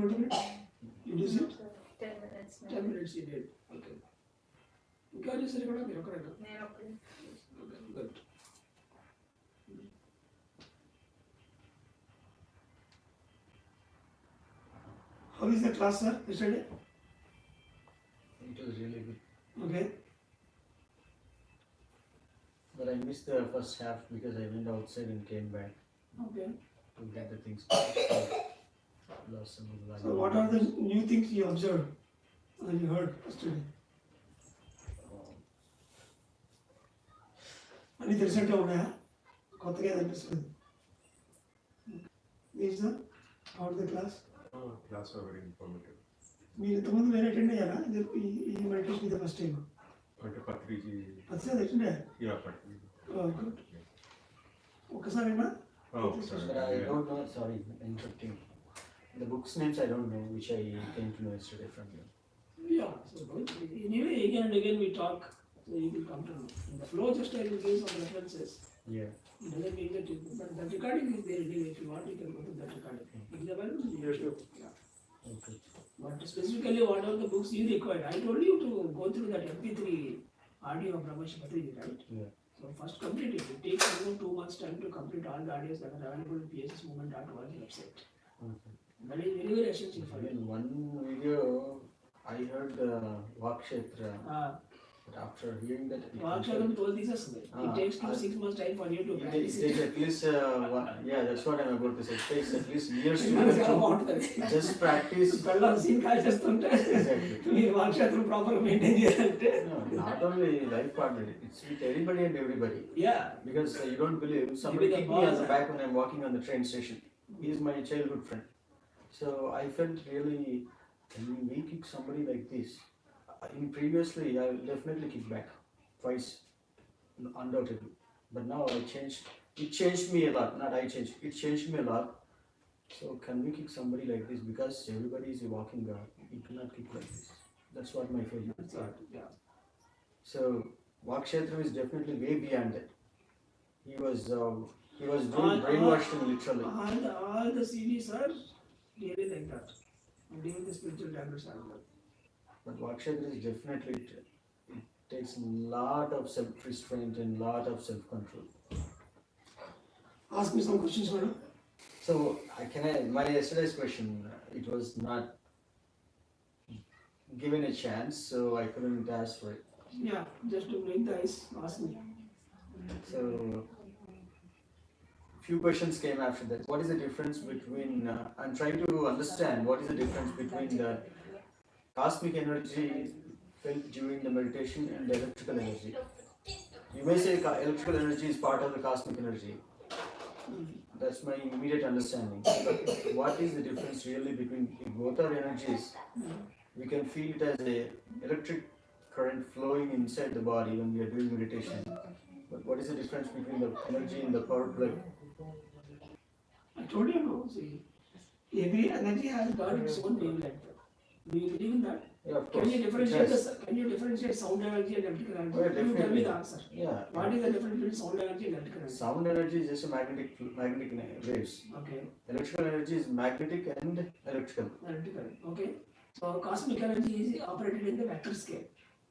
20 minutes? You use it? 10 minutes. 10 minutes you did. Okay. ఇంకా చేశారు కూడా మీరు ఒకరేనా? నేను ఒకటి. Okay, good. How is the class, sir, yesterday? It was really good. Okay. But I missed the first half because I went outside and came back Okay. to get the things. So, lost some of the So what are the new things you observed and you heard yesterday? అన్ని తెలిసినట్టే ఉన్నాయా? కొత్తగా ఏది అనిపిస్తుంది? Is the out the class? Class were very informative. మీరు ఇంతకుముందు వేరే attend అయ్యారా? ఈ మెడిటేషన్ ఇది ఫస్ట్ టైం. అంటే పత్రిజీ ఫస్ట్ అది అటెండ్ అయ్యారు? యా పత్రిజీ. గుడ్. ఒకసారినా? But I don't know, sorry, interrupting. The books names I don't know, which I came to know yesterday from you. Yeah, so good. Anyway, again and again we talk, so you will come to know. In the flow, just I will give some references. Yeah. It doesn't mean that you, but that recording is there anyway. If you want, you can go to that recording. It is available in YouTube. Yeah. Okay. But specifically, whatever the books you required, I told you to go through that MP3 audio of Brahma Patriji, right? Yeah. So first complete it. It takes about 2 months time to complete all the audios that are available in PSSmovement.org website. Okay. That is very, very essential for you. In one video, I heard Vakshetra. But after hearing that, Vaksharam told this as well. It takes 6 months time for you to it practice takes it. at least, yeah, that's what I'm about to say. It takes at least years to just practice. కళ్ళ scene call చేస్తుంటే మీరు వాక్షేత్రం proper maintain చేయాలంటే No, not only life partner, it's with everybody and everybody. yeah Because you don't believe, somebody Maybe the kicked me on the boss, back when I'm walking on the train station. He is my childhood friend. So I felt really, when we kick somebody like this, in previously I will definitely kick back twice, undoubtedly. But now I changed. It changed me a lot. Not I changed. It changed me a lot. So can we kick somebody like this? Because everybody is a walking God. You cannot kick like this. That's what my feeling. that's all. Yeah. So Vakshetra is definitely way beyond that. He was doing brainwashing literally. All the CDs are really like that. And even the spiritual tablets are like that. But Vakshetra is definitely, it takes a lot of self-restraint and lot of self-control. Ask me some questions, madam. So my yesterday's question, it was not given a chance, so I couldn't ask for it. Yeah, just to break the ice, ask me. So few questions came after that. What is the difference between, I'm trying to understand what is the difference between the cosmic energy felt during the meditation and the electrical energy. You may say electrical energy is part of the cosmic energy. That's my immediate understanding. But what is the difference really between, if both are energies, we can feel it as a electric current flowing inside the body when we are doing meditation. But what is the difference between the energy in the power plug? I told you, no, see, every energy has got its own wavelength. Do you believe in that? Yeah, of course. Can you differentiate sound energy and electrical energy? Oh, yeah, You tell me definitely. the answer. Yeah. What is the difference between sound energy and electrical energy? Sound energy is just a magnetic waves. Okay, Electrical energy is magnetic and electrical. electrical. Okay. So cosmic energy is operated in the vector scale.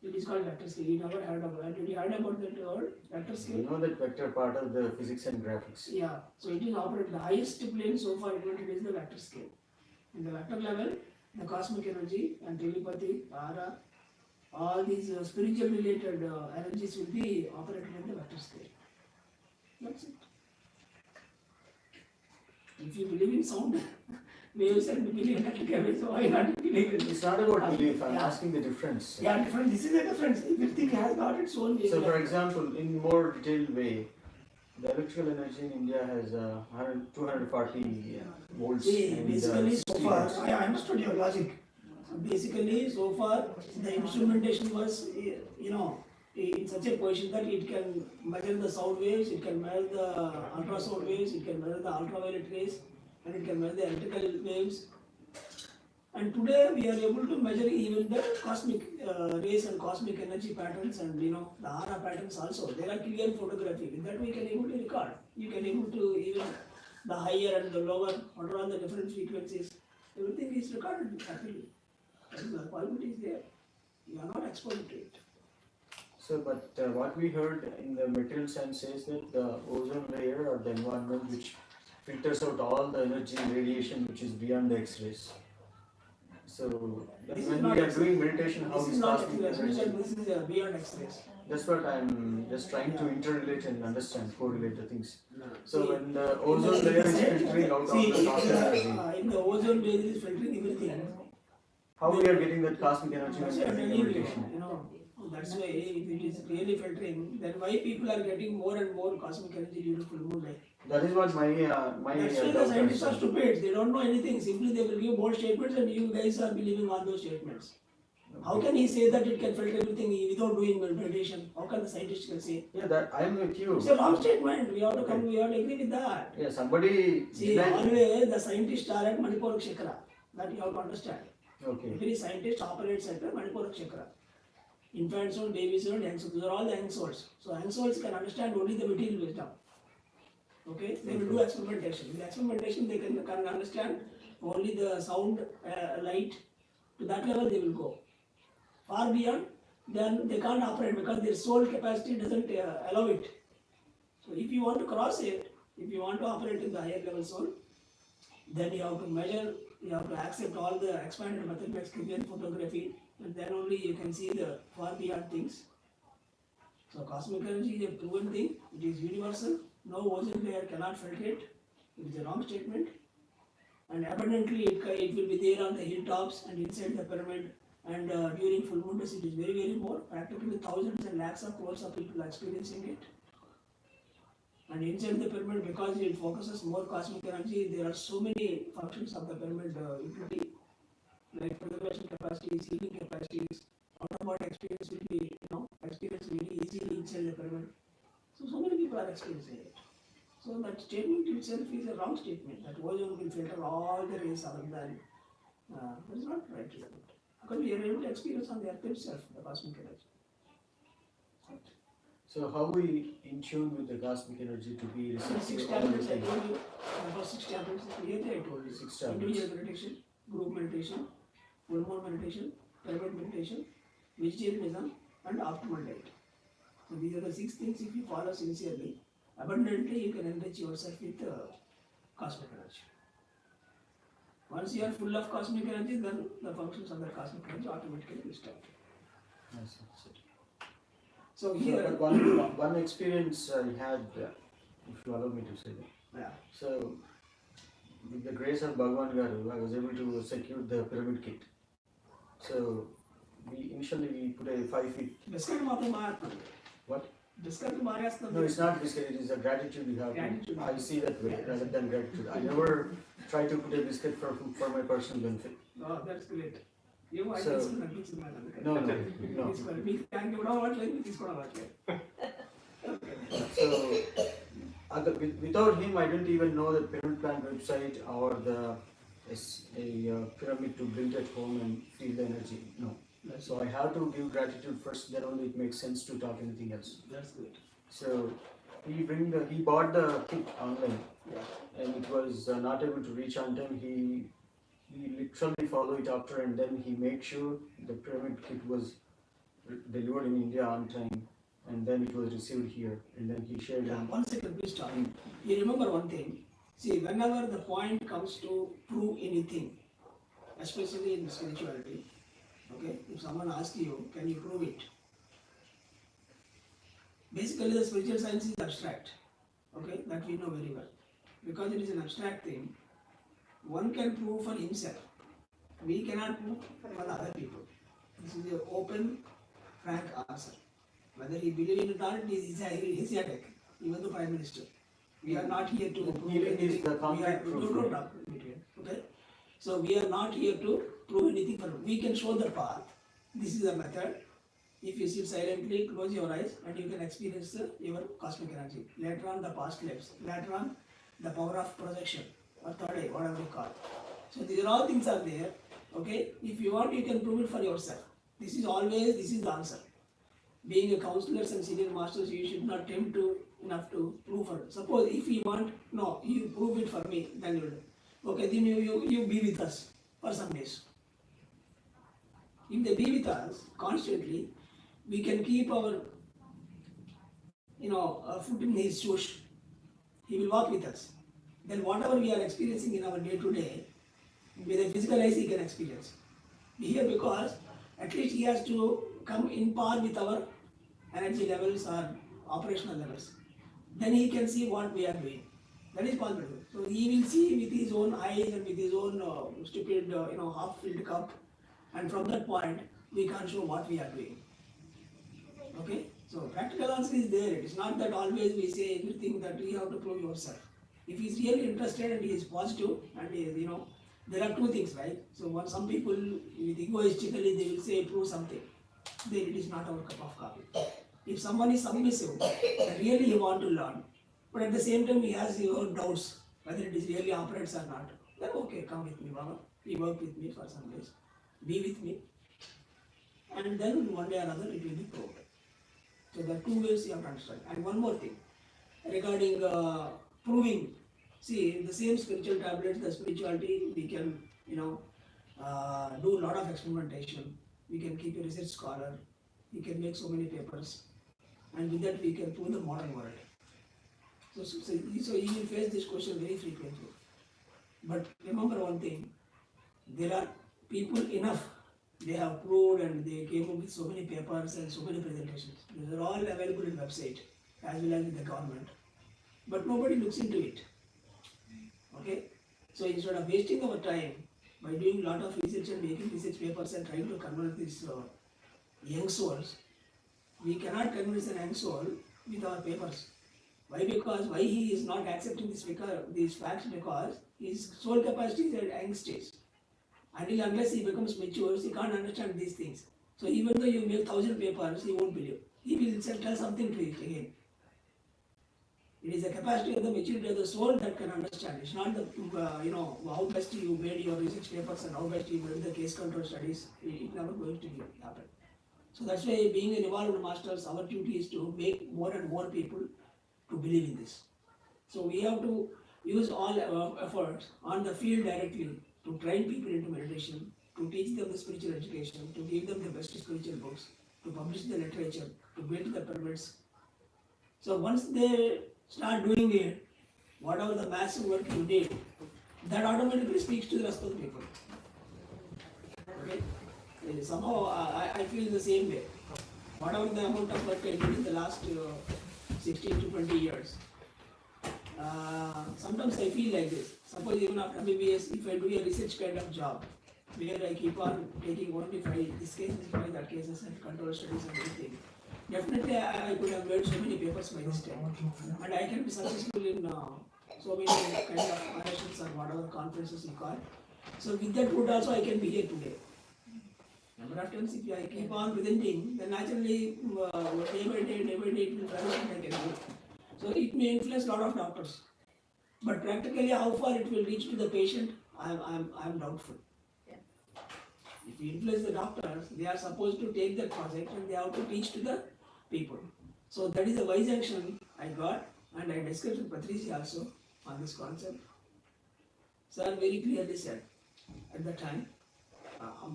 It is called vector scale. You never heard about that. Did you heard about that word? Vector You scale? know that vector part of the physics and graphics. Yeah. So it is operated. The highest plane so far invented is the vector scale. In the vector level, the cosmic energy and telepathy, aura, all these spiritual related energies will be operated in the vector scale. That's it. If you believe in sound waves and believe in electrical waves, so why not believe in It's this? not about belief, I'm Yeah. asking the difference. Yeah, different. This is a difference. Everything has got its own So for wavelength. example, in more detailed way, the electrical energy in India has 240 volts. See, and, basically, so 60 far, hertz. I understood your logic. So basically, so far, the instrumentation was, in such a position that it can measure the sound waves, it can measure the ultrasound waves, it can measure the ultraviolet rays, and it can measure the electrical waves. And today, we are able to measure even the cosmic rays and cosmic energy patterns and, the aura patterns also. There are clear photography. With that, we can able to record. You can able to even the higher and the lower, what are all the different frequencies, Everything is recorded carefully. The possibility is there. You are not exposed to it. So, but what we heard in the material science says that the ozone layer or the environment which filters out all the energy and radiation which is beyond the X-rays. So, then This is when not we are X-ray. doing meditation, how This is is not cosmic X-rays. energy? This is beyond X-rays. That's what I'm just trying to interrelate and understand, correlate the things. So See, when the ozone layer is filtering out all See, the cosmic energy, in the ozone layer is filtering everything. how we are getting that cosmic energy when That's we why are I'm doing telling you, meditation? you know, that's why if it is really filtering, then why people are getting more and more cosmic energy during full moon night? That is what my That's why the doubt scientists are is. stupid. They don't know anything. Simply they will give bold statements and you guys are believing on those statements. How can he say that it can filter everything without doing meditation? How can the scientist can say? Yeah, that I'm with you. It's a wrong statement. We have to come. We have to agree with that. Yeah, somebody. See, denied- always the scientists are at Manipura Chakra. That you have to understand. Okay. Every scientist operates at the Manipura Chakra. Infant soul, baby soul, young soul. Those are all the young souls. So young souls can understand only the material wisdom. Okay, they will do experimentation. In experimentation, they can understand only the sound, light. To that level, they will go. Far beyond, then they can't operate because their soul capacity doesn't allow it. So if you want to cross it, if you want to operate in the higher level soul, then you have to measure, you have to accept all the expanded mathematics, Kirlian photography, and then only you can see the far beyond things. So cosmic energy is a proven thing, it is universal, no ozone layer cannot filter it, it is a wrong statement. And abundantly it will be there on the hilltops and inside the pyramid, and during full moon days it is very, very more, practically thousands and lakhs of crores of people are experiencing it. And inside the pyramid, because it focuses more cosmic energy, there are so many functions of the pyramid utility, like preservation capacities, healing capacities, out-of-body experience will be, experienced very easily inside the pyramid. So many people are experiencing it. So that statement itself is a wrong statement, that ozone will filter all the rays other than, that is not right statement. Because we are able to experience on the earth itself, the cosmic energy. So how we in tune with the cosmic energy to be The six receptive all the tablets I time? told you, the first six tablets, clearly I told you. Six tablets. Individual meditation, group meditation, full moon meditation, private meditation, vegetarianism, and optimal diet. So these are the six things. If you follow sincerely, abundantly, you can enrich yourself with cosmic energy. Once you are full of cosmic energy, then the functions of the cosmic energy automatically will start. I see. So So, here, but one experience I had, if you allow me to say that. yeah, So, with the grace of Bhagwan Garu, I was able to secure the pyramid kit. So, we put a 5 feet. biscuit మాత్రం మారేస్తున్నాం. What? Biscuit మారేస్తున్నాం. No, it's not biscuit. It is a gratitude you have. Gratitude. I see that way rather than gratitude. I never try to put a biscuit for my personal benefit. Oh, that's great. ఏమో అయితే So- తీసుకుని అనిపించింది నాకు అందుకని. No, no. తీసుకోవాలి. మీకు thank ఇవ్వడం అవ్వట్లేదు, మీకు తీసుకోవడం అవ్వట్లేదు. So, without him, I didn't even know the Pyramid Plan website or the pyramid to build at home and feel the energy. No. So I have to give gratitude first. Then only it makes sense to talk anything else. That's great. So he bought the kit online, Yeah. and it was not able to reach on time. He literally followed it after, and then he made sure the pyramid kit was delivered in India on time, and then it was received here, and then he shared Yeah, it. one second, please stop. You remember one thing. See, whenever the point comes to prove anything, especially in spirituality, okay, if someone asks you, can you prove it? Basically, the spiritual science is abstract, okay, that we know very well. Because it is an abstract thing, one can prove for himself. We cannot prove for other people. This is an open, frank answer. Whether he believes in it or not, it is his headache, even the Prime Minister. We are not here to prove Healing is anything. the concrete We proof, don't right? talk in between, okay? So we are not here to prove anything for him. We can show the path. This is the method. If you sit silently, close your eyes, and you can experience your cosmic energy. Later on, the past lives. Later on, the power of projection, or third eye, whatever you call. So these are all things are there. Okay? If you want, you can prove it for yourself. This is the answer. Being a counselors and senior masters, you should not attempt to enough to prove for it. Suppose if you want, no, you prove it for me, then you do. Okay, then you be with us. for some days. If they be with us constantly, we can keep our foot in his shoes. He will walk with us. Then whatever we are experiencing in our day to day, with a physical eyes he can experience. Here because at least he has to come in par with our energy levels or operational levels. Then he can see what we are doing. That is possible. So he will see with his own eyes and with his own stupid, half-filled cup. And from that point, we can show what we are doing. Okay? So practical answer is there. It is not that always we say everything that you have to prove yourself. If he is really interested and he is positive and he is, there are two things, right? So some people with egoistically they will say prove something. Then it is not our cup of coffee. If someone is submissive and really he want to learn, but at the same time he has your doubts whether it is really operates or not, then okay, come with me, Baba. You work with me for some days. Be with me. And then one day or another it will be proved. So there are two ways you have to understand. And one more thing regarding proving. See, the same spiritual tablets, the spirituality, we can, do a lot of experimentation. We can keep a research scholar. We can make so many papers. And with that, we can prove the modern world. So you will face this question very frequently. But remember one thing, there are people enough. They have proved and they came up with so many papers and so many presentations. These are all available in the website as well as in the government. But nobody looks into it. Okay? So instead of wasting our time by doing a lot of research and making research papers and trying to convert these young souls, we cannot convince an young soul with our papers. Why? Because why he is not accepting these facts? Because his soul capacity is at young stage. Until unless he becomes mature, he can't understand these things. So even though you make 1,000 papers, he won't believe. He will tell something to it again. It is the capacity of the maturity of the soul that can understand. It's not the how best you made your research papers and how best you made the case control studies. It never going to happen. So that's why being an evolved masters, our duty is to make more and more people to believe in this. So we have to use all our efforts on the field directly to train people into meditation, to teach them the spiritual education, to give them the best spiritual books, to publish the literature, to build the pyramids. So once they start doing it, whatever the massive work you did, that automatically speaks to the rest of the people. Okay? Somehow I feel the same way. Whatever the amount of work I did in the last 16 to 20 years, sometimes I feel like this. Suppose even after MBBS, if I do a research kind of job, where I keep on taking only this case is fine, that cases and control studies and everything, definitely I could have made so many papers by this time. And I can be successful in so many kind of organizations or whatever conferences you call. So with that route also I can be here today. Number of times if I keep on presenting, then naturally day by day it will flourish and I can go. So it may influence a lot of doctors. But practically how far it will reach to the patient, I'm doubtful. If you influence the doctors, they are supposed to take that project and they have to teach to the people. So that is a wise action I got, and I discussed with Patrici also on this concept. Sir very clearly said at the time,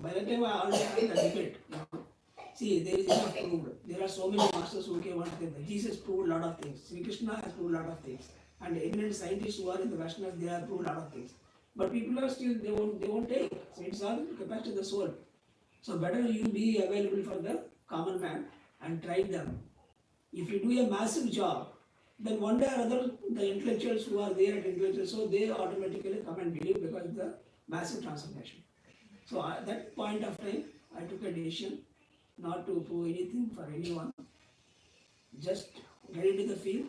by the time I already had the debate, see, there is enough proved. There are so many masters who came out together. Jesus proved a lot of things. Sri Krishna has proved a lot of things. And eminent scientists who are in the Vaishnavas, they have proved a lot of things. But people are still, they won't take. So it's all capacity of the soul. So better you be available for the common man and try them. If you do a massive job, then one day or other, the intellectuals who are there at intellectuals, so they automatically come and believe because of the massive transformation. So at that point of time, I took a decision not to prove anything for anyone. Just get into the field.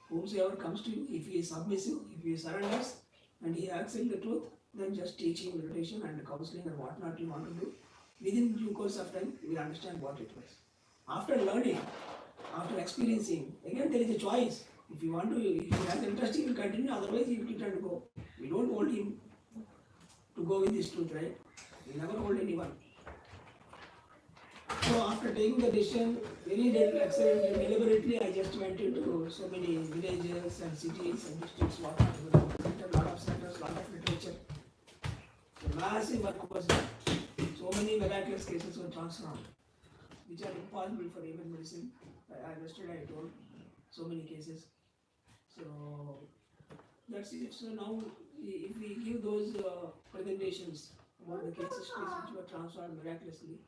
Whomsoever comes to you, if he is submissive, if he surrenders, and he accepts the truth, then just teaching, meditation and counseling and whatnot you want to do. Within due course of time, you will understand what it was. After learning, after experiencing, again there is a choice. If you want to, if he has interest, he will continue, otherwise he will quit and go. We don't hold him to go with this truth, right? We never hold anyone. So after taking the decision, very deliberately, I just went into so many villages and cities and districts, a lot of centers, a lot of literature. So massive work was done. So many miraculous cases were transformed, which are impossible for human medicine. Yesterday I told so many cases. So that's it. So now, if we give those presentations about the cases which were transformed miraculously,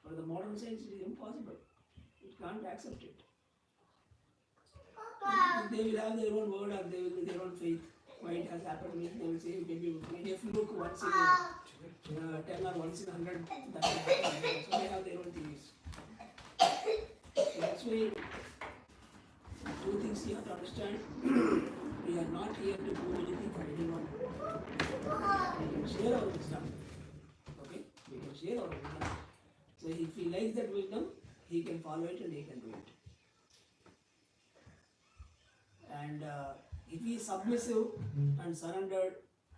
for the modern science it is impossible. It can't accept it. They will have their own word or they will their own faith. Why it has happened, they will say maybe if you look once in 10 or once in 100, that will happen. So they have their own theories. So that's why two things you have to understand. We are not here to do anything for anyone. We can share our wisdom. Okay? We can share our wisdom. So if he likes that wisdom, he can follow it and he can do it. And if he is submissive and surrendered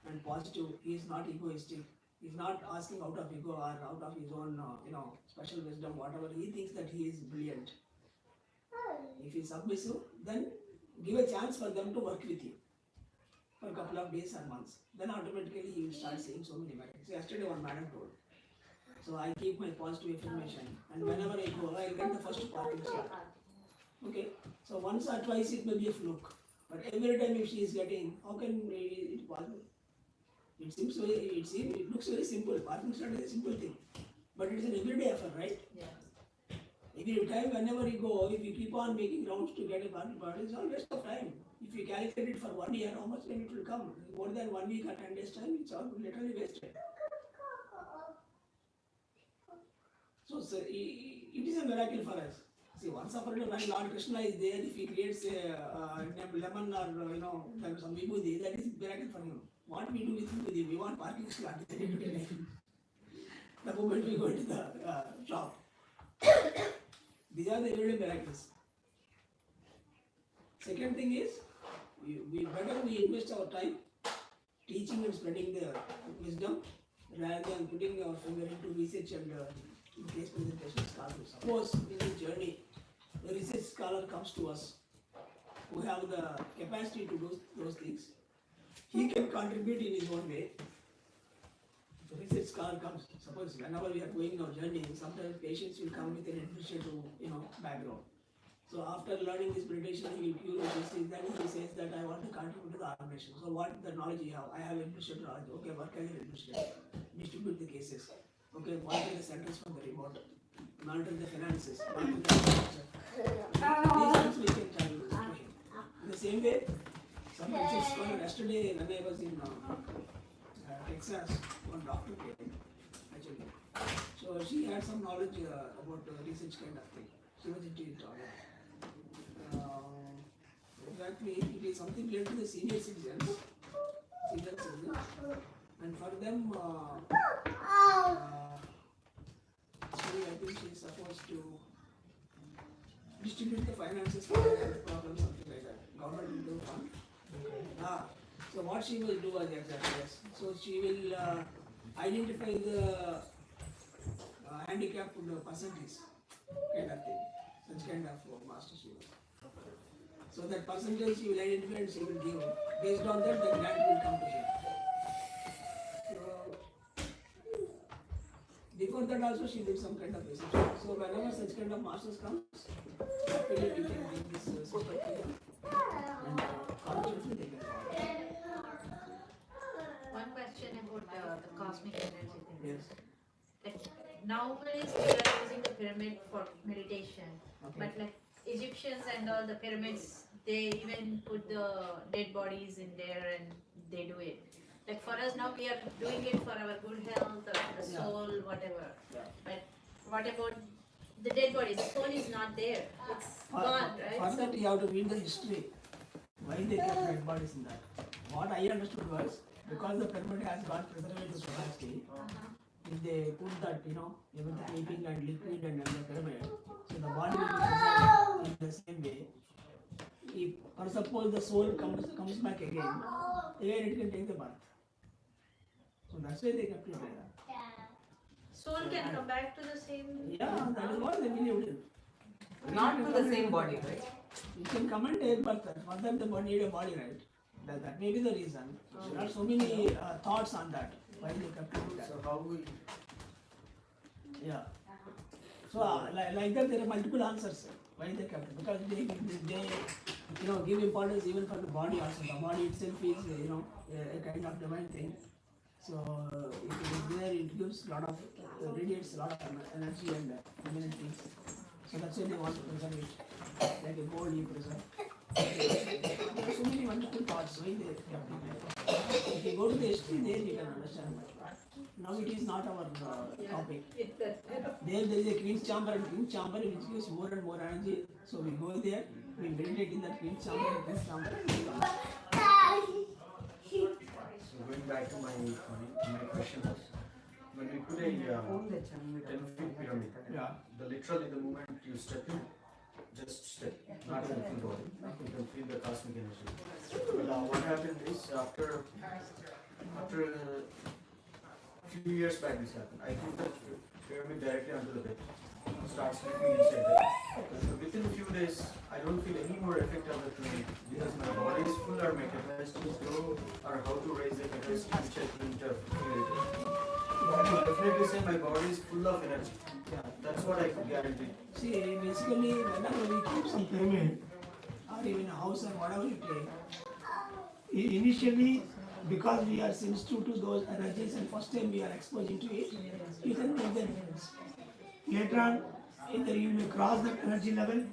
and positive, he is not egoistic. He is not asking out of ego or out of his own, special wisdom, whatever. He thinks that he is brilliant. If he is submissive, then give a chance for them to work with you for a couple of days or months. Then automatically he will start saying so many miracles. Yesterday one madam told. So I keep my positive affirmation, and whenever I go, I get the first parking slot. Okay, so once or twice it may be a fluke, but every time if she is getting, how can it possible? It seems very, it looks very simple. Parking slot is a simple thing, but it is an everyday effort, right? Yeah. Every time, whenever you go, if you keep on making rounds to get a parking spot, it's all waste of time. If you calculate it for 1 year, how much time it will come? More than 1 week or 10 days time, it's all literally wasted. So it is a miracle for us. See, once upon a time, when Lord Krishna is there, if he creates a lemon or like some vibhuti, that is a miracle for him. What we do with vibhuti, we want parking slot. The moment we go to the shop. These are the everyday miracles. Second thing is, we invest our time teaching and spreading the wisdom rather than putting our finger into research and case presentation scholars. Suppose in the journey, the research scholar comes to us who have the capacity to do those things. He can contribute in his own way. If a research scholar comes, suppose whenever we are going our journey, sometimes patients will come with an administrative background. So after learning this meditation, he will cure disease. Then he says that I want to contribute to the organization. So what the knowledge you have? I have administrative knowledge. Okay, work as an administrator. Distribute the cases. Okay, monitor the centers from the remote. Monitor the finances. Monitor the structure. These things we can tell to him. In the same way, some research scholar yesterday when I was in Texas, one doctor came actually. So she had some knowledge about research kind of thing. She was into it all. Exactly, it is something related to the senior citizens, and for them, actually I think she is supposed to distribute the finances for the health problems, something like that. Government will do fund. So what she will do is exactly this. So she will identify the handicapped percentage kind of thing, such kind of master she will. So that percentage she will identify and she will give. Based on that, the grant will come to him. So before that also she did some kind of research. So whenever such kind of masters comes, happily we can bring this system to them and confidently they can follow. One question about the cosmic energy thing. Yes. Like nowadays we are using the pyramid for meditation, Okay. but like Egyptians and all the pyramids, they even put the dead bodies in there and they do it. Like for us now, we are doing it for our good health or the soul, whatever. Yeah. But what about the dead bodies? The soul is not there. It's gone, right? For that you have to read the history. Why they kept dead bodies in that? What I understood was because the pyramid has got preservative capacity. If they put that, everything eating and liquid and the pyramid, so the body will be preserved in the same way. If, or suppose the soul comes back again it can take the birth. So that's why they kept it like that. Soul can come back to the same. Yeah, that is what they believed in. Not to the same body, right? It can come and take birth. For them, the body need a body, right? That may be the reason. There are so many thoughts on that. why they kept it that. So how we, Yeah. So like that there are multiple answers why they kept it, because they give importance even for the body also. The body itself is a kind of divine thing. So if it is there, it gives lot of radiates a lot of energy and eminent things. So that's why they want to preserve it, like a gold you preserve. There are so many wonderful thoughts why they kept it. If you go to the history, there you can understand much. Now it is not our topic. There is a queen's chamber and queen's chamber which gives more and more energy. So we go there, we meditate in that queen's chamber and queen's chamber and we come back. so going back to my question was, when we put a 10-feet pyramid, literally the moment you step in, just step, not even feel body, you can feel the cosmic energy. But what happened is after a few years back this happened, I put the pyramid directly onto the bed, start sleeping inside there. So within a few days, I don't feel any more effect of the pyramid because my body is full or my capacity is low or how to raise the capacity which I couldn't feel it. I can definitely say my body is full of energy. Yeah. That's what I could guarantee. See, basically, whenever we keep some pyramid, or even a house or whatever you take, initially, because we are sensitive to those energies and first time we are exposed into it, you can make the difference. Later on, either you may cross that energy level,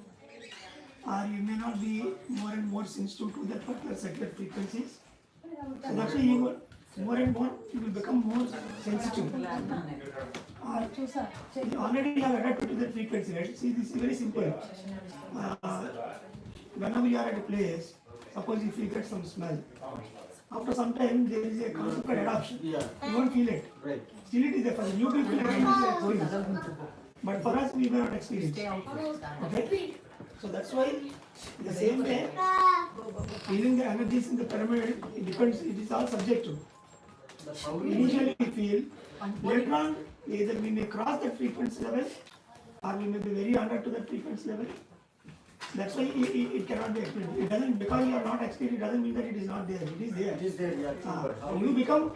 or you may not be more and more sensitive to that particular secular frequencies. So that's why you will, more and more, you will become more sensitive. You already have adapted to that frequency, right? See, this is very simple. Whenever you are at a place, suppose if you get some smell, after some time there is a consequent adoption. Yeah, You won't feel it. right. Still it is there for the new people, it is experience. But for us, we may not experience. Okay? So that's why the same way, feeling the energies in the pyramid, it depends, it is all subjective. But how we Initially we feel, later on, either we may cross that frequency level, or we may be very under to that frequency level. That's why it cannot be explained. It doesn't, because you are not experienced, it doesn't mean that it is not there. It is there. it is there, yeah, true, but how You become,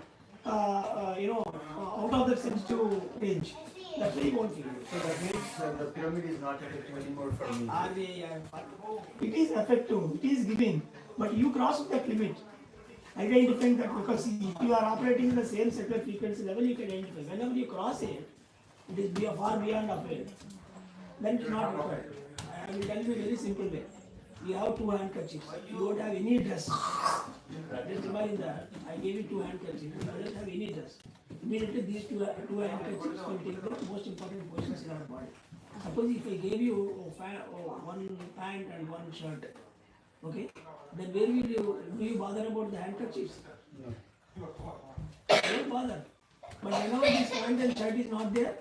out of that sensitive range. That's why you won't feel it. so that means the pyramid is not effective anymore for me. It is effective, it is giving, but you cross that limit. Identifying that, because if you are operating in the same secular frequency level, you can identify. Whenever you cross it, it is far beyond of it. Then it is not required. I will tell you a very simple way. You have 2 handkerchiefs. You don't have any dress. Just imagine that. I gave you 2 handkerchiefs. You don't have any dress. Immediately these two handkerchiefs will take the most important positions in our body. Suppose if I gave you one pant and one shirt, okay? Then where will do you bother about the handkerchiefs? Don't bother. But whenever this pant and shirt is not there,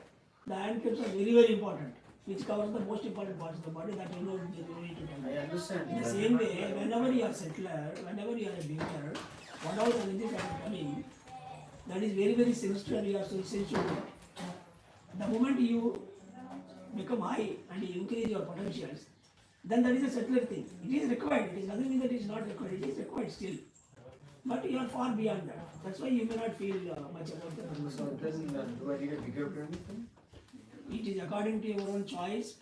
the handkerchiefs are very, very important, which covers the most important parts of the body that you need to tell. I understand. In the that. same way, whenever you are settler, whenever you are a beginner, whatever energies are coming, that is very, very sensitive and you are so sensitive to it. The moment you become high and you increase your potentials, then that is a settler thing. It is required. It is nothing that it is not required. It is required still. But you are far beyond that. That's why you may not feel much about the So then, do I need a bigger pyramid then? It is according to your own choice,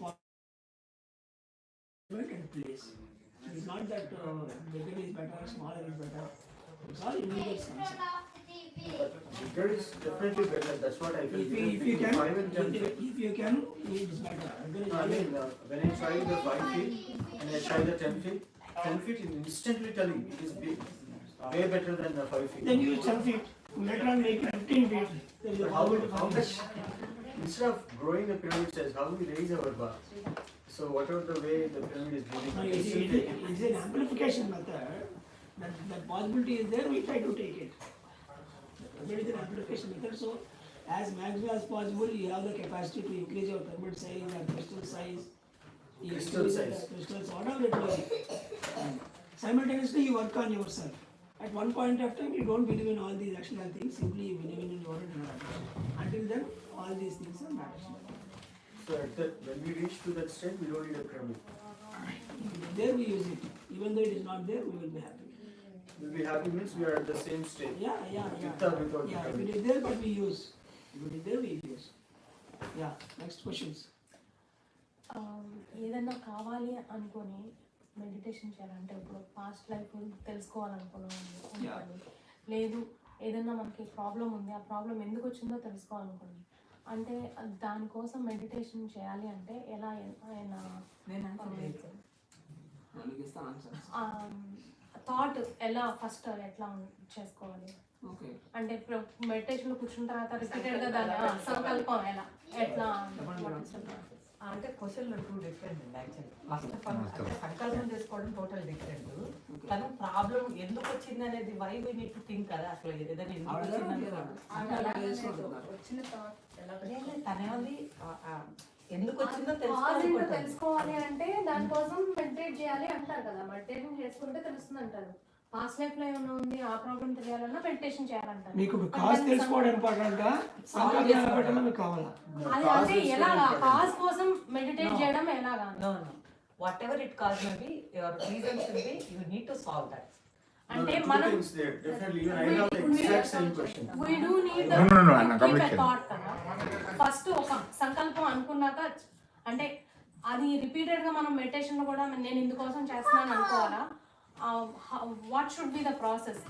and place. It is not that bigger is better, smaller is better. It's all individual concept. Bigger is definitely better. That's what I feel. If you can, 5 and 10 feet. if you can, it is better. No, I mean, when I try the 5 feet and I try the 10 feet, 10 feet is instantly telling it is big, way better than the 5 feet. Then use 10 feet. Later on make 15 feet. Then you But how much, instead of growing the pyramid size, how we raise our bar? So whatever the way the pyramid is No, moving, it is an amplification method. That possibility is there, we try to take it. That is an amplification method. So, as maximum as possible, you have the capacity to increase your pyramid size or crystal size. You Crystal increase size. the crystals, whatever it may be. Simultaneously, you work on yourself. At one point of time, you don't believe in all these external things, simply you believe in your internal. Until then, all these things are matters. so at that, when we reach to that state, we don't need a pyramid. There we use it. Even though it is not there, we will be happy. We'll be happy means we are at the same state. Yeah. With or without the Yeah, if permit. it is there, but we use. If it is there, we use. Yeah, next questions. ఏదన్నా కావాలి అనుకొని meditation చేయాలంటే ఇప్పుడు past life తెలుసుకోవాలనుకున్నాను లేదు ఏదన్నా మనకి problem ఉంది ఆ ప్రాబ్లం ఎందుకు వచ్చిందో తెలుసుకోవాలనుకోండి అంటే దానికోసం మెడిటేషన్ చేయాలి అంటే ఎలా ఆయన థాట్ ఎలా ఫస్ట్ ఎట్లా చేసుకోవాలి Okay. అంటే మెడిటేషన్ లో కూర్చున్న తర్వాత రిపీటెడ్ గా దాని సంకల్పం ఎలా ఎట్లా అంటే క్వశ్చన్లు టూ డిఫరెంట్ అండి యాక్చువల్లీ. ఫస్ట్ ఆఫ్ ఆల్ అంటే సంకల్పం చేసుకోవడం టోటల్ డిఫరెంట్. కానీ ప్రాబ్లం ఎందుకు వచ్చింది అనేది why we need to think కదా అసలు ఏదైనా ఎందుకు వచ్చిందని తనేది ఎందుకు వచ్చిందో తెలుసుకోవాలి అంటే దానికోసం మెడిటేట్ చేయాలి అంటారు కదా. మెడిటేషన్ చేసుకుంటే తెలుస్తుంది అంటారు. పాస్ట్ లైఫ్ లో ఏమైనా ఉంది ఆ ప్రాబ్లం తెలియాలన్నా మెడిటేషన్ చేయాలంటారు. మీకు కాజ్ తెలుసుకోవడం ఇంపార్టెంట్ గా సంకల్పం పెట్టడం మీకు కావాలా? అది అంటే ఎలాగా కాజ్ కోసం మెడిటేట్ చేయడం ఎలాగా? Know what ever it cause may be your reason should be you need to solve that. అంటే No, మనం two things there. Definitely, even I have the exact same question. we do need the thought కదా. First ఒక సంకల్పం అనుకున్నాక అంటే అది repeated గా మనం meditation లో కూడా నేను ఇందుకోసం చేస్తున్నాను అనుకోవాలా? What should be the process?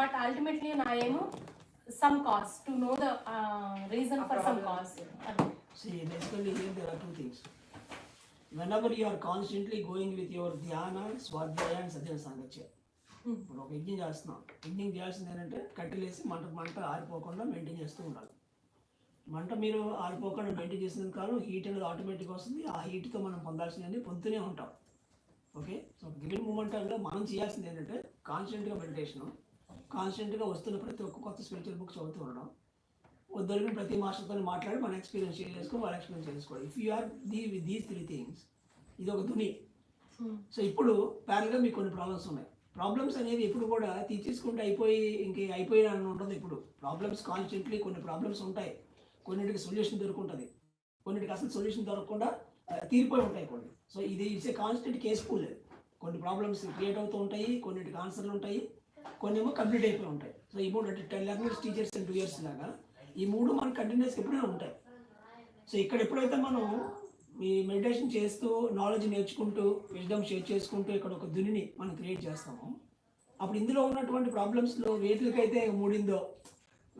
But ultimately నా ఏమో some cause to know the reason for some cause. See, basically here there are two things. Whenever you are constantly going with your dhyana, swadhyaya and sadhana sangachya. ఇప్పుడు ఒక యజ్ఞం చేస్తున్నాం. యజ్ఞం చేయాల్సింది ఏంటంటే కట్టెలేసి మంట ఆరిపోకుండా మెయింటైన్ చేస్తూ ఉండాలి. మంట మీరు ఆరిపోకుండా మెయింటైన్ చేసిన కాలం హీట్ అనేది ఆటోమేటిక్గా వస్తుంది. ఆ హీట్తో మనం పొందాల్సినవి పొందుతూనే ఉంటాం. ఓకే, సో గివెన్ మూమెంట్లో మనం చేయాల్సింది ఏంటంటే కాన్స్టెంట్గా మెడిటేషను, కాన్స్టెంట్గా వస్తున్న ప్రతి ఒక్క కొత్త స్పిరిచువల్ బుక్ చదువుతూ ఉండడం, దొరికిన ప్రతి మాస్టర్తో మాట్లాడి మన ఎక్స్పీరియన్స్ షేర్ చేసుకొని వాళ్ళ ఎక్స్పీరియన్స్ చేసుకోవాలి. If you are these three things, ఇది ఒక దుని. సో ఇప్పుడు ప్యారల్గా మీకు కొన్ని ప్రాబ్లమ్స్ ఉన్నాయి. ప్రాబ్లమ్స్ అనేది ఎప్పుడు కూడా తీసేసుకుంటే అయిపోయిన అని ఉంటుంది. ఇప్పుడు ప్రాబ్లమ్స్ కాన్స్టెంట్లీ కొన్ని ప్రాబ్లమ్స్ ఉంటాయి, కొన్నిటికి సొల్యూషన్ దొరుకుంటుంది, కొన్నిటికి అసలు సొల్యూషన్ దొరకకుండా తీరిపోయి ఉంటాయి కొన్ని. సో ఇది it's a constant case pool. కొన్ని ప్రాబ్లమ్స్ క్రియేట్ అవుతూ ఉంటాయి, కొన్నిటికి ఆన్సర్లు ఉంటాయి, కొన్ని ఏమో కంప్లీట్ అయిపోయి ఉంటాయి. సో ఈ మూడు అంటే 10 లెర్నర్స్ టీచర్స్ అండ్ 2 years లాగా ఈ మూడు మనకు కంటిన్యూస్గా ఎప్పుడైనా ఉంటాయి. సో ఇక్కడ ఎప్పుడైతే మనం ఈ మెడిటేషన్ చేస్తూ నాలెడ్జ్ నేర్చుకుంటూ విజ్డమ్ షేర్ చేసుకుంటూ ఇక్కడ ఒక దునిని మనం క్రియేట్ చేస్తాము, అప్పుడు ఇందులో ఉన్నటువంటి ప్రాబ్లమ్స్లో వేటికైతే మూడిందో,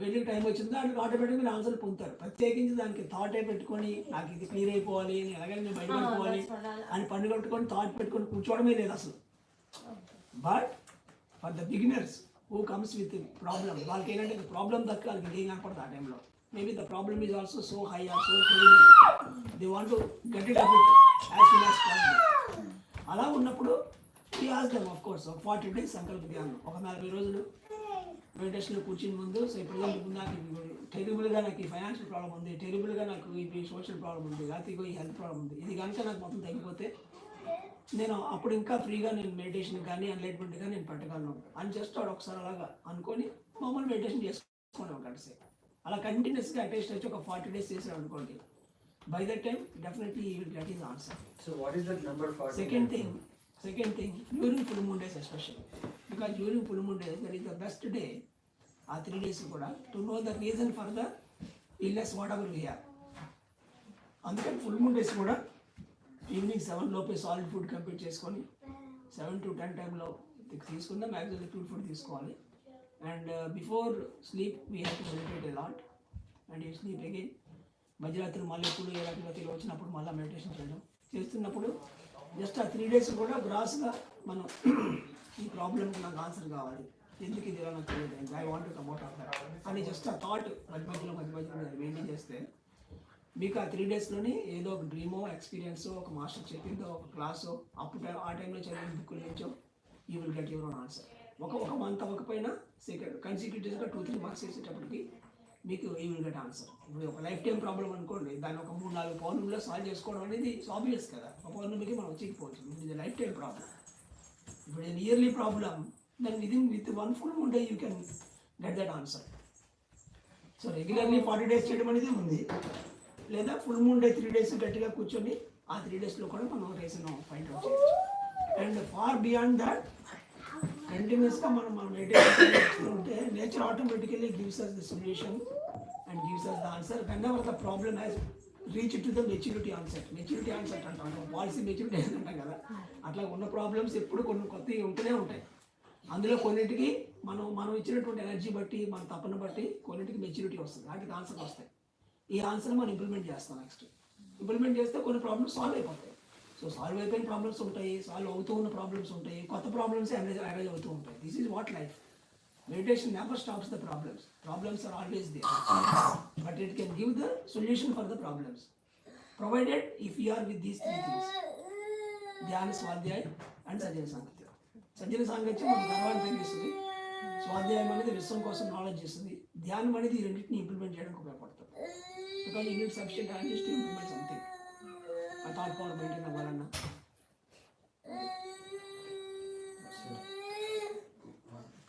వేటికి టైం వచ్చిందో దానికి ఆటోమేటిక్గా ఆన్సర్ పొందుతారు. ప్రత్యేకించి దానికి థాటే పెట్టుకొని నాకు ఇది క్లియర్ అయిపోవాలి, నేను ఎలాగైనా బయటపడిపోవాలి అని పన్ను కట్టుకొని థాట్ పెట్టుకొని కూర్చోవడమే లేదు అసలు. But for the beginners who comes with problem, వాళ్ళకి ఏంటంటే ప్రాబ్లం దక్క వాళ్ళకి ఇంకేం కనపడదు ఆ టైంలో. Maybe the problem is also so high or so terrible, they want to get it up as soon as possible. అలా ఉన్నప్పుడు we ask them, of course, 40 days సంకల్ప ధ్యానం, ఒక 40 రోజులు మెడిటేషన్లో కూర్చుని ముందు. సో ఇప్పుడు నాకు టెరిబుల్గా నాకు ఈ ఫైనాన్షియల్ ప్రాబ్లం ఉంది, టెరిబుల్గా నాకు ఈ సోషల్ ప్రాబ్లం ఉంది, లేకపోతే ఈ హెల్త్ ప్రాబ్లం ఉంది, ఇది కనుక నాకు మొత్తం తగ్గిపోతే నేను అప్పుడు ఇంకా ఫ్రీగా నేను మెడిటేషన్ కానీ ఎన్లైట్మెంట్ కానీ నేను పెట్టగలను అని జస్ట్ వాడు ఒకసారి అలాగా అనుకొని మామూలు మెడిటేషన్ చేసుకోండి ఒక గంట సేపు. అలా కంటిన్యూస్గా అటెస్ట్ వచ్చి ఒక 40 days చేసాడు అనుకోండి, by that time definitely you will get his answer. So what is that number 40? Second thing, during full moon days especially, because during full moon days that is the best day, ఆ 3 days కూడా to know the reason for the illness whatever we have. అందుకని full moon days కూడా evening 7 లోపే solid food complete చేసుకొని 7 to 10 టైంలో తీసుకుందాం. Maximum liquid food తీసుకోవాలి. And before sleep we have to meditate a lot and you sleep again. మధ్యరాత్రి మళ్ళీ ఎప్పుడు ఏ రకంగా వచ్చినప్పుడు మళ్ళీ మెడిటేషన్ చేయడం చేస్తున్నప్పుడు జస్ట్ ఆ 3 days కూడా గ్రాస్గా మనం ఈ ప్రాబ్లమ్కి నాకు ఆన్సర్ కావాలి, ఎందుకు ఇది నాకు తెలియదు, I want to come out of that అని జస్ట్ ఆ థాట్ మధ్య మధ్యలో మెయింటైన్ చేస్తే మీకు ఆ 3 daysలోనే ఏదో ఒక డ్రీమో ఎక్స్పీరియన్సో, ఒక మాస్టర్ చెప్పిందో, ఒక క్లాసో, అప్పుడు ఆ టైంలో చదివిన బుక్కుల నుంచో you will get your own answer. ఒక మంత్ అవ్వకపోయినా కన్సిక్యూటివ్స్గా 2-3 months చేసేటప్పటికి మీకు యూ విల్ గెట్ ఆన్సర్. ఇప్పుడు ఒక లైఫ్ టైం ప్రాబ్లం అనుకోండి, దాన్ని ఒక 3-4 పౌర్ణమిలో సాల్వ్ చేసుకోవడం అనేది ఆబ్వియస్ కదా. ఒక పౌర్ణమికి మనం వచ్చేయకపోవచ్చు, ఇది లైఫ్ టైం ప్రాబ్లం. ఇప్పుడు yearly problem, then with 1 full moon day you can get that answer. So regularly 40 days చేయడం అనేది ఉంది, లేదా ఫుల్ మూన్ డే 3 days గట్టిగా కూర్చొని ఆ 3 daysలో కూడా మనం రీజన్ ఫైండ్ అవుట్ చేయొచ్చు. అండ్ ఫార్ బియాండ్ దట్ కంటిన్యూస్గా మనం మెడిటేషన్ చేస్తూ ఉంటే nature automatically gives us the solution and gives us the answer whenever the problem has reach to the maturity onset అంటాం పాలసీ మెచ్యూరిటీ అంటాం కదా. అట్లా ఉన్న ప్రాబ్లమ్స్ ఎప్పుడు కొన్ని కొత్తవి ఉంటూనే ఉంటాయి. అందులో కొన్నిటికి మనం ఇచ్చినటువంటి ఎనర్జీ బట్టి మన తపన బట్టి కొన్నిటికి మెచ్యూరిటీ వస్తుంది, వాటికి ఆన్సర్ వస్తాయి. ఈ ఆన్సర్ మనం ఇంప్లిమెంట్ చేస్తాం. నెక్స్ట్ ఇంప్లిమెంట్ చేస్తే కొన్ని ప్రాబ్లమ్స్ సాల్వ్ అయిపోతాయి. సో సాల్వ్ అయిపోయిన ప్రాబ్లమ్స్ ఉంటాయి, సాల్వ్ అవుతూ ఉన్న ప్రాబ్లమ్స్ ఉంటాయి, కొత్త ప్రాబ్లమ్స్ అరైజ్ అవుతూ ఉంటాయి. This is what life. Meditation never stops the problems. Problems are always there. But it can give the solution for the problems. Provided if you are with these three things. Dhyana, Swadhyaya and Sajjana Sangatya. Sajjana Sangatya మనకు గర్వాన్ని తగ్గిస్తుంది. స్వాధ్యాయం అనేది విశ్వం కోసం knowledge ఇస్తుంది. ధ్యానం అనేది ఈ రెండింటిని ఇంప్లిమెంట్ చేయడానికి ఉపయోగపడుతుంది. Because you need sufficient knowledge to implement something. ఆ థాట్ పవర్ మెయింటైన్ అవ్వాలన్నా.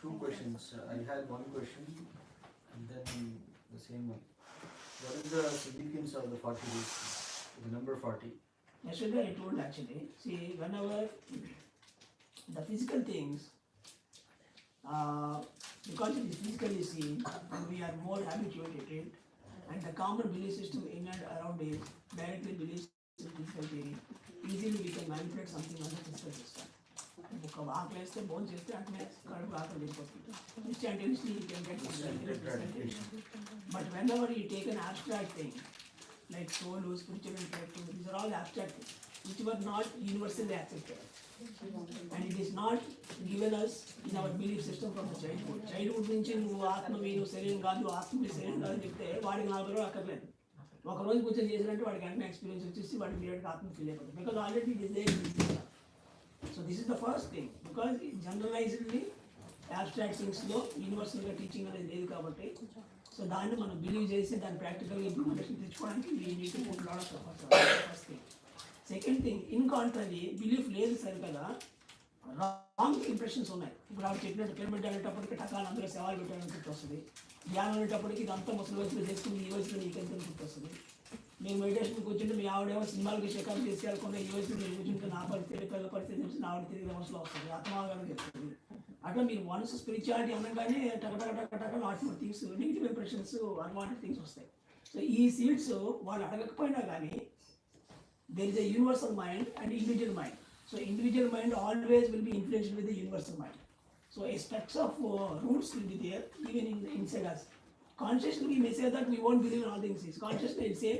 Two questions. I had one question and then the same one. What is the significance of the 40 days, the number 40? Yesterday I told actually, see whenever the physical things, because it is physically seen and we are more habituated to it, and the common belief system in and around it directly believes in physical theory, easily we can manipulate something on the physical system. ఒక ఆకలి వేస్తే bone చేస్తే అట్లే కడుపు ఆకలి వెళ్ళిపోతుంది. Instantaneously you can get. But whenever you take an abstract thing like soul, spiritual intellect, these are all abstract things which were not universally accepted, and it is not given us in our belief system from the childhood నుంచి నువ్వు ఆత్మవి, నువ్వు శరీరం కాదు, ఆత్మవి శరీరం కాదు అని చెప్తే వాడికి 4 రోజులు అక్కర్లేదు. ఒక రోజు కూర్చొని చేసినట్టు వాడికి వెంటనే ఎక్స్పీరియన్స్ వచ్చేసి వాడికి ఇమీడియట్గా ఆత్మ ఫీల్ అయిపోతుంది. Because already it is there. So this is the first thing, because generalizedly abstract things లో యూనివర్సల్ గా టీచింగ్ అనేది లేదు కాబట్టి, సో దాన్ని మనం బిలీవ్ చేసి దాన్ని ప్రాక్టికల్ గా ఇంప్లిమెంటేషన్ తెచ్చుకోవడానికి we need to put lot of efforts. First thing. Second thing, in contrary belief లేదు సరే కదా, రాంగ్ ఇంప్రెషన్స్ ఉన్నాయి. ఇప్పుడు ఆవిడ చెప్పినట్టు పిరమిడ్ అనేటప్పటికి టకాలు అందులో సేవలు పెట్టాలని గుర్తు వస్తుంది. ధ్యానం అనేటప్పటికి ఇదంతా ముసలి వయసులో చేసుకుని ఈ వయసులో నీకెంత గుర్తు వస్తుంది. మేము మెడిటేషన్ కూర్చుంటే మీ ఆవిడేమో సినిమాలకి షేకాలు తీసుకెళ్ళకుండా ఈ వయసులో మీరు కూర్చుంటే నా పరిస్థితి పిల్లల పరిస్థితి నుంచి నా ఆవిడ తిరిగి మనసులో వస్తుంది, ఆత్మగానే చెప్తుంది. అట్లా మీరు వన్స్ స్పిరిచువాలిటీ అనగానే టక lot more things, negative impressions, unwanted things వస్తాయి. సో ఈ సీడ్స్ వాళ్ళు అడగకపోయినా కానీ there is a universal mind and individual mind. So individual mind always will be influenced with the universal mind. So aspects of roots will be there even inside us. Consciously we may say that we won't believe in all things. Consciously we'll say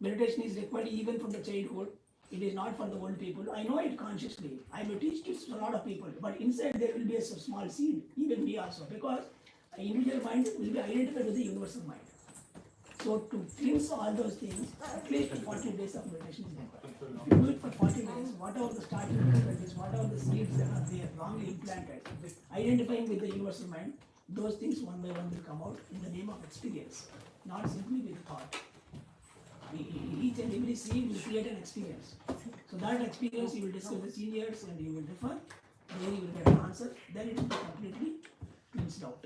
meditation is required even from the childhood. It is not for the old people. I know it consciously. I may teach to a lot of people, but inside there will be a small seed, even me also, because an individual mind will be identified with the universal mind. So to cleanse all those things, at least 40 days of meditation is required. If you do it for 40 days, whatever the starting difficulties, whatever the seeds that are there, wrongly implanted, identifying with the universal mind, those things one by one will come out in the name of experience, not simply with thought. Each and every seed will create an experience. So that experience you will discuss with the seniors and you will refer, there you will get an answer, then it will be completely cleansed out.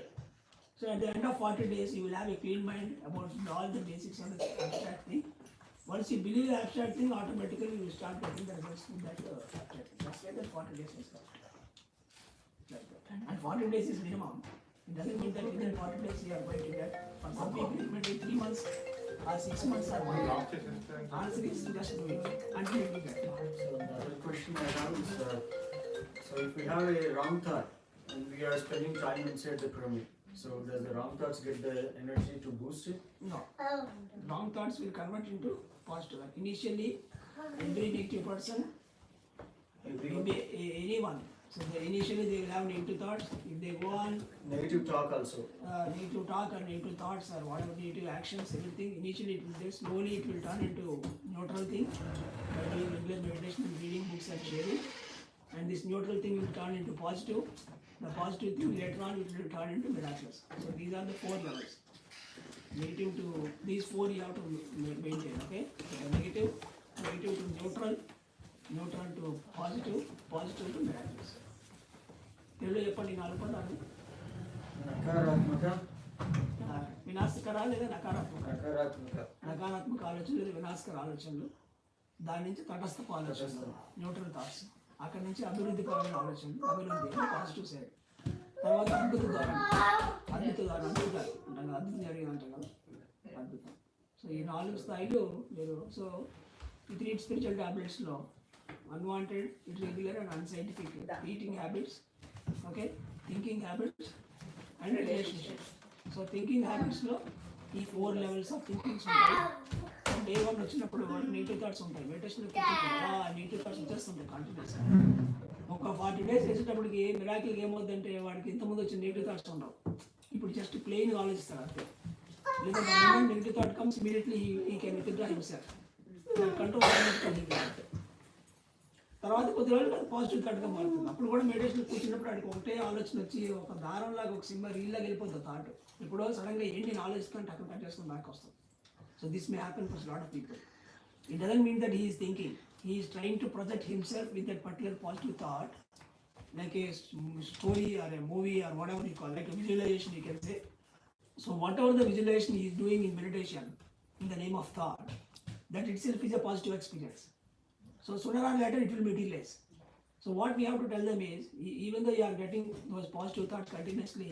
So at the end of 40 days, you will have a clean mind about all the basics of the abstract thing. Once you believe the abstract thing, automatically you will start getting the results with that abstract thing. That's why the 40 days is called. Like that. And 40 days is minimum. It doesn't mean that within 40 days you are going to get. For some people it may take 3 months or 6 months or 1 year. Answer is just do it until you get it. So the other question I have is, so if we have a wrong thought and we are spending time inside the pyramid, so does the wrong thoughts get the energy to boost it? No. Wrong thoughts will convert into positive. Initially, every negative person will be anyone. So initially they will have negative thoughts. If they go on Negative talk also. Negative talk or negative thoughts or whatever negative actions, everything, initially it will just slowly it will turn into neutral thing by doing regular meditation and reading books and sharing. And this neutral thing will turn into positive. The positive thing later on it will turn into miraculous. So these are the 4 levels. Negative to these 4 you have to maintain. Okay. So the negative to neutral, neutral to positive, positive to miraculous. తెలుగులో చెప్పండి 4 పదాలు. నకారాత్మక, వినాశకర లేదా నకారాత్మక. నకారాత్మక, నకారాత్మక ఆలోచనలు లేదా వినాశకర ఆలోచనలు, దాని నుంచి తటస్థపు ఆలోచనలు, న్యూట్రల్ థాట్స్. అక్కడ నుంచి అభివృద్ధిపరమైన ఆలోచనలు, అభివృద్ధి పాజిటివ్ సైడ్. తర్వాత అద్భుత ద్వారం అంటాం కదా, అద్భుతం జరిగింది అంటాం కదా, అద్భుతం. సో ఈ 4 స్థాయిలు మీరు. సో ఈ 3 స్పిరిచువల్ టాబ్లెట్స్లో unwanted, irregular and unscientific eating habits, okay, thinking habits and relationships. So thinking హ్యాబిట్స్లో ఈ 4 లెవెల్స్ ఆఫ్ థింకింగ్స్ ఉంటాయి. డే 1 వచ్చినప్పుడు వాడికి నెగిటివ్ థాట్స్ ఉంటాయి. మెడిటేషన్లో నెగిటివ్ థాట్స్ వచ్చేస్తుంటాయి కంటిన్యూస్గా. ఒక 40 days వేసేటప్పటికి మిరాకిల్గా ఏమవుతుందంటే వాడికి ఇంతకుముందు వచ్చిన నెగిటివ్ థాట్స్ ఉండవు. ఇప్పుడు జస్ట్ ప్లెయిన్ ఆలోచిస్తారు అంతే. లేదా నెగిటివ్ థాట్ కమ్స్ ఇమీడియట్లీ ఈ కెన్ విత్డ్రా హిమ్సెల్ఫ్, కంట్రోల్. తర్వాత కొద్ది రోజులు అది పాజిటివ్ థాట్గా మారుతుంది. అప్పుడు కూడా మెడిటేషన్ కూర్చున్నప్పుడు వాడికి ఒకటే ఆలోచన వచ్చి ఒక దారంలాగా ఒక సినిమా రీల్లాగా వెళ్ళిపోతుంది థాట్. ఇప్పుడు సడన్గా ఏంటి నేను ఆలోచిస్తుంటే అక్కడ కట్ చేసుకుని బ్యాక్ వస్తుంది. So this may happen for lot of people. It doesn't mean that he is thinking. He is trying to project himself with that particular positive thought, like a story or a movie or whatever you call, like a visualization you can say. So whatever the visualization he is doing in meditation, in the name of thought, that itself is a positive experience. So sooner or later it will materialize. So what we have to tell them is, even though you are getting those positive thoughts continuously,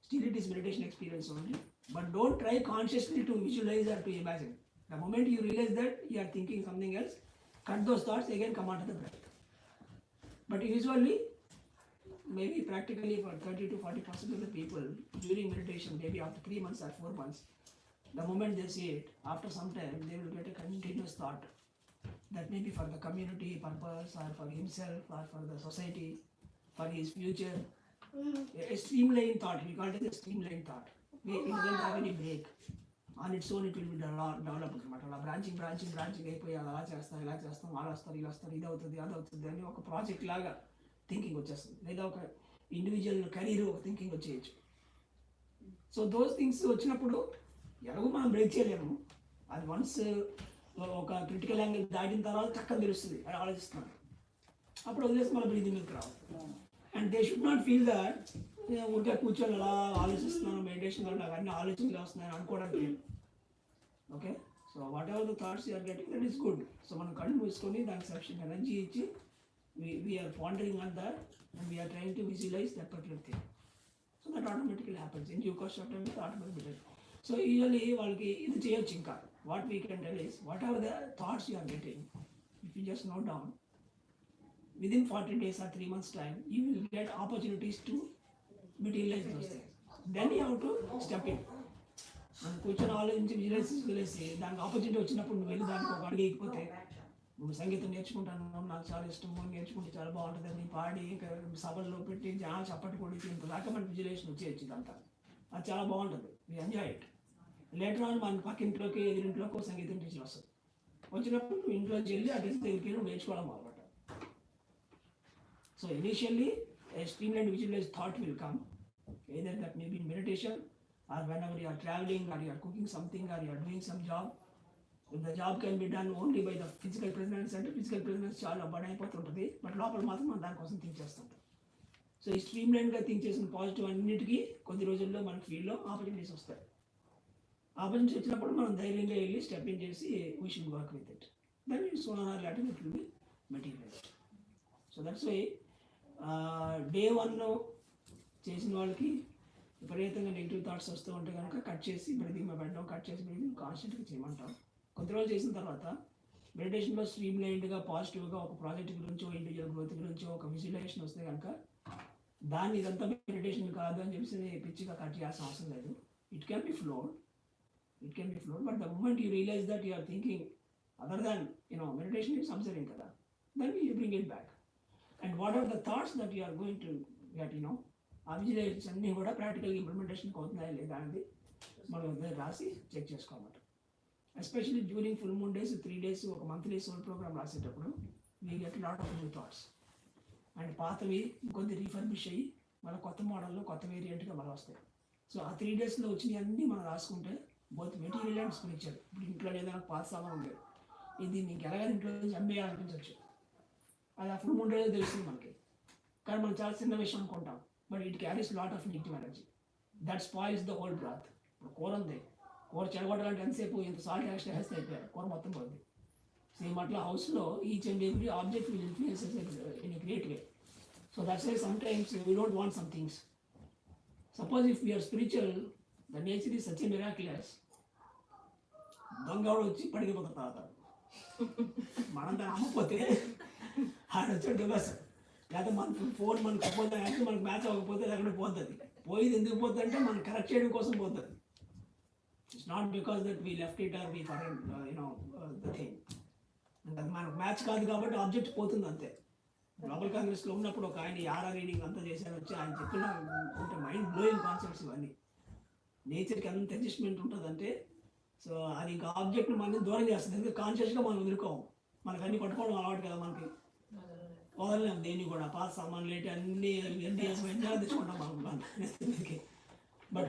still it is meditation experience only. But don't try consciously to visualize or to imagine. The moment you realize that you are thinking something else, cut those thoughts, again come out of the breath. But usually, maybe practically for 30 to 40% of the people during meditation, maybe after 3 months or 4 months, the moment they see it, after some time, they will get a continuous thought. That may be for the community purpose or for himself or for the society, for his future. A streamline thought, we call it a streamline thought. It doesn't have any break. On its own it will be developed అనమాట. అలా branching అయిపోయి అలా చేస్తాం, ఇలా చేస్తాం, వాళ్ళు వస్తారు, ఇలా వస్తారు, ఇది అవుతుంది, అది అవుతుంది అని ఒక ప్రాజెక్ట్ లాగా థింకింగ్ వచ్చేస్తుంది. లేదా ఒక ఇండివిజువల్ కెరీర్ ఒక థింకింగ్ వచ్చేయచ్చు. సో దోస్ థింగ్స్ వచ్చినప్పుడు ఎలాగో మనం బ్రేక్ చేయలేము. అది వన్స్ ఒక క్రిటికల్ యాంగిల్ దాటిన తర్వాత చక్కగా తెలుస్తుంది, అది ఆలోచిస్తున్నాను. అప్పుడు వదిలేసి మన బ్రీదింగ్ మీకు రావు. And they should not feel that ఊరికే కూర్చొని అలా ఆలోచిస్తున్నాను, మెడిటేషన్ వల్ల నాకు అన్ని ఆలోచనలు వస్తున్నాయని అనుకోవడానికి లేదు. Okay, so whatever the thoughts you're getting, that is good. సో మనం కళ్ళు మూసుకొని దానికి సఫిషియెంట్ ఎనర్జీ ఇచ్చి we're pondering on that and we're trying to visualise that particular thing. So that automatically happens in due course of time, automatic. So usually వాళ్ళకి ఇది చేయొచ్చు. ఇంకా what we can tell is, whatever the thoughts you're getting, if you just note down, within 40 days or 3 months time, you will get opportunities to materialize those things. Then you have to step in. మనం కూర్చొని ఆలోచించి visualise దానికి opportunity వచ్చినప్పుడు నువ్వు వెళ్ళి దానికి ఒక అడుగు వేయకపోతే, నువ్వు సంగీతం నేర్చుకుంటాను, నాకు చాలా ఇష్టము, నేర్చుకుంటే చాలా బాగుంటుంది అని పాడి ఇంకా సభల్లో పెట్టి జనాలు చప్పటి కొడితే ఇంతదాకా మన విజువలైజేషన్ వచ్చేయచ్చు. ఇదంతా అది చాలా బాగుంటుంది, we enjoy it. Later on మన పక్కింట్లోకి ఎదురింట్లోకి సంగీతం టీచర్ వస్తుంది. వచ్చినప్పుడు నువ్వు ఇంట్లోకి వెళ్ళి ఆ టీచర్ దగ్గరికి నువ్వు నేర్చుకోవడం అన్నమాట. So initially, a streamlined visualized thought will come, either that may be in meditation or whenever you are traveling or you are cooking something or you are doing some job. If the job can be done only by the physical presence, and physical presence చాలా బడ్ అయిపోతుంటుంది, but లోపల మాత్రం మనం దానికోసం think చేస్తుంటాం. So ఈ స్ట్రీమ్లైన్గా think చేసిన positive అన్నిటికీ కొద్ది రోజుల్లో మన ఫీల్డ్లో ఆపర్చునిటీస్ వస్తాయి. ఆపర్చునిటీస్ వచ్చినప్పుడు మనం ధైర్యంగా వెళ్ళి స్టెప్ ఇన్ చేసి we should work with it. Then sooner or later it will be materialised. So that's why day 1 చేసిన వాళ్ళకి విపరీతంగా నెగిటివ్ థాట్స్ వస్తూ ఉంటే కనుక కట్ చేసి బ్రీదింగ్ పెట్టడం, కట్ చేసి బ్రీదింగ్ కాన్స్టెంట్గా చేయమంటాం. కొద్ది రోజులు చేసిన తర్వాత మెడిటేషన్లో స్ట్రీమ్లైన్డ్గా పాజిటివ్గా ఒక ప్రాజెక్ట్ గురించో, ఇండివిజువల్ గ్రోత్ గురించో ఒక విజువలైజేషన్ వస్తే కనుక దాన్ని ఇదంతా మెడిటేషన్ కాదు అని చెప్పేసి పిచ్చిగా కట్ చేయాల్సిన అవసరం లేదు. It can be flowed, but the moment you realize that you are thinking other than meditation is observing కదా, then you bring it back. And what are the thoughts that you are going to get, ఆ visualisations అన్నీ కూడా ప్రాక్టికల్గా ఇంప్లిమెంటేషన్కి అవుతున్నాయా లేదా అనేది మనం రాసి చెక్ చేసుకోవాలి. Especially during full moon days, 3 days, ఒక మంత్లీ సోల్ ప్రోగ్రామ్ రాసేటప్పుడు we get lot of new thoughts. And పాతవి ఇంకొద్ది రీఫర్బిష్ అయ్యి మన కొత్త మోడల్లో కొత్త వేరియంట్గా మనం వస్తాయి. సో ఆ 3 daysలో వచ్చినవి అన్నీ మనం రాసుకుంటే బోత్ మెటీరియల్ అండ్ స్పిరిచువల్. ఇప్పుడు ఇంట్లో ఏదైనా పాత సామాన్ ఉంది, ఇది మీకు ఎలాగైనా ఇంట్లో నుంచి అమ్మేయాలనిపించవచ్చు, అది ఆ ఫుల్ మూన్ డేలో తెలుస్తుంది మనకి. కానీ మనం చాలా చిన్న విషయం అనుకుంటాం, but it carries lot of negative energy that spoils the whole broth. ఇప్పుడు కూర ఉంది, కూర చెడగొట్టాలంటే ఎంతసేపు ఇంత సాల్ట్ ఎక్స్ట్రా వేస్తే అయిపోయారు, కూర మొత్తం పోతుంది. Same atla house lo each and every object will influence us in a great way. So that's why sometimes we don't want some things. Suppose if we are spiritual, the nature is such a miraculous. దొంగవాడు వచ్చి పడిపోతాడు తర్వాత మనం దాన్ని అమ్మకపోతే ఆడ వచ్చాడు దొంగేస్తాడు. లేదా మన phone మనకు పోతే అంటే మనకు మ్యాచ్ అవ్వకపోతే అక్కడ పోతుంది. పోయేది ఎందుకు పోతుంది అంటే మనం కరెక్ట్ చేయడం కోసం పోతుంది. It's not because that we left it or V for the thing. మనకు మ్యాచ్ కాదు కాబట్టి ఆబ్జెక్ట్ పోతుంది అంతే. గ్లోబల్ కాంగ్రెస్లో ఉన్నప్పుడు ఒక ఆయన ఆర్ఆర్ రీడింగ్ అంతా చేశారు వచ్చి ఆయన చెప్పిన అంటే మైండ్ బ్లోయింగ్ కాన్సెప్ట్స్ ఇవన్నీ. నేచర్కి ఎంత అడ్జస్ట్మెంట్ ఉంటుందంటే సో అది ఇంకా ఆబ్జెక్ట్ని మనం దూరం చేస్తుంది. ఎందుకంటే కాన్షియస్గా మనం వదులుకోము. మనకు అన్ని పట్టుకోవడం అలవాటు కదా, మనకి వదలలేము దేన్ని కూడా. పాత సామాన్లు ఏంటి అన్ని తెచ్చుకుంటాం మనం. But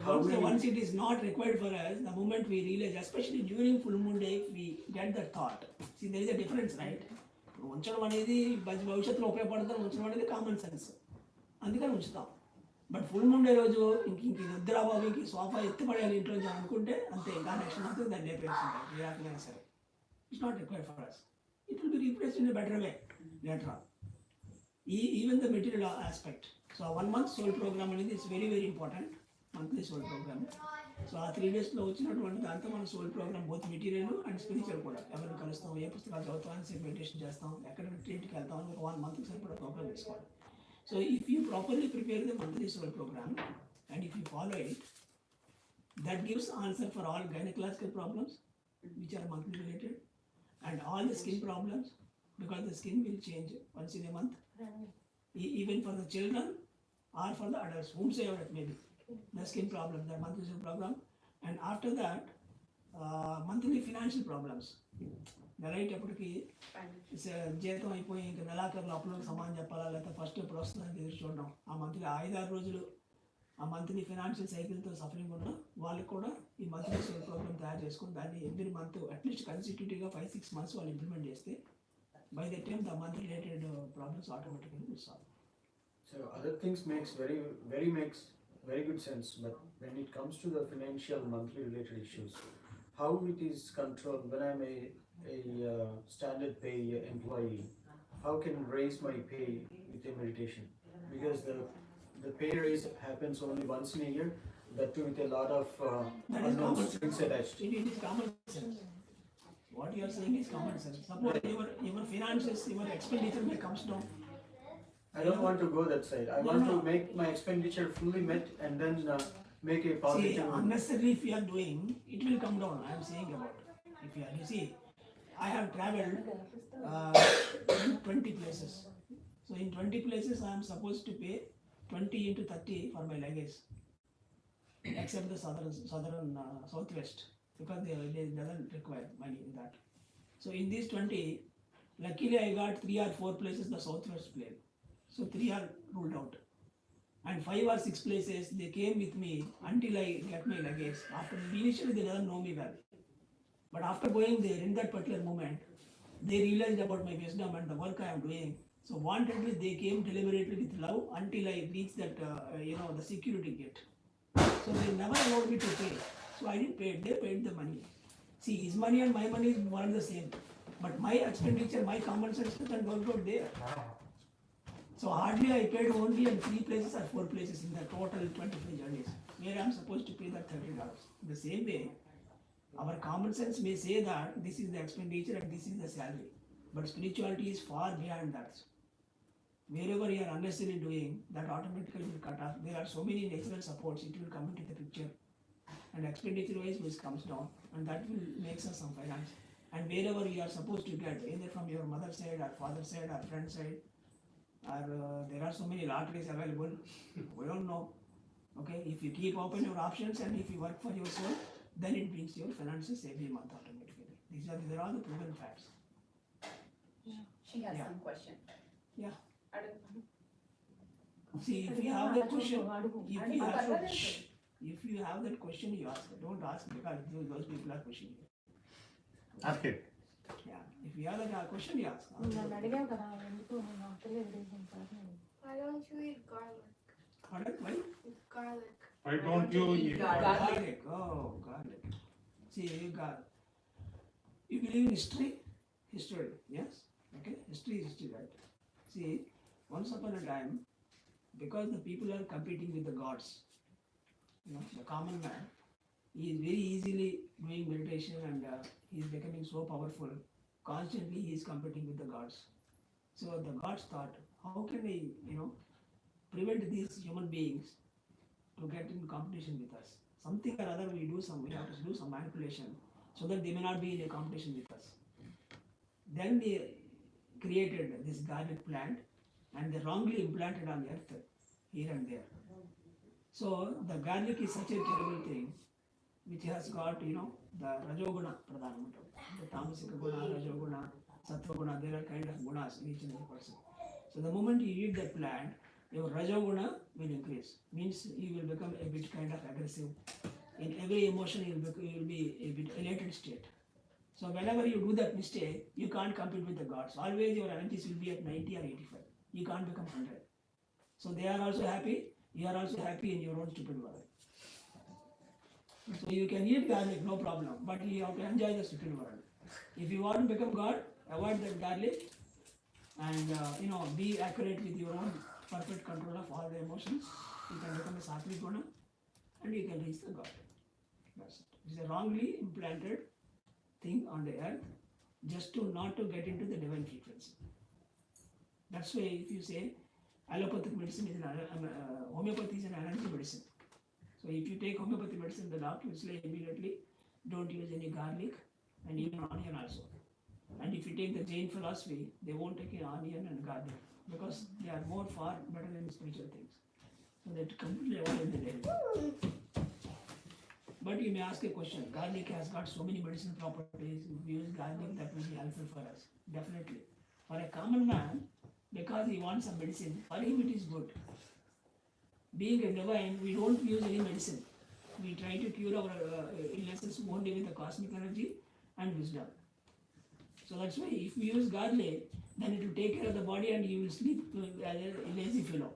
once it is not required for us, the moment we realize, especially during full moon day, we get that thought. See, there is a difference, right? ఉంచడం అనేది భవిష్యత్తులో ఉపయోగపడుతుంది, ఉంచడం అనేది కామన్ సెన్స్, అందుకని ఉంచుతాం. బట్ ఫుల్ మూన్ డే రోజు ఇంక నిద్ర బాబు ఇంక సోఫా ఎత్తిపడేయాలి ఇంట్లో అనుకుంటే అంతే, ఇంకా నెక్స్ట్ మంత్ దాన్ని లేపేస్తుంటాం ఏ రకంగా సరే. It's not required for us. It will be replaced in a better way later on. Even the material aspect. So 1 month soul program అనేది it's very very important. Monthly soul program. So ఆ 3 daysలో వచ్చినటువంటి దాంతో మన soul program both material and spiritual కూడా. ఎవరిని కలుస్తాం, ఏ పుస్తకాలు చదువుతాం, ఎంతసేపు మెడిటేషన్ చేస్తాం, ఎక్కడ ట్రీట్కి వెళ్తాం అని 1 month సరిపడా ప్రోగ్రామ్ తీసుకోవాలి. So if you properly prepare the monthly soul programme and if you follow it, that gives answer for all gynecological problems which are monthly related and all the skin problems, because the skin will change once in a month. Even for the children or for the adults, whomsoever it may be, the skin problem, the monthly skin program. And after that, monthly financial problems. నెలైట్ ఎప్పటికి జీతం అయిపోయి ఇంకా నెలాఖరులో అప్పులకు సమానం చెప్పాలా, లేకపోతే first ఎప్పుడు వస్తుందని ఎదురు చూడడం. ఆ మంత్లీ 5-6 రోజులు ఆ మంత్లీ ఫినాన్షియల్ సైకిల్తో సఫరింగ్ ఉన్న వాళ్ళకి కూడా ఈ మంత్లీ సోల్ ప్రోగ్రామ్ తయారు చేసుకుని దాన్ని ఎవ్రీ మంత్ అట్లీస్ట్ కన్సిక్యూటివ్గా 5-6 months వాళ్ళు ఇంప్లిమెంట్ చేస్తే by the time the month related problems automatically will solve. So other things makes very good sense, but when it comes to the financial monthly related issues, how it is controlled when I'm a standard pay employee, how can I raise my pay with a meditation? Because the pay raise happens only once in a year, that too with a lot of unknown strings attached. It is common sense. What you are saying is common sense. Suppose your finances, your expenditure may comes down. I don't want to go that side. I want to make my expenditure fully met and then make a positive. See, unnecessarily if you are doing, it will come down. I am saying about. If you are, you see, I have travelled in 20 places. So in 20 places, I am supposed to pay 20 into 30 for my luggage, except the southern southwest, because they doesn't require money in that. So in these 20, luckily I got 3 or 4 places the southwest plane. So 3 are ruled out. And 5 or 6 places they came with me until I get my luggage. After initially they doesn't know me well, but after going there in that particular moment, they realized about my wisdom and the work I am doing. So wantedly they came deliberately with love until I reached that the security gate. So they never allowed me to pay. So I didn't pay. They paid the money. See, his money and my money is more or the same, but my expenditure, my common sense can work out there. So hardly I paid only in 3 places or 4 places in the total 25 journeys, where I am supposed to pay that $30. The same way, our common sense may say that this is the expenditure and this is the salary, but spirituality is far beyond that. Wherever you are unnecessarily doing, that automatically will cut off. There are so many natural supports, it will come into the picture, and expenditure wise which comes down, and that will make us some finance. And wherever you are supposed to get, either from your mother's side or father's side or friend's side, or there are so many lotteries available, we don't know. Okay, if you keep open your options and if you work for your soul, then it brings your finances every month automatically. These are all the proven facts. She has Yeah. some question. Yeah. See, if you have that question, if you have that question, you ask. Don't ask because those people are pushing you. Ask it. Yeah, if you have that question, you ask. నన్ను అడిగావు కదా ఎందుకు నాకు తెలియదు reason sir నేను. Why don't you eat garlic? Pardon? Why? Garlic. Why don't you eat? Garlic. Oh, garlic. See, you believe in history? history, yes? Okay, history is history, right? See, once upon a time, because the people are competing with the gods, the common man, he is very easily doing meditation and he is becoming so powerful. Constantly he is competing with the gods. So the gods thought, how can we, prevent these human beings to get in competition with us? Something or other we have to do some manipulation so that they may not be in a competition with us. Then they created this garlic plant and they wrongly implanted on earth here and there. So the garlic is such a terrible thing which has got, the Rajoguna Pradhanamata, the Tamasika Guna, Rajoguna, Sattva Guna, there are kind of gunas in each and every person. So the moment you eat that plant, your Rajoguna will increase. Means you will become a bit kind of aggressive. In every emotion you will be a bit elated state. So whenever you do that mistake, you can't compete with the gods. Always your energies will be at 90 or 85. You can't become 100. So they are also happy, you are also happy in your own stupid world. So you can eat garlic, no problem, but you have to enjoy the stupid world. If you want to become God, avoid that garlic and be accurate with your own perfect control of all the emotions. You can become a Sattvic Guna and you can reach the God. That's it. It's a wrongly implanted thing on the earth just to not to get into the divine frequency. That's why if you say allopathic medicine is homeopathy is an energy medicine. So if you take homeopathy medicine, the doctor will say immediately don't use any garlic and even onion also. And if you take the Jain philosophy, they won't take onion and garlic because they are far better than spiritual things. So they completely avoid the daily. But you may ask a question, garlic has got so many medicinal properties, if we use garlic that will be helpful for us. Definitely. For a common man, because he wants some medicine, for him it is good. Being a divine, we don't use any medicine. We try to cure our illnesses only with the cosmic energy and wisdom. So that's why if we use garlic, then it will take care of the body and you will sleep as a lazy fellow.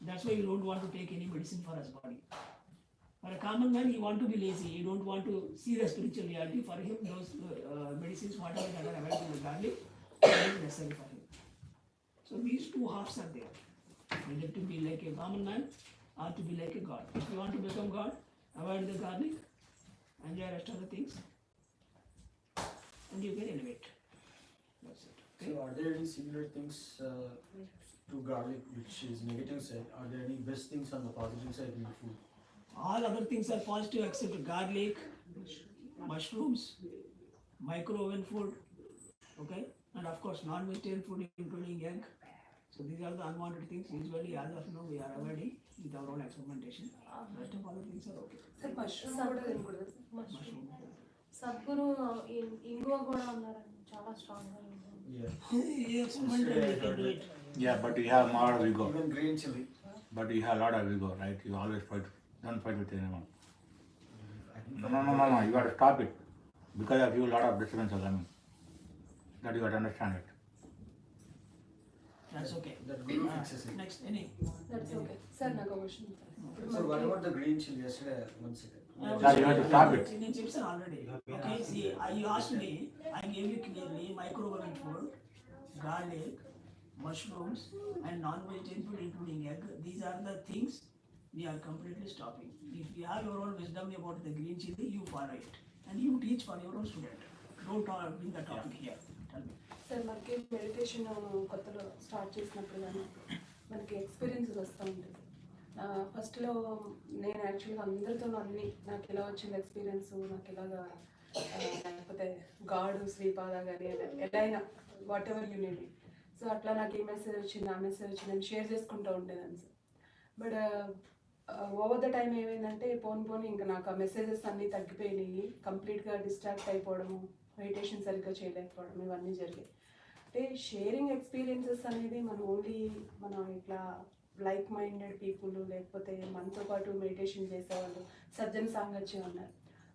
That's why you don't want to take any medicine for his body. For a common man, he want to be lazy. He don't want to see the spiritual reality. For him, those medicines, whatever that are available in the garlic, is necessary for him. So these two halves are there. Either to be like a common man or to be like a god. If you want to become God, avoid the garlic, enjoy rest of the things, and you can elevate. That's it. Okay? So are there any similar things to garlic which is negative side? Are there any best things on the positive side in the food? All other things are positive except garlic, mushrooms, micro-oven food, okay, and of course non-vegetarian food including egg. So these are the unwanted things. Usually, as of now, we are avoiding with our own experimentation. Rest of other things are okay. Sir mushroom కూడా తినకూడదు. Mushroom. Sadhguru ఇంగువ కూడా అన్నారండి చాలా strong గా ఉంటుంది. Yeah. Experimental, we can do it. Yeah, but you have more ego. Even green chili. But you have a lot of ego, right? You always fight. Don't fight with anyone. No. You got to stop it. Because of you, a lot of disturbance are coming. That you got to understand it. That's okay. That guru fixes it. Next, any? That's okay sir నాకు ఒక question. So what about the green chili yesterday? One second. Sir, you have to stop it. Chicken chips are already. Okay, see, you asked me, I gave you clearly micro-oven food, garlic, mushrooms, and non-vegetarian food including egg. These are the things we are completely stopping. If you have your own wisdom about the green chili, you follow it. And you teach for your own student. Don't bring the topic here. Tell me. Sir మనకి meditation కొత్తలో start చేసినప్పుడు కానీ మనకి experiences వస్తూ ఉంటుంది. ఫస్ట్లో నేను యాక్చువల్గా అందరితో అన్ని నాకు ఎలా వచ్చింది ఎక్స్పీరియన్స్, నాకు ఎలాగా లేకపోతే గాడు శ్రీపాద కానీ ఎలా అయినా what ever you need. So అట్లా నాకు ఈ మెసేజ్ వచ్చింది, ఆ మెసేజ్ వచ్చింది నేను షేర్ చేసుకుంటూ ఉండేదాన్ని sir. But over the time ఏమైందంటే పోని ఇంకా నాకు ఆ మెసేజెస్ అన్నీ తగ్గిపోయినాయి, కంప్లీట్గా డిస్ట్రాక్ట్ అయిపోవడము, మెడిటేషన్ సరిగ్గా చేయలేకపోవడం, ఇవన్నీ జరిగాయి. అంటే షేరింగ్ ఎక్స్పీరియన్సెస్ అనేది మనం ఇట్లా లైక్ మైండెడ్ పీపుల్ లేకపోతే మనతో పాటు మెడిటేషన్ చేసేవాళ్ళు సజ్జన సాంగత్యం ఉన్నారు,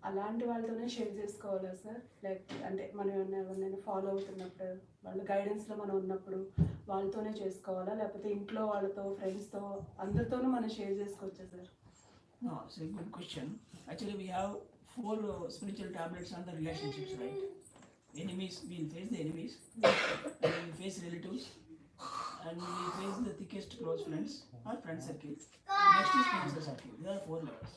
అలాంటి వాళ్ళతోనే షేర్ చేసుకోవాలా సార్? లేకపోతే అంటే మనం ఎవరినైనా ఫాలో అవుతున్నప్పుడు వాళ్ళ గైడెన్స్లో మనం ఉన్నప్పుడు వాళ్ళతోనే చేసుకోవాలా, లేకపోతే ఇంట్లో వాళ్ళతో ఫ్రెండ్స్తో అందరితోనూ మనం షేర్ చేసుకోవచ్చా sir? No, it's a good question. Actually, we have 4 spiritual tablets on the relationships, right? Enemies, we will face the enemies, and we will face relatives, and we will face the thickest close friends or friend circle. Next is spiritual circle. There are 4 levels.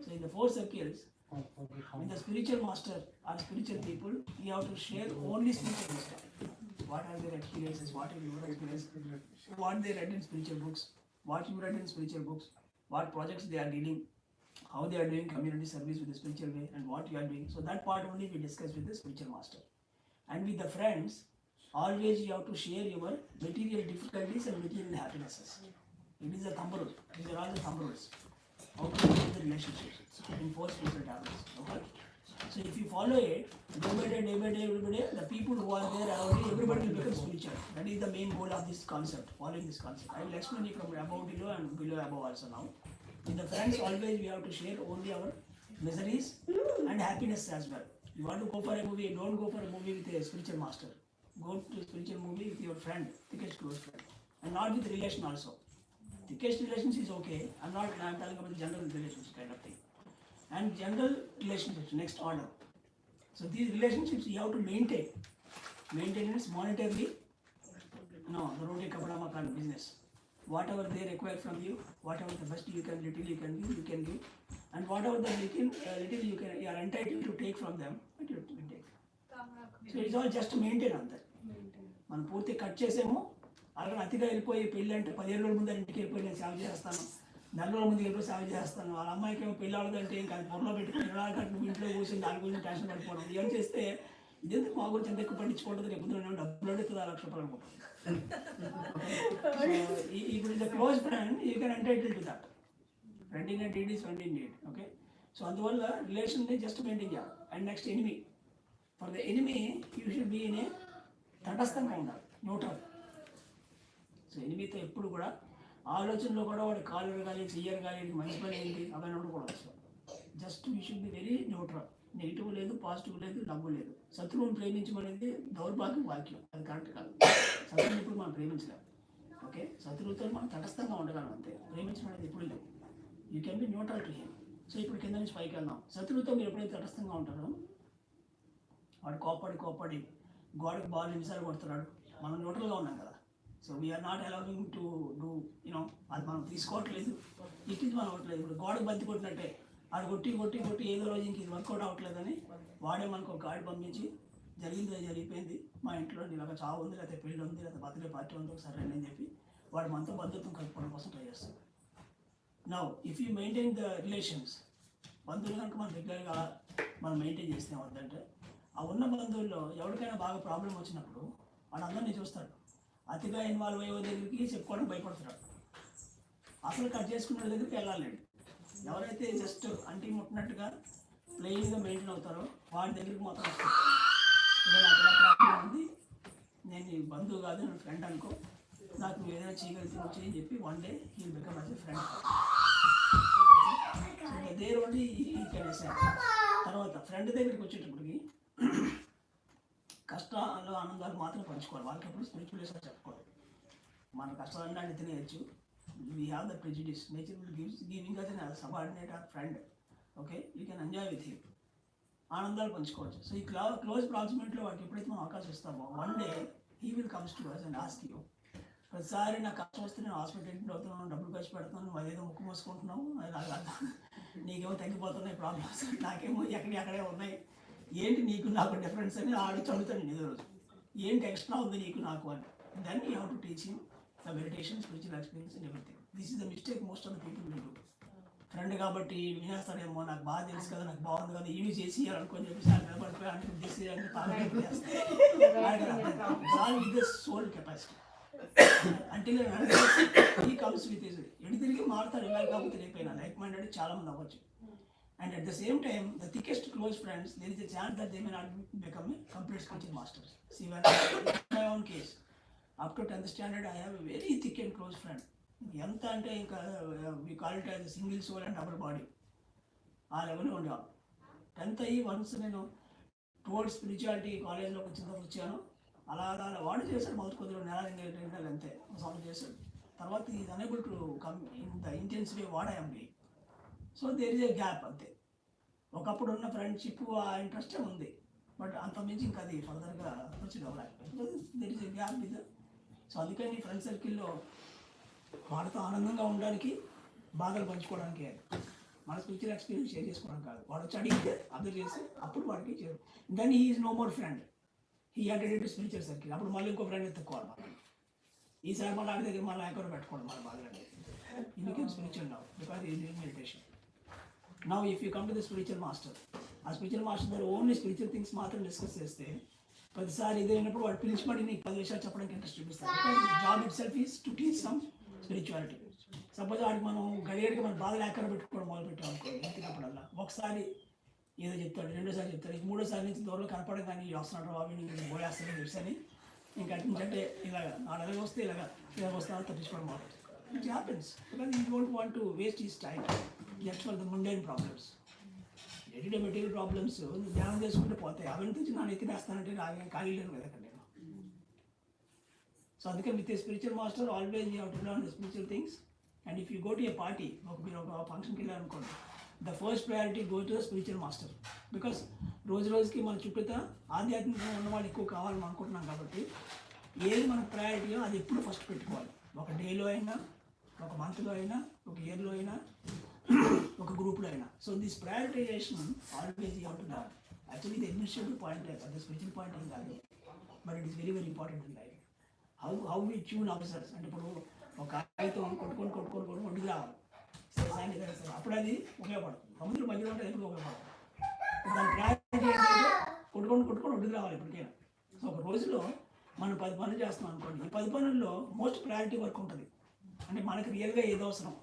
So in the 4 circles, with the spiritual master or spiritual people, you have to share only spiritual wisdom. What are their experiences? What are your experiences? What they read in spiritual books? What you read in spiritual books? What projects they are dealing? How they are doing community service with the spiritual way, and what you are doing. So that part only we discuss with the spiritual master. And with the friends, always you have to share your material difficulties and material happinesses. It is a thumb rule. These are all the thumb rules. How to manage the relationships in 4 spiritual tablets. Okay? So if you follow it, day by day, every day, the people who are there around you, everybody will become spiritual. That is the main goal of this concept, following this concept. I will explain it from above below and below above also now. With the friends, always we have to share only our miseries and happiness as well. You want to go for a movie, don't go for a movie with a spiritual master. Go to a spiritual movie with your friend, thickest close friend. And not with relation also. Thickest relations is okay. I'm talking about the general relationships kind of thing. And general relationships, next order. So these relationships you have to maintain. Maintenance monetarily, no, the roti kapda makan business. Whatever they require from you, whatever the best you can, little you can give. And whatever the little you are entitled to take from them, but you can take. So it's all just to maintain on that. మనం పూర్తి cut చేసేమో అలా అతిగా వెళ్ళిపోయి పెళ్ళి అంటే 15 రోజుల ముందు ఇంటికి వెళ్ళిపోయి నేను సేవ చేస్తాను, 4 రోజుల ముందు వెళ్ళిపోయి సేవ చేస్తాను, వాళ్ళ అమ్మాయికి ఏమో పెళ్ళి అవ్వదంటే ఇంకా అది పొరలో పెట్టుకుని కట్టు ఇంట్లో కూర్చొని దాని గురించి టెన్షన్ పడిపోవడం. ఏం చేస్తే ఇదెందుకు మా గురించి ఎంత ఎక్కువ పట్టించుకుంటుంది, రేపు డబ్బులు అడుగుతుంది 1 లక్ష రూపాయలు అనుకుంటాను. ఇప్పుడు ఇది close friend you can entitle to that. Friend in deed is friend in deed. Okay, so అందువల్ల రిలేషన్ని జస్ట్ మెయింటైన్ చేయాలి. And next enemy. For the enemy you should be in a తటస్థంగా ఉండాలి, న్యూట్రల్. సో ఎనిమితో ఎప్పుడు కూడా ఆలోచనలో కూడా వాడు కాలు కానీ చెయ్యరు కానీ మంచి పని ఏంటి అవన్నీ ఉండకూడదు. Just you should be very neutral. Negative లేదు, పాజిటివ్ లేదు, డబ్బు లేదు. శత్రువుని ప్రేమించమనేది దౌర్భాగ్యం వాక్యం, అది కరెక్ట్ కాదు. శత్రువుని ఇప్పుడు మనం ప్రేమించలేము. ఓకే, శత్రువుతో మనం తటస్థంగా ఉండగలం అంతే. ప్రేమించడం అనేది ఎప్పుడు లేదు. You can be neutral to him. So ఇప్పుడు కింద నుంచి పైకి వెళ్దాం. శత్రువుతో మీరు ఎప్పుడైతే తటస్థంగా ఉంటారో వాడు కోప్పడి గోడకు బాల్ నిమిషాలు కొడుతున్నాడు, మనం న్యూట్రల్గా ఉన్నాం కదా. So we're not allowing to do you know, అది మనం తీసుకోవట్లేదు, ఇట్ మనం అవ్వట్లేదు. ఇప్పుడు గోడకు బంతి కొట్టినట్టే, ఆడు కొట్టి ఏదో రోజు ఇంక ఇది వర్కౌట్ అవ్వట్లేదని వాడే మనకు ఒక గాడి పంపించి జరిగిపోయింది మా ఇంట్లో ఇలాగ చావు ఉంది, లేకపోతే పెళ్ళి ఉంది, లేకపోతే బర్త్డే పార్టీ ఉంది, సరే అని చెప్పి వాడు మనతో బంధుత్వం కలుపుకోవడం కోసం ట్రై చేస్తాడు. Now if you maintain the relations, బంధువులు కనుక మనం రెగ్యులర్గా మనం మెయింటైన్ చేస్తే వద్దంటే ఆ ఉన్న బంధువుల్లో ఎవరికైనా బాగా ప్రాబ్లం వచ్చినప్పుడు వాడు అందరినీ చూస్తాడు. అతిగా ఇన్వాల్వ్ అయ్యే దగ్గరికి చెప్పుకోవడం భయపడుతున్నాడు. అసలు కట్ చేసుకునే దగ్గరికి వెళ్ళాలి. ఎవరైతే జస్ట్ అంటి ముట్టినట్టుగా ప్లెయిన్గా మెయింటైన్ అవుతారో వాడి దగ్గరికి మాత్రం వస్తారు. అక్కడ ప్రాబ్లం ఉంది, నేను నీ బంధువు కాదు, నేను ఫ్రెండ్ అనుకో, నాకు నువ్వు ఏదైనా చేయగలిగితే అని చెప్పి one day he become as a friend. There only he can accept. తర్వాత ఫ్రెండ్ దగ్గరికి వచ్చేటప్పటికి కష్టాలు ఆనందాలు మాత్రం పంచుకోవాలి. వాళ్ళకి ఎప్పుడు స్పిరిచువల్గా చెప్పుకోవాలి. మన కష్టాలన్నీ ఆయన తినేయచ్చు. We have the prejudice. Nature will giving us an subordinate or friend. Okay, you can enjoy with him. ఆనందాలు పంచుకోవచ్చు. సో ఈ క్లోజ్ ప్రాక్సిమిటీలో వాడికి ఎప్పుడైతే మనం అవకాశం ఇస్తామో one day he will comes to us and ask you. ప్రతిసారి నాకు కష్టం వస్తే నేను హాస్పిటల్ అడ్మిట్ అవుతున్నాను, డబ్బులు ఖర్చు పెడుతున్నాను, నువ్వు అదేదో ముక్కు మోసుకుంటున్నావు, నీకేమో తగ్గిపోతున్నాయి ప్రాబ్లమ్స్, నాకేమో అక్కడే ఉన్నాయి, ఏంటి నీకు నాకు డిఫరెన్స్ అని చదువుతాను నేను రోజు, ఏంటి ఎక్స్ట్రా ఉంది నీకు నాకు అని. Then you have to teach him the meditation, spiritual experience and everything. This is the mistake most of the people will do. Friend కాబట్టి వినేస్తాడేమో, నాకు బాగా తెలుసు కదా, నాకు బాగుంది కదా, ఇవి చేసి అనుకొని చెప్పేసి నిలబడిపోయి అంటే దిస్ అంటే సోల్ కెపాసిటీ అంటే ఈ కమ్స్ విత్ ఎటు తిరిగి మారుతాడు. ఇలా కాకపోతే రేపైనా లైక్ మైండెడ్ చాలా మంది అవ్వచ్చు. And at the same time, the thickest close friends, there is a chance that they may not become a complete spiritual masters. See, when in my own case, up to 10th standard, I have a very thick and close friend. ఎంత అంటే ఇంకా we call it as a single soul and double body. ఆ లెవెల్లో ఉండేవాళ్ళం. 10th అయ్యి once నేను towards spirituality కాలేజ్లోకి వచ్చాను. అలా వాడు చేశాడు మొదటి కొద్దిగా నెల 2 నెలలు అంతే సాల్వ్ చేశాడు. తర్వాత is unable to come in the intense way what I'm being. So there is a gap అంతే. ఒకప్పుడు ఉన్న ఫ్రెండ్షిప్ ఆ ఇంట్రెస్టే ఉంది, బట్ అంత మించి ఇంకా అది ఫర్దర్గా ప్రొసీడ్ అవ్వలేకపోయింది. There is a gap with. So అందుకని ఫ్రెండ్ సర్కిల్లో వాళ్ళతో ఆనందంగా ఉండడానికి, బాధలు పంచుకోవడానికి, మన స్పిరిచువల్ ఎక్స్పీరియన్స్ షేర్ చేసుకోవడం కాదు. వాడు వచ్చి అడిగితే అబ్జర్వ్ చేసి అప్పుడు వాడికి then he is no more friend, he attended to spiritual circle. అప్పుడు మళ్ళీ ఇంకో ఫ్రెండ్ ఎత్తుకోవాలి మనం. ఈసారి మళ్ళీ ఆడి దగ్గర మళ్ళీ ఎక్కడ పెట్టుకోవడం మన బాధలు. He became spiritual now because he is doing meditation. Now if you come to the spiritual master, ఆ స్పిరిచువల్ మాస్టర్ దగ్గర ఓన్లీ స్పిరిచువల్ థింగ్స్ మాత్రం డిస్కస్ చేస్తే ప్రతిసారి ఎదురైనప్పుడు వాడు పిలిచి పడి నీకు 10 విషయాలు చెప్పడానికి ఇంట్రెస్ట్ చూపిస్తాడు. Because job it self is to teach some spirituality. Suppose వాడికి మనం గడియడికి మన బాధలు ఎక్కడ పెట్టుకోవడం మొదలు పెట్టాం అనుకో, ఎత్తినప్పుడల్లా ఒకసారి ఏదో చెప్తాడు, రెండోసారి చెప్తాడు, ఇది మూడోసారి నుంచి దూరంలో కనపడదు కానీ వస్తున్నాడు బాబు నేను పోయేస్తాను తెలుసని ఇంకా అట్నుంచంటే ఇలాగ నాలుగు వస్తే ఇలాగ వస్తాను తప్పించుకోవడం మొదలు. It happens because you don't want to waste his time just for the mundane problems. Day-to-day material problems ధ్యానం చేసుకుంటే పోతాయి. అవన్నీ తెచ్చి నా ఎత్తినేస్తానంటే నాకు ఖాళీ లేను కదా అక్కడ నేను. సో అందుకే with a spiritual master always you have to learn the spiritual things. And if you go to A party, మీరు ఒక ఫంక్షన్కి వెళ్ళారనుకోండి, the first priority go to the spiritual master. Because రోజు రోజుకి మన చుట్టూత ఆధ్యాత్మికంగా ఉన్నవాళ్ళు ఎక్కువ కావాలని అనుకుంటున్నాం కాబట్టి ఏది మనకు ప్రయారిటీయో అది ఎప్పుడు ఫస్ట్ పెట్టుకోవాలి. ఒక డేలో అయినా, ఒక మంత్లో అయినా, ఒక ఇయర్లో అయినా, ఒక గ్రూప్లో అయినా. So this prioritisation always you have to learn. Actually ఇది అడ్మినిస్ట్రేటివ్ పాయింట్, అది స్పిరిచువల్ పాయింట్ ఏం కాదు, but it is very very important in life. How we tune officers అంటే ఇప్పుడు ఒక ఆయుధం కొట్టుకొని ఒడ్డుకు రావాలి సరే, అప్పుడు అది ఉపయోగపడుతుంది. సముద్రం మధ్యలో ఉంటే ఎప్పుడు ఉపయోగపడుతుంది. దాని ప్రయారిటీ ఏంటంటే కొట్టుకొని ఒడ్డుకు రావాలి ఎప్పటికైనా. సో ఒక రోజులో మనం 10 పనులు చేస్తున్నాం అనుకోండి, ఈ 10 పనుల్లో మోస్ట్ ప్రయారిటీ వర్క్ ఉంటుంది. అంటే మనకు రియల్గా ఏదో అవసరం,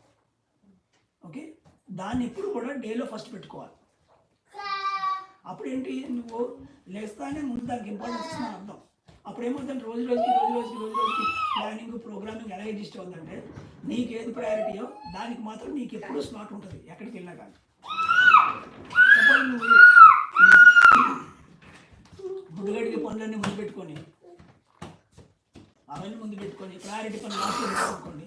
ఓకే, దాన్ని ఎప్పుడు కూడా డేలో ఫస్ట్ పెట్టుకోవాలి. అప్పుడు ఏంటి, నువ్వు లేస్తానే ముందు దానికి ఇంపార్టెన్స్ ఇస్తున్నాను అర్థం. అప్పుడు ఏమవుతుందంటే రోజు రోజుకి ప్లానింగ్ ప్రోగ్రామింగ్ ఎలా ఎగ్జిస్ట్ అవుతుందంటే నీకు ఏది ప్రయారిటీయో దానికి మాత్రం నీకు ఎప్పుడు స్లాట్ ఉంటుంది ఎక్కడికి వెళ్ళినా కానీ. సపోజ్ నువ్వు బుడ్డుగడికి పనులన్నీ ముందు పెట్టుకొని అవన్నీ ముందు పెట్టుకొని ప్రయారిటీ పని లాస్ట్ అనుకోండి.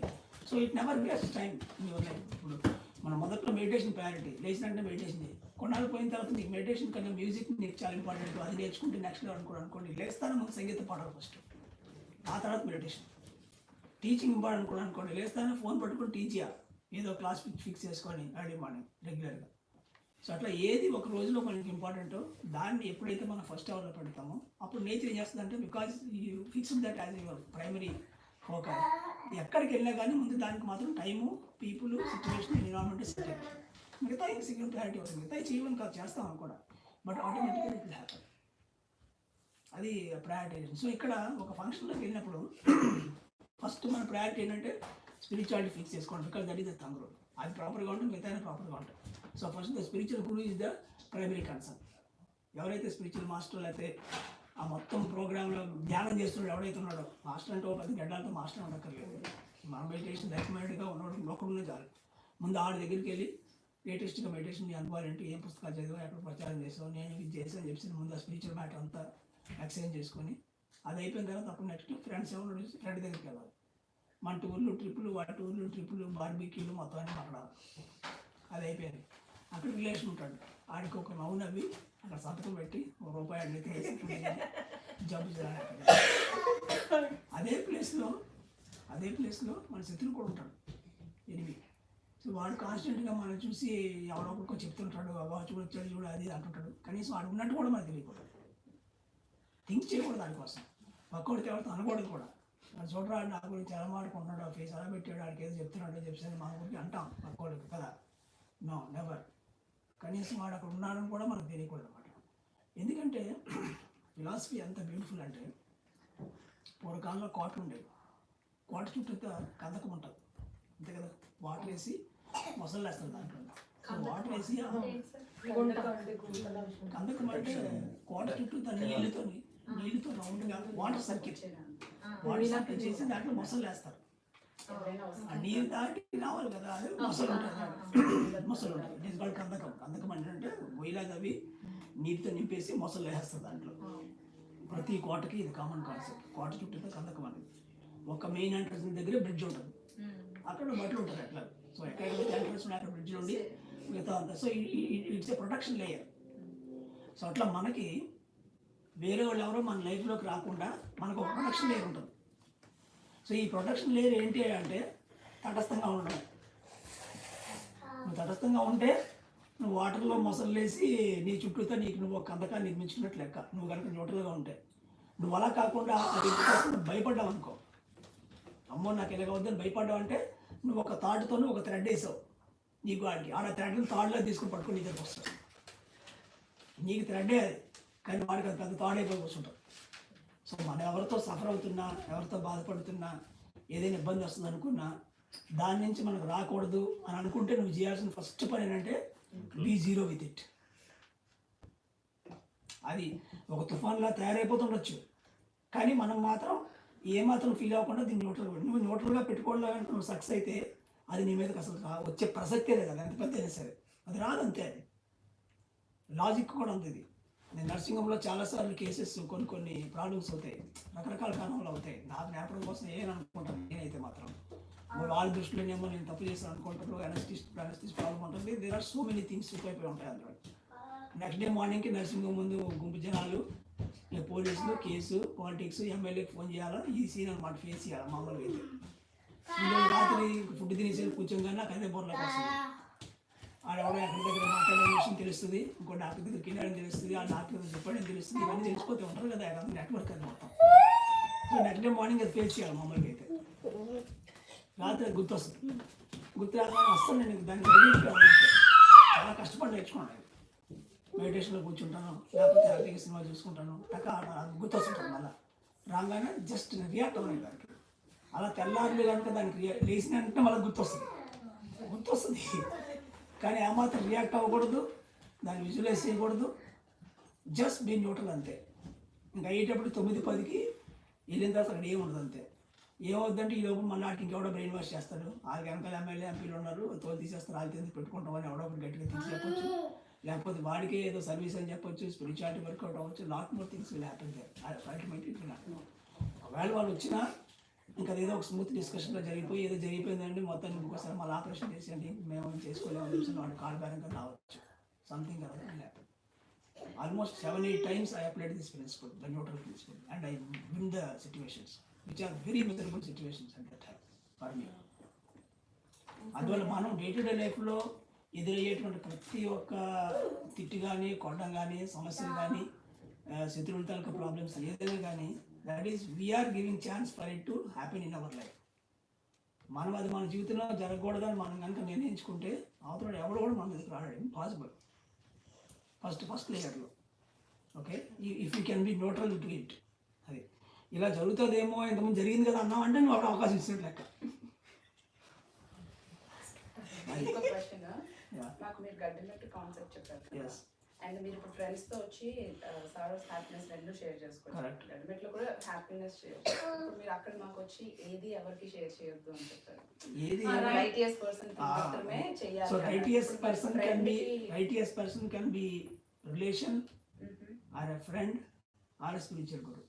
So it never waste time in your life. ఇప్పుడు మన మొదట్లో మెడిటేషన్ ప్రయారిటీ, లేచినంటే మెడిటేషన్ చేయి. కొన్నాళ్ళు పోయిన తర్వాత నీకు మెడిటేషన్ కన్నా మ్యూజిక్ నీకు చాలా ఇంపార్టెంట్, అది నేర్చుకుంటే నెక్స్ట్ లెవెల్ అనుకోండి. లేస్తాను ముందు సంగీతం పాడాలి ఫస్ట్, ఆ తర్వాత మెడిటేషన్. టీచింగ్ ఇంపార్టెంట్ కూడా అనుకోండి, లేస్తానే ఫోన్ పట్టుకొని టీచ్ చేయాలి, ఏదో క్లాస్ ఫిక్స్ చేసుకొని ఎర్లీ మార్నింగ్ రెగ్యులర్గా. సో అట్లా ఏది ఒక రోజులో మనకి ఇంపార్టెంటో దాన్ని ఎప్పుడైతే మనం ఫస్ట్ అవర్లో పెడతామో అప్పుడు నేచర్ ఏం చేస్తుందంటే, because you fixed that as your primary focus. ఎక్కడికి వెళ్ళినా కానీ ముందు దానికి మాత్రం time, people, situation, environment set అయిపోయి మిగతా ఏం సెకండ్ ప్రయారిటీ అవుతుంది. మిగతా చేయమని కాదు, చేస్తాం అనుకోండి, బట్ ఆటోమేటిక్గా ఇట్ విల్ హ్యాపన్. అది ప్రయారిటైజేషన్. సో ఇక్కడ ఒక ఫంక్షన్లోకి వెళ్ళినప్పుడు ఫస్ట్ మన ప్రయారిటీ ఏంటంటే స్పిరిచువాలిటీ ఫిక్స్ చేసుకోండి, because that is the thing road. అది ప్రాపర్గా ఉంటుంది, మిగతా ప్రాపర్గా ఉంటుంది. So first the spiritual guru is the primary concern. ఎవరైతే స్పిరిచువల్ మాస్టర్ అయితే ఆ మొత్తం ప్రోగ్రాంలో ధ్యానం చేస్తున్నాడు ఎవడైతే ఉన్నాడో, మాస్టర్ అంటే 10 గంటలతో మాస్టర్ ఉండక్కర్లేదు. మన మెడిటేషన్ రికమెండెడ్గా ఉన్నవాడు లోకంలో చాలు. ముందు ఆడి దగ్గరికి వెళ్ళి లేటెస్ట్గా మెడిటేషన్ మీ అనుభవాలు ఏంటి, ఏం పుస్తకాలు చదివా, ఎక్కడ ప్రచారం చేసావు, నేను ఇది చేసాను చెప్పి ముందు ఆ స్పిరిచువల్ మ్యాటర్ అంతా ఎక్స్చేంజ్ చేసుకొని అది అయిపోయిన తర్వాత అప్పుడు నెక్స్ట్ ఫ్రెండ్స్ ఎవరు ఫ్రెండ్ దగ్గరికి వెళ్ళాలి. మన టూర్లు ట్రిప్పులు బార్బీక్యూలు మొత్తం అన్నీ మాట్లాడాలి. అది అయిపోయింది. అక్కడ రిలేషన్ ఉంటాడు, ఆడికి ఒక నవ్వి అక్కడ సంతకం పెట్టి ₹1 అడిగితే జబ్బు చేయాలి. అదే ప్లేస్లో మన శత్రువు కూడా ఉంటాడు, ఎనిమి. సో వాడు కాన్స్టెంట్గా మనం చూసి ఎవరో ఒకరికో చెప్తుంటాడు, చూడు వచ్చాడు చూడు అది అంటుంటాడు. కనీసం వాడు ఉన్నట్టు కూడా మనకు తెలియకూడదు, థింక్ చేయకూడదు దానికోసం. పక్కోడికి ఎవరితో అనకూడదు కూడా. అది చూడరా నా గురించి ఎలా మాడుకుంటున్నాడు, ఆ ఫేస్ ఎలా పెట్టాడు, ఆడికి ఏదో చెప్తున్నాడో చెప్పేసి మా ఊరికి అంటాం పక్కోడికి కదా. No never. కనీసం వాడు అక్కడ ఉన్నాడని కూడా మనకు తెలియకూడదు అనమాట. ఎందుకంటే ఫిలాసఫీ ఎంత బ్యూటిఫుల్ అంటే, పూర్వకాలంలో కోటలు ఉండేవి, కోట చుట్టూ కందకం ఉంటుంది అంతే కదా, వాటర్ వేసి మొసలు వేస్తారు దాంట్లో. సో వాటర్ వేసి కందకం అంటే కోట చుట్టూ నీళ్ళతో రౌండ్గా వాటర్ సర్కిల్ చేసి దాంట్లో మొసలు వేస్తారు. ఆ నీరు దాటి రావాలి కదా, అదే మొసలు ఉంటుంది. ఇట్ ఈస్ కాల్డ్ కందకం అంటే గొయ్యిలాగా అవి నీటితో నింపేసి మొసలు వేస్తారు దాంట్లో. ప్రతి కోటకి ఇది కామన్ కాన్సెప్ట్. కోట చుట్టూ కందకం అనేది. ఒక మెయిన్ ఎంట్రన్స్ దగ్గర బ్రిడ్జ్ ఉంటుంది, అక్కడ బట్టలు ఉంటుంది అట్లా. సో ఎక్కడైతే ఎంట్రన్స్ ఉన్నాయి అక్కడ బ్రిడ్జ్ ఉండి మిగతా అంతా. So it's a protection layer. So అట్లా మనకి వేరే వాళ్ళు ఎవరో మన లైఫ్లోకి రాకుండా మనకు ఒక ప్రొటెక్షన్ లేయర్ ఉంటుంది. సో ఈ ప్రొటెక్షన్ లేయర్ ఏంటి అంటే తటస్థంగా ఉండడం. నువ్వు తటస్థంగా ఉంటే నువ్వు వాటర్లో మొసలేసి నీ చుట్టూతో నీకు నువ్వు ఒక కందకాన్ని నిర్మించుకున్నట్టు లెక్క. నువ్వు కనుక న్యూట్రల్గా ఉంటే. నువ్వు అలా కాకుండా అది ఎందుకోసం భయపడ్డావు అనుకో, అమ్మో నాకు ఎలాగవుద్దని భయపడ్డావు అంటే నువ్వు ఒక తాడుతో ఒక థ్రెడ్ వేసావు నీకు వాడికి, ఆడ థ్రెడ్ని తాడులో తీసుకుని పట్టుకుని నీ దగ్గరకు వస్తావు. నీకు థ్రెడ్డే అది, కానీ వాడికి అది పెద్ద తాడైపోయి కూర్చుంటావు. సో మనం ఎవరితో సఫర్ అవుతున్నా, ఎవరితో బాధపడుతున్నా, ఏదైనా ఇబ్బంది వస్తుంది అనుకున్నా దాని నుంచి మనకు రాకూడదు అని అనుకుంటే నువ్వు చేయాల్సిన ఫస్ట్ పని ఏంటంటే బీ జీరో విత్ ఇట్. అది ఒక తుఫాన్లా తయారైపోతుండొచ్చు, కానీ మనం మాత్రం ఏమాత్రం ఫీల్ అవ్వకుండా దీన్ని నువ్వు న్యూట్రల్గా పెట్టుకోవడం కనుక నువ్వు సక్సెస్ అయితే అది నీ మీదకి అసలు వచ్చే ప్రసక్తే లేదు. అది ఎంత పెద్ద అయినా సరే అది రాదంతే. అది లాజిక్ కూడా అంతది. నేను నర్సింగ్ హోమ్లో చాలాసార్లు కేసెస్ కొన్ని ప్రాబ్లమ్స్ అవుతాయి, రకరకాల కారణాలు అవుతాయి. నాకు నేర్పడం కోసం ఏమని అనుకుంటాను నేనైతే మాత్రం వాళ్ళ దృష్టిలోనేమో నేను తప్పు చేస్తాను అనుకుంటారు. అనస్థిస్ట్ ప్రాబ్లం ఉంటుంది. There are so many things అయిపోయి ఉంటాయి అందులో. నెక్స్ట్ డే మార్నింగ్కి నర్సింగ్ హోమ్ ముందు గుంపు జనాలు, పోలీసులు, కేసు, పాలిటిక్స్, ఎమ్మెల్యేకి ఫోన్ చేయాలా, ఈ సీన్ అనమాట ఫేస్ చేయాలి మామూలుగా అయితే. ఈరోజు రాత్రి ఫుడ్ తినేసి కూర్చోగానే నాకు అదే బోర్లోకి వస్తుంది. ఆడెవడో ఎక్కడి దగ్గర మాట్లాడే విషయం తెలుస్తుంది, ఇంకో డాక్టర్ దగ్గరికి వెళ్ళాడని తెలుస్తుంది, ఆ డాక్టర్ దగ్గర చెప్పాడని తెలుస్తుంది. ఇవన్నీ తెలిసిపోతూ ఉంటారు కదా, నెట్వర్క్ అది మొత్తం. సో నెక్స్ట్ డే మార్నింగ్ అది ఫేస్ చేయాలి మామూలుగా అయితే. రాత్రి అది గుర్తొస్తుంది. గుర్తు రాగానే వస్తాను నేను దాన్ని చాలా కష్టపడి నేర్చుకున్నాను. మెడిటేషన్లో కూర్చుంటాను, లేకపోతే హ్యాపీగా సినిమా చూసుకుంటాను, గుర్తొస్తుంటాను. మళ్ళీ రాగానే జస్ట్ రియాక్ట్ అవ్వలేదు దానికి. అలా తెల్లారులు కనుక దానికి లేచినంటే మళ్ళీ గుర్తొస్తుంది. కానీ ఏమాత్రం రియాక్ట్ అవ్వకూడదు, దాన్ని విజువలైజ్ చేయకూడదు, జస్ట్ బీ న్యూట్రల్ అంతే. ఇంకా అయ్యేటప్పుడు 9-10కి వెళ్ళిన తర్వాత అక్కడ ఏముండదు అంతే. ఏమవుద్దంటే ఈ లోపల మన నాటికి ఇంకెవడో బ్రెయిన్ వాష్ చేస్తాడు, వాళ్ళకి వెనకాల ఎమ్మెల్యే ఎంపీలు ఉన్నారు, తోలు తీసేస్తారు, వాళ్ళకి ఎందుకు పెట్టుకుంటామని ఎవడో ఒకటి గట్టిగా తీసి చెప్పొచ్చు, లేకపోతే వాడికే ఏదో సర్వీస్ అని చెప్పొచ్చు, స్పిరిచువాలిటీ వర్కౌట్ అవ్వచ్చు. Lot more things will happen there. Ultimately it will happen. ఒకవేళ వాళ్ళు వచ్చినా ఇంకా ఏదో ఒక స్మూత్ డిస్కషన్లో జరిగిపోయి ఏదో జరిగిపోయిందండి మొత్తం ఇంకొకసారి మళ్ళీ ఆపరేషన్ చేసేయండి మేము చేసుకోలేమని తెలిసిన వాడు కాల్ బేరంగా రావచ్చు. సంథింగ్ అలా happen. Almost 7-8 times I applied this principle, the neutral principle, and I win the situations which are very miserable situations at that time for me. అందువల్ల మనం డే టు డే లైఫ్లో ఎదురయ్యేటువంటి ప్రతి ఒక్క తిట్టు కానీ, కొట్టడం కానీ, సమస్యలు కానీ, శత్రువుల తాలూకా ప్రాబ్లమ్స్ ఏదైనా కానీ, that is we're giving chance for it to happen in our life. మనం అది మన జీవితంలో జరగకూడదని మనం కనుక నిర్ణయించుకుంటే అవతల ఎవడు కూడా మన దగ్గర రావడం ఇంపాసిబుల్. ఫస్ట్ లేయర్లో okay, if you can be neutral to it. అది ఇలా జరుగుతుందేమో, ఇంతకుముందు జరిగింది కదా అన్నావు అంటే నువ్వు అప్పుడు అవకాశం ఇచ్చినట్టు లెక్క. ఇంకో క్వశ్చన్, నాకు మీరు గడ్డిమెట్టు కాన్సెప్ట్ చెప్పారు కదా, అండ్ మీరు ఇప్పుడు ఫ్రెండ్స్ తో వచ్చి సారోస్ హ్యాపీనెస్ రెండు షేర్ చేసుకోవచ్చు. గడ్డిమెట్లో కూడా హ్యాపీనెస్ షేర్. ఇప్పుడు మీరు అక్కడ మాకు వచ్చి ఏది ఎవరికి షేర్ చేయొద్దు అని చెప్పారు. రైటియస్ పర్సన్ మాత్రమే చేయాలి. So righteous person can be relation or a friend or a spiritual guru.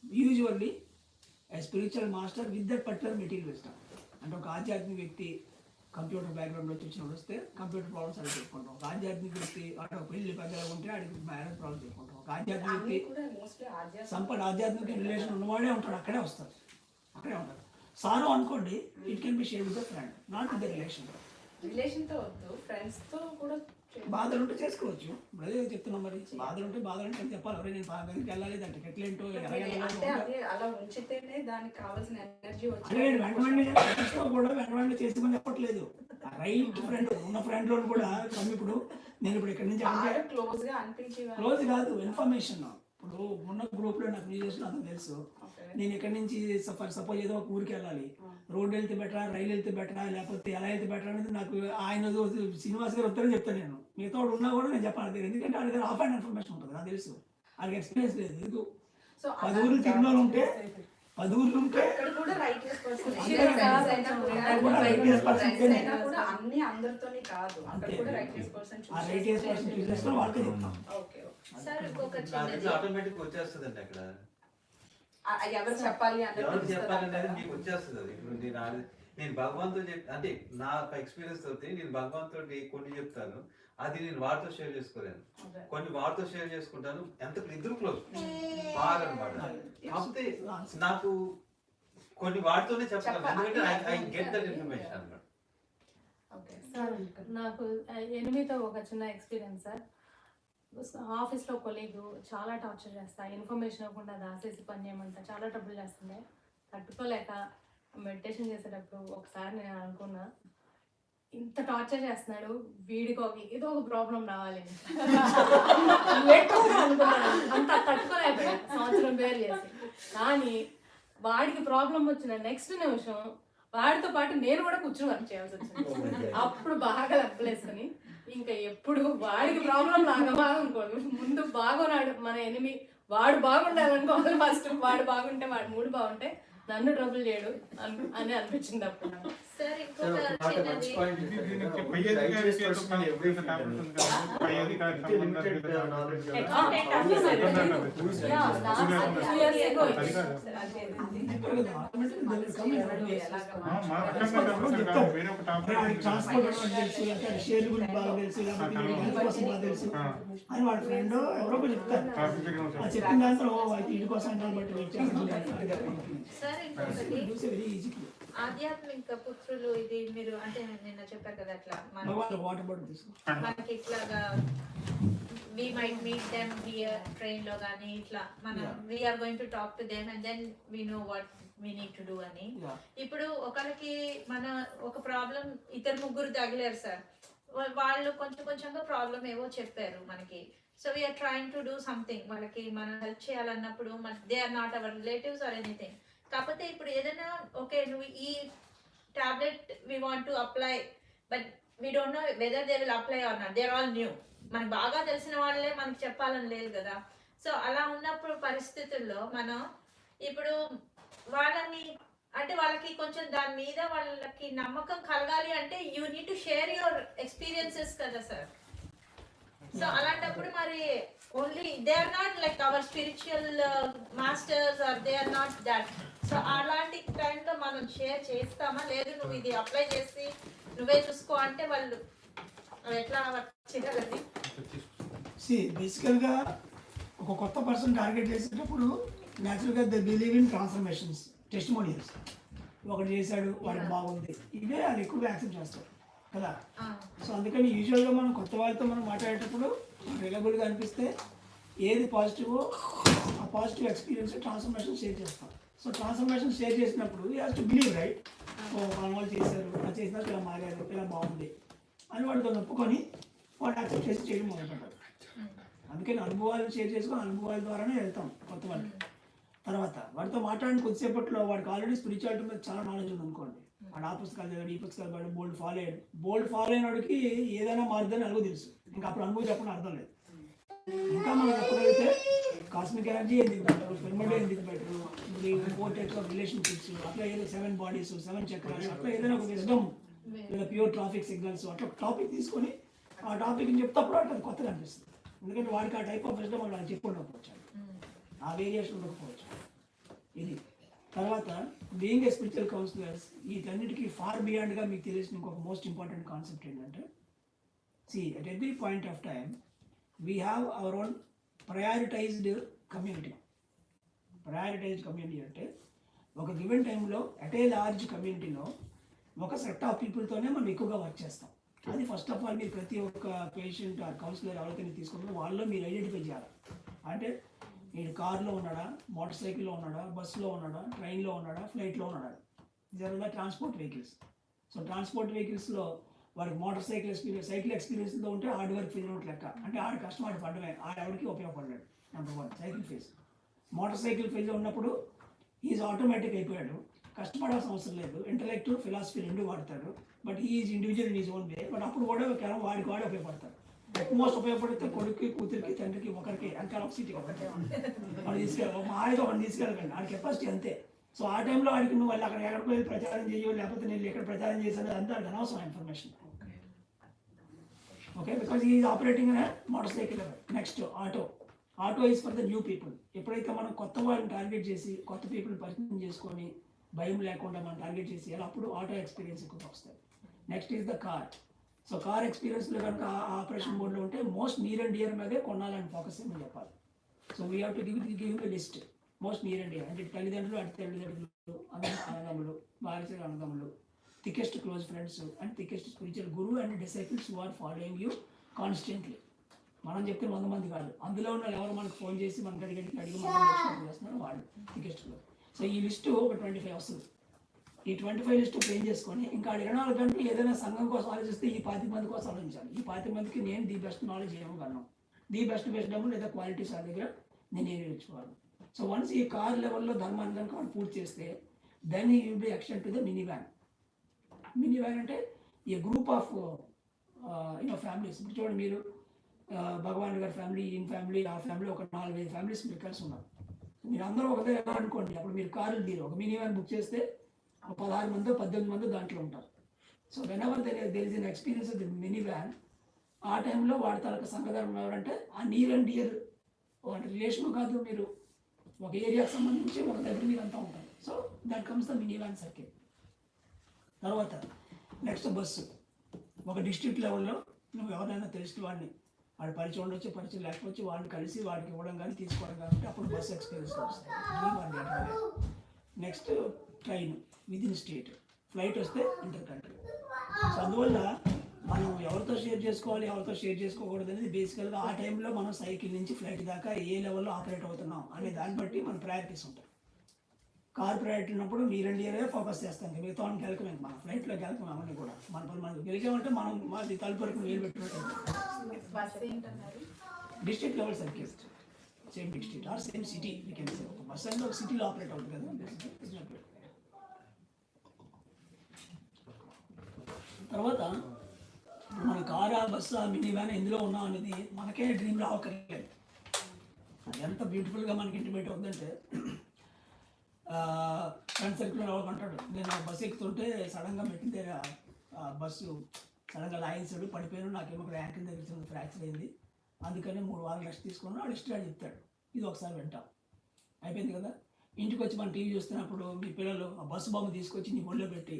Usually a spiritual master with that particular material ఇష్టం. అంటే ఒక ఆధ్యాత్మిక వ్యక్తి కంప్యూటర్ బ్యాక్గ్రౌండ్ వచ్చి వచ్చినప్పుడు వస్తే కంప్యూటర్ ప్రాబ్లమ్స్ అడిగి చెప్పుకుంటాం. ఒక ఆధ్యాత్మిక వ్యక్తి అటు పెళ్లి పెద్దగా ఉంటే అడిగి మ్యారేజ్ ప్రాబ్లమ్స్ చెప్పుకుంటాం. ఒక ఆధ్యాత్మిక వ్యక్తి సంపద ఆధ్యాత్మిక రిలేషన్ ఉన్నవాడే ఉంటాడు, అక్కడే వస్తారు, అక్కడే ఉంటారు. సారో అనుకోండి, it can be share with the friend, not with the రిలేషన్తో వద్దు, ఫ్రెండ్స్తో కూడా బాధలు ఉంటే చేసుకోవచ్చు. ఇప్పుడు అదే చెప్తున్నాం, మరి బాధలు ఉంటే చెప్పాలి. ఎవరైనా నేను దగ్గరికి వెళ్ళాలి అంటే ఎట్లేంటో అలా ఉంచితేనే దానికి కావాల్సిన ఎనర్జీ వెంటనే చేసుకుని చెప్పట్లేదు. రైట్ ఫ్రెండ్ ఉన్న ఫ్రెండ్ లో కూడా ఇప్పుడు నేను ఇప్పుడు ఇక్కడ నుంచి క్లోజ్ కాదు, ఇన్ఫర్మేషన్. ఇప్పుడు ఉన్న గ్రూప్ లో నాకు మ్యూజిక్ అంతా తెలుసు. నేను ఇక్కడ నుంచి సపోజ్ ఏదో ఒక ఊరికి వెళ్ళాలి, రోడ్డు వెళ్తే బెటరా, రైలు వెళ్తే బెటరా, లేకపోతే ఎలా వెళ్తే బెటర్ అనేది నాకు ఆయన శ్రీనివాస్ గారు వస్తారని చెప్తాను. నేను మిగతా వాడు ఉన్నా కూడా నేను చెప్పాలి, ఎందుకంటే వాళ్ళ దగ్గర ఆఫ్ అండ్ ఇన్ఫర్మేషన్ ఉంటుంది, నాకు తెలుసు. వాళ్ళకి ఎక్స్పీరియన్స్ లేదు. ఎందుకు 10 ఊర్లు తిరుమలలో ఉంటే 10 ఊర్లు ఉంటే వాళ్ళకి ఆటోమేటిక్ వచ్చేస్తుందండి. అక్కడ ఎవరు చెప్పాలి చెప్పాలనేది మీకు వచ్చేస్తుంది. అది ఇప్పుడు నేను భగవంతుడు అంటే నా ఎక్స్పీరియన్స్ తోటి నేను భగవంతుడి కొన్ని చెప్తాను, అది నేను వారితో షేర్ చేసుకోలేను. అదే. కొన్ని వారితో షేర్ చేసుకుంటాను, ఎంత ఇద్దరు క్లోజ్ బాగా అనమాట. కాకపోతే నాకు కొన్ని వాటితోనే చెప్పగలను, ఎందుకంటే ఐ గెట్ దట్ ఇన్ఫర్మేషన్ అన్నమాట. ఓకే సార్ నాకు ఎనిమిదితో ఒక చిన్న ఎక్స్పీరియన్స్ సార్. ఆఫీస్లో కొలీగ్ చాలా టార్చర్ చేస్తా, ఇన్ఫర్మేషన్ ఇవ్వకుండా దాసేసి పని చేయమంటా, చాలా ట్రబుల్ చేస్తుండే. తట్టుకోలేక మెడిటేషన్ చేసేటప్పుడు ఒకసారి నేను అనుకున్నా, ఇంత టార్చర్ చేస్తున్నాడు, వీడికి ఏదో ఒక ప్రాబ్లం రావాలి అనుకున్నాను. అంత తట్టుకోలేకపోయా సంవత్సరం పేరు చేసి. కానీ వాడికి ప్రాబ్లం వచ్చిన నెక్స్ట్ నిమిషం వాడితో పాటు నేను కూడా కూర్చుని వర్క్ చేయాల్సి వచ్చింది. అప్పుడు బాగా లెక్కలేసుకుని ఇంకా ఎప్పుడు వాడికి ప్రాబ్లం లాగా అనుకోడు, ముందు బాగున్నాడు మన ఎనిమి, వాడు బాగుండాలనుకోవాలి ఫస్ట్. వాడు బాగుంటే వాడు మూడు బాగుంటే నన్ను ట్రబుల్ చేయడు అని అనిపించింది అప్పుడు నాకు. సార్ Sir, ఇంకొక not a much చిన్నది point. Righteous person in every field. Little limited knowledge. Accountant officer. Who's Yeah, righteous? last 2 years ago. Share గురించి బాగా తెలుసు, లేకపోతే కోసం బాగా తెలుసు అని వాడి ఫ్రెండ్ ఎవరో చెప్తారు. ఆ చెప్పిన దాంట్లో అయితే ఇంటి కోసం అంటే సార్ ఇంకొకటి వెరీ ఈజీ. ఆధ్యాత్మిక పుత్రులు, ఇది మీరు అంటే నిన్న చెప్పారు కదా, అట్లా వాటర్ బాటిల్ తీసుకో. మనకి ఇట్లాగా we might meet them via train లో కానీ ఇట్లా మనం we are going to talk to them and then we know what we need to do అని. ఇప్పుడు ఒకరికి మన ఒక ప్రాబ్లం ఇద్దరు ముగ్గురు తగిలారు సార్, వాళ్ళు కొంచెం కొంచెంగా ప్రాబ్లం ఏవో చెప్పారు మనకి. So we are trying to do something, వాళ్ళకి మనం హెల్ప్ చేయాలన్నప్పుడు they are not our relatives or anything. కాకపోతే ఇప్పుడు ఏదైనా ఓకే నువ్వు ఈ tablet we want to apply but we don't know whether they will apply or not, they are all new. మనకు బాగా తెలిసిన వాళ్ళే మనకి చెప్పాలని లేదు కదా. సో అలా ఉన్నప్పుడు పరిస్థితుల్లో మనం ఇప్పుడు వాళ్ళని అంటే వాళ్ళకి కొంచెం దాని మీద వాళ్ళకి నమ్మకం కలగాలి అంటే you need to share your experiences కదా సార్. సో అలాంటప్పుడు మరి only they are not like our spiritual masters or they are not that. సో అలాంటి టైంలో మనం షేర్ చేస్తామా, లేదు నువ్వు ఇది అప్లై చేసి నువ్వే చూసుకో అంటే వాళ్ళు ఎట్లా చేయగలరు? బేసికల్గా ఒక కొత్త పర్సన్ టార్గెట్ చేసేటప్పుడు న్యాచురల్గా they believe in transformations, testimonials. ఒకటి చేశాడు వాడికి బాగుంది, ఇవే వాళ్ళు ఎక్కువగా యాక్సెప్ట్ చేస్తారు కదా. సో అందుకని యూజువల్గా మనం కొత్త వాళ్ళతో మనం మాట్లాడేటప్పుడు రిలయబుల్గా అనిపిస్తే ఏది పాజిటివో ఆ పాజిటివ్ ఎక్స్పీరియన్స్ ట్రాన్స్ఫర్మేషన్ షేర్ చేస్తాం. సో ట్రాన్స్ఫర్మేషన్ షేర్ చేసినప్పుడు you have to believe right. So మన వాళ్ళు చేశారు, అలా చేసినప్పుడు ఇలా మారారు, ఇలా బాగుంది అని వాడితో ఒప్పుకొని వాడు యాక్సెప్ట్ చేసి చేయడం మొదలుపెట్టారు. అందుకని అనుభవాలు షేర్ చేసుకొని అనుభవాల ద్వారానే వెళ్తాం కొత్త వాళ్ళకి. తర్వాత వాడితో మాట్లాడిన కొద్దిసేపట్లో వాడికి ఆల్రెడీ స్పిరిచువాలిటీ మీద చాలా నాలెడ్జ్ ఉంది అనుకోండి, వాడు ఆ పుస్తకాలు చదివాడు, ఈ పుస్తకాలు వాడు బోల్డ్ ఫాలో అయిన వాడికి ఏదైనా మారుద్దని అనుభవం తెలుసు. ఇంకా అప్పుడు అనుభవం చెప్పడం అర్థం లేదు. ఇంకా మనం చెప్పగలిగితే కాస్మిక్ ఎనర్జీ ఎందుకు బెటర్, పిరమిడ్ ఎందుకు బెటర్, ఇప్పుడు 4 types ఆఫ్ రిలేషన్షిప్స్, అట్లా ఏదో 7 bodies 7 చక్రాలు, అట్లా ఏదైనా ఒక విజ్డమ్ లేదా ప్యూర్ ట్రాఫిక్ సిగ్నల్స్, అట్లా టాపిక్ తీసుకొని ఆ టాపిక్ని చెప్తేప్పుడు అట్లా కొత్తగా అనిపిస్తుంది. ఎందుకంటే వాడికి ఆ టైప్ ఆఫ్ విజ్డమ్ వాళ్ళు చెప్పి ఉండకపోవచ్చు, ఆ వేరియేషన్ ఉండకపోవచ్చు. ఇది తర్వాత బీయింగ్ ఏ స్పిరిచువల్ కౌన్సిలర్స్ వీటన్నిటికీ ఫార్ బియాండ్గా మీకు తెలిసిన ఇంకొక మోస్ట్ ఇంపార్టెంట్ కాన్సెప్ట్ ఏంటంటే, at every point of time we have our own prioritized community. Prioritized community అంటే ఒక గివెన్ టైంలో అట్ ఏ లార్జ్ కమ్యూనిటీలో ఒక సెట్ ఆఫ్ పీపుల్తోనే మనం ఎక్కువగా వర్క్ చేస్తాం. అది ఫస్ట్ ఆఫ్ ఆల్ మీరు ప్రతి ఒక్క పేషెంట్ ఆ కౌన్సిలర్ ఎవరికైనా తీసుకుంటారో వాళ్ళు మీరు ఐడెంటిఫై చేయాలి. అంటే మీరు కార్లో ఉన్నాడా, మోటార్ సైకిల్లో ఉన్నాడా, బస్సులో ఉన్నాడా, ట్రైన్లో ఉన్నాడా, ఫ్లైట్లో ఉన్నాడా, these are the transport vehicles. So transport వెహికల్స్లో వాడికి మోటార్ సైకిల్ ఎక్స్పీరియన్స్తో ఉంటే హార్డ్ వర్క్ ఫెయిల్ అవుట్ లెక్క, అంటే ఆడ కష్టపడి పడమే, ఆడెవరికి ఉపయోగపడలేడు. Number 1 cycle phase. Motorcycle ఫేజ్లో ఉన్నప్పుడు ఈజ్ ఆటోమేటిక్ అయిపోయాడు, కష్టపడాల్సిన అవసరం లేదు, ఇంటలెక్ట్ ఫిలాసఫీ రెండు వాడతాడు, but is individual in his own way. But అప్పుడు కూడా కేవలం వాడికి వాడే ఉపయోగపడతాడు. అట్ మోస్ట్ ఉపయోగపడితే కొడుక్కి, కూతురికి, తండ్రికి, ఒకరికి అంకాల ఒక సీట్ వాడు తీసుకెళ్ళాలి, మా ఆయన ఒకటి తీసుకెళ్ళకండి, ఆడి కెపాసిటీ అంతే. సో ఆ టైంలో వాడికి నువ్వు వాళ్ళు అక్కడ ఎక్కడికి వెళ్ళి ప్రచారం చేయవు, లేకపోతే నేను ఎక్కడ ప్రచారం చేశాను అంతా అనవసరం information. Okay, because is operating motor cycle. Next auto is for the new people. ఎప్పుడైతే మనం కొత్త వాళ్ళని టార్గెట్ చేసి కొత్త పీపుల్ పరిచయం చేసుకొని భయం లేకుండా మనం టార్గెట్ చేసి అప్పుడు ఆటో ఎక్స్పీరియన్స్ ఎక్కువ వస్తాయి. Next is the car. So car ఎక్స్పీరియన్స్లో కనుక ఆపరేషన్ మోడ్లో ఉంటే మోస్ట్ నియర్ అండ్ డియర్ మీదే కొనాలని ఫోకస్ చేయమని చెప్పాలి. So we have to give the list most near and dear, అంటే తల్లిదండ్రులు, అటు తల్లిదండ్రులు, అన్నదమ్ములు, భార్య అన్నదమ్ములు, thickest close friends and thickest spiritual guru and disciples who are following you constantly. మనం చెప్తే 100 మంది కాదు, అందులో ఉన్న ఎవరు మనకు ఫోన్ చేసి మనకి అడిగి మనం చేస్తున్నారు వాళ్ళు థికెస్ట్ క్లోజ్. సో ఈ లిస్టు ఒక 25 వస్తుంది. ఈ 25 లిస్ట్ ఏం చేసుకొని ఇంకా 24 గంటలు ఏదైనా సంఘం కోసం ఆలోచిస్తే ఈ 25 మంది కోసం ఆలోచించాలి. ఈ 25 మందికి నేను ది బెస్ట్ నాలెడ్జ్ ఇవ్వగలను, ది బెస్ట్ డబ్బులు లేదా క్వాలిటీస్ ఆ దగ్గర నేను నేర్చుకోవాలి. సో వన్స్ ఈ కార్ లెవెల్లో ధర్మాన్ని కనుక వాళ్ళు పూర్తి చేస్తే then you will be extend to the mini van. Mini van అంటే ఈ గ్రూప్ ఆఫ్ ఫ్యామిలీస్. ఇప్పుడు చూడండి, మీరు భగవాన్ గారి ఫ్యామిలీ, ఈయన ఫ్యామిలీ, ఆ ఫ్యామిలీ, ఒక 4-5 ఫ్యామిలీస్ మీరు కలిసి ఉన్నారు. మీరు అందరూ ఒకటే అనుకోండి, అప్పుడు మీరు కారు డీల్ ఒక మినీ వ్యాన్ బుక్ చేస్తే 16 మందో 18 మందో దాంట్లో ఉంటారు. So when ever there is an experience of the mini van, ఆ టైంలో వాడి తరగతి సంఘధర్మం ఎవరంటే ఆ నియర్ అండ్ డియర్ అంటే రిలేషన్ కాదు, మీరు ఒక ఏరియాకి సంబంధించి ఒక దగ్గర మీరు అంతా ఉంటారు. So that comes the mini van circle. తర్వాత నెక్స్ట్ బస్సు. ఒక డిస్ట్రిక్ట్ లెవెల్లో నువ్వు ఎవరైనా తెలిసిన వాడిని, వాడి పరిచయం ఉండొచ్చు, పరిచయం లేకపోవచ్చు, వాడిని కలిసి వాడికి ఇవ్వడం కానీ తీసుకోవడం కానీ అప్పుడు బస్సు ఎక్స్పీరియన్స్ వస్తుంది. Next train within state, flight వస్తే ఇంటర్ కంట్రీ. సో అందువల్ల మనం ఎవరితో షేర్ చేసుకోవాలి, ఎవరితో షేర్ చేసుకోకూడదు అనేది బేసికల్గా ఆ టైంలో మనం సైకిల్ నుంచి ఫ్లైట్ దాకా ఏ లెవెల్లో ఆపరేట్ అవుతున్నాం అనే దాన్ని బట్టి మన ప్రయారిటీస్ ఉంటాయి. కార్ ప్రయారిటీ ఉన్నప్పుడు నియర్ అండ్ నియరే ఫోకస్ చేస్తాం, మిగతా వాళ్ళకి వెళ్ళకమేంటి, మన ఫ్లైట్లోకి వెళ్తాం అవన్నీ కూడా మన పని మనకు గెలిచామంటే మనం మాది తలుపు వరకు వేలు పెట్టినట్టు. District level circle, same district or same city we can say. ఒక బస్ అంటే ఒక సిటీలో ఆపరేట్ అవుతుంది కదా. తర్వాత మన కారు, బస్సు, మినీ వ్యాన్ ఎందులో ఉన్నాం అనేది మనకే డ్రీమ్ రావక్కర్లేదు. అది ఎంత బ్యూటిఫుల్గా మనకి ఇంటిమేట్ అవుతుందంటే, ఫ్రెండ్ సర్కిల్ రావకంటాడు, నేను బస్సు ఎక్కుతుంటే సడన్గా పెట్టిందే బస్సు సడన్గా లాగించాడు, పడిపోయాను, నాకేమో ఇక్కడ యాంకిల్ దగ్గర ఫ్రాక్చర్ అయింది, అందుకని 3 వారాలు రెస్ట్ తీసుకున్నాను, వాడు ఇష్టం చెప్తాడు. ఇది ఒకసారి వింటాం, అయిపోయింది కదా. ఇంటికి వచ్చి మనం టీవీ చూస్తున్నప్పుడు మీ పిల్లలు ఆ బస్సు బొమ్మ తీసుకొచ్చి నీ ఒళ్ళో పెట్టి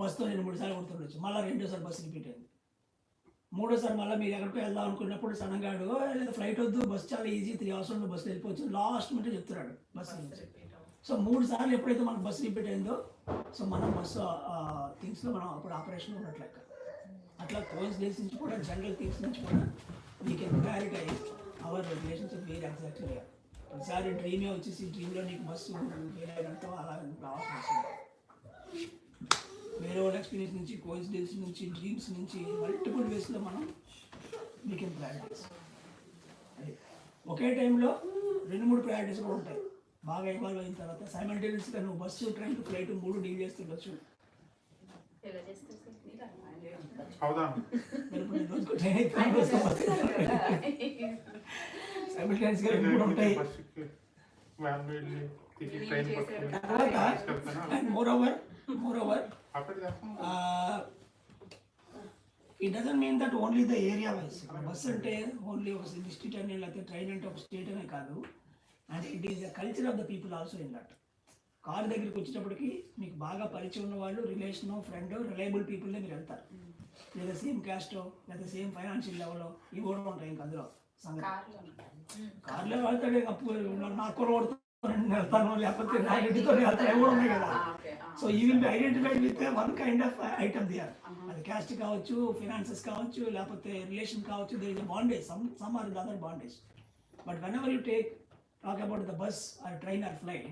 బస్సుతో 2-3 సార్లు కొడుతుండొచ్చు, మళ్ళీ 2వ బస్సు రిపీట్ అయింది. 3వసారి మళ్ళీ మీరు ఎక్కడికో వెళ్దాం అనుకున్నప్పుడు సడన్గా లేదా ఫ్లైట్ వద్దు, బస్సు చాలా ఈజీ, 3 hours బస్సు వెళ్ళిపోవచ్చు, లాస్ట్ మినిట్ చెప్తున్నాడు బస్సు నుంచి. సో 3 సార్లు ఎప్పుడైతే మనకు బస్సు రిపీట్ అయిందో, సో మనం బస్సు థింగ్స్లో మనం అప్పుడు ఆపరేషన్ ఉన్నట్లెక్క. అట్లా కోయిన్సిడెన్స్ నుంచి కూడా, జనరల్ థింగ్స్ నుంచి కూడా we can prioritise our relationship very exactly. ఒకసారి డ్రీమే వచ్చేసి డ్రీమ్లో నీకు బస్సు వేరేటో అలా రావాల్సి వస్తుంది. వేరే వాళ్ళ ఎక్స్పీరియన్స్ నుంచి, కోయిన్సిడెన్స్ నుంచి, డ్రీమ్స్ నుంచి మల్టిపుల్ వేస్లో మనం వీ కెన్ ప్రయారిటైజ్. అది ఒకే టైంలో 2-3 ప్రయారిటీస్ కూడా ఉంటాయి. బాగా ఇన్వాల్వ్ అయిన తర్వాత సైమల్టేనియస్గా నువ్వు బస్సు, ట్రైన్, ఫ్లైట్ 3 డీల్ చేస్తుండొచ్చు. సైమల్టేనియస్గా 2 ఉంటాయి. And more over it doesn't mean that only the area wise. Bus అంటే ఓన్లీ ఒక డిస్ట్రిక్ట్ అని, లేకపోతే ట్రైన్ అంటే ఒక స్టేట్ అనే కాదు. And it is the culture of the people also in that. Car దగ్గరికి వచ్చేటప్పటికి మీకు బాగా పరిచయం ఉన్న వాళ్ళు, రిలేషను, ఫ్రెండ్, రిలయబుల్ పీపుల్నే మీరు వెళ్తారు. లేదా సేమ్ క్యాస్టో, లేదా సేమ్ ఫైనాన్షియల్ లెవెల్లో ఇవి కూడా ఉంటాయి. ఇంకా అందులో సంగతి కార్లో వెళ్తాడు, అప్పు నాకు కూడా వెళ్తాను, లేకపోతే నా ఇంటితో వెళ్తాను కూడా ఉన్నాయి కదా. So you will be identified with 1 kind of item there. అది క్యాస్ట్ కావచ్చు, ఫినాన్సెస్ కావచ్చు, లేకపోతే రిలేషన్ కావచ్చు, there is a bondage, some or the other bondage. But whenever you talk about the bus or train or flight,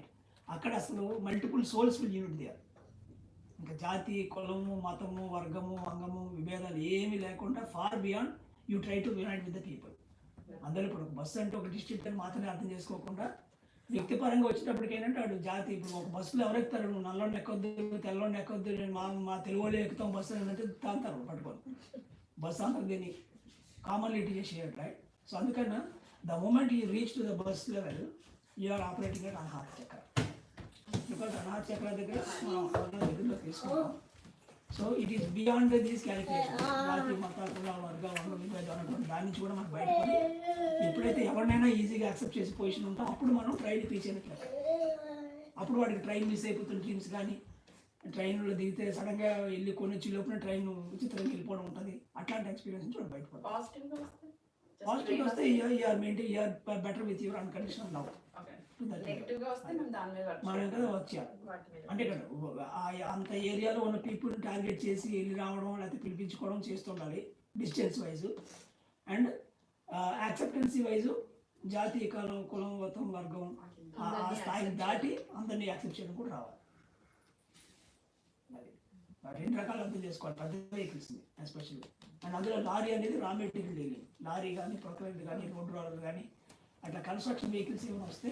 అక్కడ అసలు multiple souls will unite there. ఇంకా జాతి, కులము, మతము, వర్గము, అంగము, విభేదాలు ఏమీ లేకుండా far beyond you try to unite with the people. అందులో ఇప్పుడు ఒక బస్సు అంటే ఒక డిస్ట్రిక్ట్ అని మాత్రమే అర్థం చేసుకోకుండా, వ్యక్తిపరంగా వచ్చేటప్పటికి ఏంటంటే అటు జాతి, ఇప్పుడు ఒక బస్సులో ఎవరు ఎక్కుతారు, నువ్వు నల్లోని ఎక్కొద్దు, తెల్లోని ఎక్కొద్దు, నేను మా తెలుగు వాళ్ళు ఎక్కుతాం బస్సు అంటే తాగుతారు పట్టుకొని. బస్సు అంతా దీన్ని commonly it is shared, right? So అందుకన్నా the moment you reach to the bus level you are operating at Anahata chakra. Because Anahata chakra దగ్గర మనం దగ్గరలో తీసుకుంటాం. So it is beyond these calculation. జాతి, మత, కుల, వర్గ, వంగ, విభేదం అనేటువంటి దాని నుంచి కూడా మనకు బయటపడి ఎప్పుడైతే ఎవరినైనా ఈజీగా యాక్సెప్ట్ చేసే పొజిషన్ ఉంటాం, అప్పుడు మనం ట్రైన్ రీచ్ అయినట్లయితే, అప్పుడు వాడికి ట్రైన్ మిస్ అయిపోతున్న డ్రీమ్స్ కానీ, ట్రైన్లో దిగితే సడన్గా వెళ్ళి కొనొచ్చి లోపల ట్రైన్ విచిత్రంగా వెళ్ళిపోవడం ఉంటుంది. అట్లాంటి ఎక్స్పీరియన్స్ నుంచి వాళ్ళు బయటపడతారు. పాజిటివ్గా వస్తే పాజిటివ్గా వస్తే you are better with your unconditional love. నెగిటివ్గా వస్తే మనం దాని మీద మనం కదా వచ్చారు అంటే ఇక్కడ అంత ఏరియాలో ఉన్న పీపుల్ టార్గెట్ చేసి వెళ్ళి రావడం లేకపోతే పిలిపించుకోవడం చేస్తుండాలి distance wise. And acceptancy wise జాతి కులం మతం వర్గం ఆ స్థాయిని దాటి అందరినీ యాక్సెప్ట్ చేయడం కూడా రావాలి. అది రెండు రకాలు అర్థం చేసుకోవాలి పెద్ద వెహికల్స్ని ఎస్పెషల్లీ. అండ్ అందులో లారీ అనేది రా మెటీరియల్ డీలింగ్. లారీ కానీ ప్రొక్లైన్ కానీ రోడ్ రోలర్ కానీ అట్లా కన్స్ట్రక్షన్ వెహికల్స్ ఏమైనా వస్తే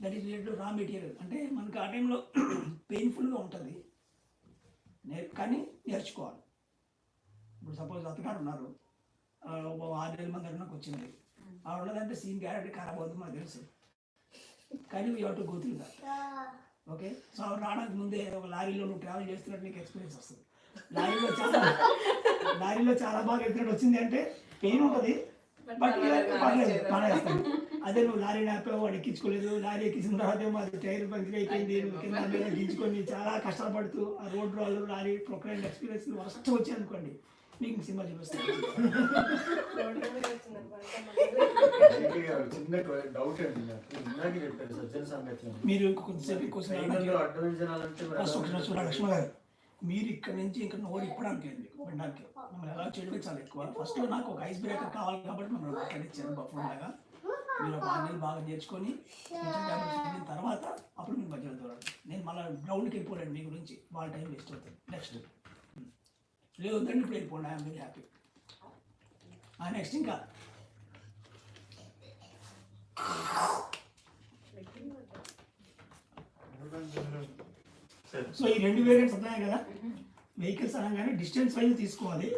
that is related raw material. అంటే మనకి ఆ టైంలో పెయిన్ఫుల్గా ఉంటుంది కానీ నేర్చుకోవాలి. ఇప్పుడు సపోజ్ అతగాడు ఉన్నారు 6 నెలల మంది నాకు వచ్చింది ఆవిడ ఉన్నదంటే సీన్ గ్యారెంటీ ఖరాబ్ అవుతుంది మనకు తెలుసు కానీ we have to go through that. Okay so ఆవిడ రావడానికి ముందే ఒక లారీలో నువ్వు ట్రావెల్ చేస్తున్నట్టు నీకు ఎక్స్పీరియన్స్ వస్తుంది. లారీలో చాలా బాగా ఎత్తినట్టు వచ్చింది అంటే పెయిన్ ఉంటుంది బట్ పర్లేదు పడేస్తాను. అదే నువ్వు లారీ ఆపావు వాడు ఎక్కించుకోలేదు, లారీ ఎక్కించిన తర్వాత మాది టైర్ పంక్చర్ అయిపోయింది, నువ్వు కింద మీద దించుకొని చాలా కష్టాలు పడుతూ ఆ road roller lorry Proclain experience వస్తూ వచ్చాయి అనుకోండి మీకు సినిమా చూపిస్తాను. చిన్న డౌట్ అండి నాకు ఇందాక చెప్పారు సజ్జన సంగతి మీరు కొద్దిసేపు లక్ష్మ గారు మీరు ఇక్కడ నుంచి ఇంకా నోరు ఇప్పడానికి లేదు మీకు వినడానికి మిమ్మల్ని ఎలా చేయడమే చాలా ఎక్కువ. ఫస్ట్ నాకు ఒక ఐస్ బ్రేకర్ కావాలి కాబట్టి మిమ్మల్ని మాట్లాడించాను బఫూన్ లాగా. మీరు ఒక 6 నెలలు బాగా నేర్చుకొని తర్వాత అప్పుడు మీరు మధ్యలో దూరండి. నేను మళ్ళీ గ్రౌండ్కి వెళ్ళిపోలేను మీ గురించి వాళ్ళ టైం వేస్ట్ అవుతుంది. నెక్స్ట్ లేదు వద్దండి ఇప్పుడు వెళ్ళిపోండి. I'm very happy. నెక్స్ట్ ఇంకా సో ఈ 2 వేరియంట్స్ ఉన్నాయి కదా వెహికల్స్ అనగానే డిస్టెన్స్ వైజ్ తీసుకోవాలి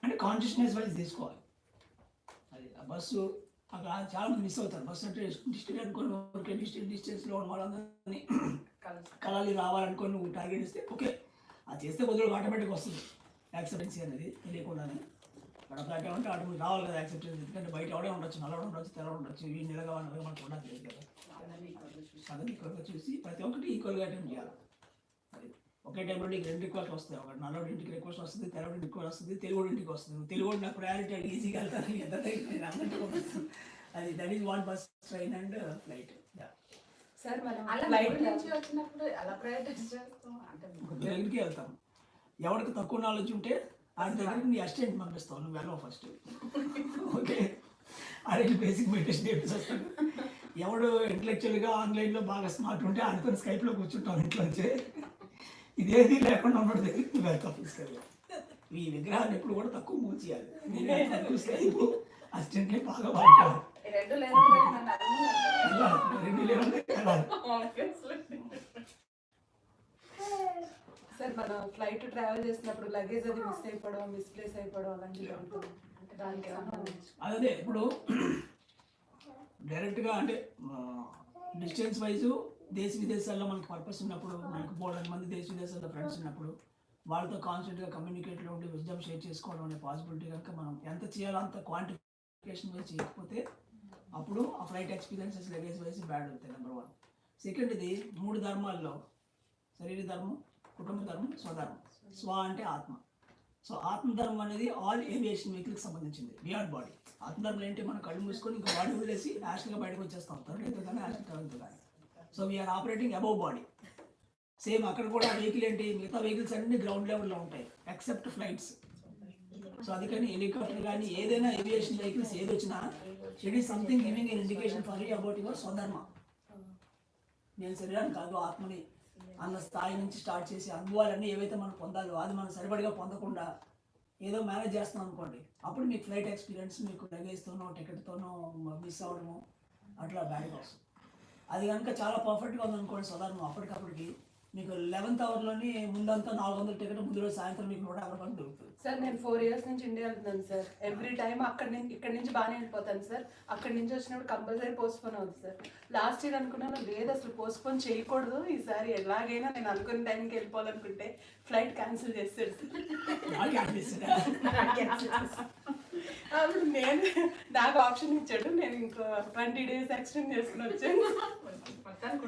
అంటే కాన్షియస్నెస్ వైజ్ తీసుకోవాలి. అది ఆ బస్సు అక్కడ చాలా మంది మిస్ అవుతారు. బస్సు అంటే డిస్టెన్స్ అనుకోని ఊరికే డిస్టెన్స్లో ఉన్న వాళ్ళందరినీ కలాలి రావాలనుకొని నువ్వు టార్గెట్ ఇస్తే ఓకే అది చేస్తే కొద్దిగా ఆటోమేటిక్గా వస్తుంది యాక్సెప్టెన్సీ అనేది తెలియకుండానే. అక్కడ దాకా ఉంటే ఆటోమేటిక్ రావాలి కదా యాక్సెప్టెన్స్. ఎందుకంటే బయట ఎవడే ఉండొచ్చు, నల్లవడం ఉండొచ్చు, తెల్లవడం ఉండొచ్చు, ఈ నెలగా మనకు ఉండట్లేదు కదా. అదే ఈక్వల్గా చూసి ప్రతి ఒక్కటి ఈక్వల్గా అటెండ్ చేయాలి. అది ఒకే టైంలో నీకు 2 రిక్వెస్ట్ వస్తాయి. ఒకటి నల్లవాడి ఇంటికి రిక్వెస్ట్ వస్తుంది, తెల్లవాడి రిక్వెస్ట్ వస్తుంది, తెలుగుడి ఇంటికి వస్తుంది. నువ్వు తెలుగుడు నాకు ప్రయారిటీ అడిగి ఈజీగా వెళ్తాను ఎంత నేను అందరికీ వస్తుంది. అది that is what bus train and flight. Sir మనం ఫ్లైట్ నుంచి వచ్చినప్పుడు ఎలా ప్రయారిటైజ్ చేస్తాం అంటే దగ్గరికి వెళ్తాం. ఎవరికి తక్కువ నాలెడ్జ్ ఉంటే ఆయన దగ్గరికి నీ అసిస్టెంట్ పంపిస్తావు, నువ్వు వెళ్ళవు ఫస్ట్. ఓకే ఆడికి బేసిక్ మెడిటేషన్ నేర్పిస్తాడు. ఎవడు ఇంటలెక్చువల్గా ఆన్లైన్లో బాగా స్మార్ట్ ఉంటే ఆయనతో స్కైప్లో కూర్చుంటావు ఇంట్లోంచే. ఇదేది లేకుండా ఉన్నట్టు దగ్గరికి నువ్వు వెళ్తావు ఫిజికల్గా. ఈ విగ్రహాన్ని ఎప్పుడు కూడా తక్కువ మూవ్ చేయాలి. నేను స్కైప్ అసిస్టెంట్ని బాగా వాడుకోవాలి. 2 లేదంటే సార్ మనం ఫ్లైట్ ట్రావెల్ చేసినప్పుడు లగేజ్ అది మిస్ అయిపోవడం, మిస్ప్లేస్ అయిపోవడం అలాంటివి జరుగుతుంది. దానికి అదే ఇప్పుడు డైరెక్ట్గా అంటే డిస్టెన్స్ వైజు దేశ విదేశాల్లో మనకి పర్పస్ ఉన్నప్పుడు, మనకు 3 మంది దేశ విదేశాల్లో ఫ్రెండ్స్ ఉన్నప్పుడు వాళ్ళతో కాన్స్టెంట్గా కమ్యూనికేట్లో ఉండి విజ్డమ్ షేర్ చేసుకోవడం అనే పాసిబిలిటీ కనుక మనం ఎంత చేయాలో అంత క్వాంటిఫికేషన్ వైజ్ చేయకపోతే అప్పుడు ఆ flight experiences luggage wise bad అవుతాయి. నెంబర్ 1. సెకండ్ ఇది 3 ధర్మాల్లో శరీర ధర్మం, కుటుంబ ధర్మం, స్వధర్మం. స్వ అంటే ఆత్మ. సో ఆత్మధర్మం అనేది ఆల్ ఏవియేషన్ వెహికల్కి సంబంధించింది. బియాండ్ బాడీ ఆత్మధర్మం ఏంటి, మనం కళ్ళు మూసుకొని ఇంకా బాడీ వదిలేసి యాష్గా బయటకు వచ్చేస్తాం. థర్డ్ కానీ యాష్కి ట్రావెల్తో కానీ. So we are operating above body. Same అక్కడ కూడా వెహికల్ ఏంటి, మిగతా వెహికల్స్ అన్ని గ్రౌండ్ లెవెల్లో ఉంటాయి ఎక్సెప్ట్ ఫ్లైట్స్. సో అందుకని హెలికాప్టర్ కానీ ఏదైనా ఏవియేషన్ వెహికల్స్ ఏది వచ్చినా it is something giving an indication for you about your swadharma. నేను శరీరాన్ని కాదు ఆత్మని అన్న స్థాయి నుంచి స్టార్ట్ చేసి అనుభవాలన్నీ ఏవైతే మనం పొందాలో అది మనం సరిపడిగా పొందకుండా ఏదో మేనేజ్ చేస్తున్నాం అనుకోండి, అప్పుడు మీకు ఫ్లైట్ ఎక్స్పీరియన్స్ మీకు లగేజ్తోనో టికెట్తోనో మిస్ అవ్వడము అట్లా బ్యాడ్గా వస్తుంది. అది కనుక చాలా పర్ఫెక్ట్గా ఉందనుకోండి స్వధర్మం, అప్పటికప్పటికి మీకు 11th అవర్లోని ముందంతా 400 టికెట్, ముందు రోజు సాయంత్రం మీకు 150 దొరుకుతుంది. సార్ నేను 4 years నుంచి ఇండియా వెళ్తున్నాను సార్. ఎవ్రీ టైం ఇక్కడ నుంచి బాగానే వెళ్ళిపోతాను సార్. అక్కడి నుంచి వచ్చినప్పుడు కంపల్సరీ పోస్ట్పోన్ అవుతుంది సార్. లాస్ట్ ఇయర్ అనుకున్నాను లేదు అసలు పోస్ట్పోన్ చేయకూడదు, ఈసారి ఎలాగైనా నేను అనుకున్న టైంకి వెళ్ళిపోవాలనుకుంటే ఫ్లైట్ క్యాన్సిల్ చేస్తాడు సార్. అప్పుడు నేను నాకు ఆప్షన్ ఇచ్చాడు, నేను ఇంకో 20 days ఎక్స్టెండ్ చేసుకుని వచ్చాను.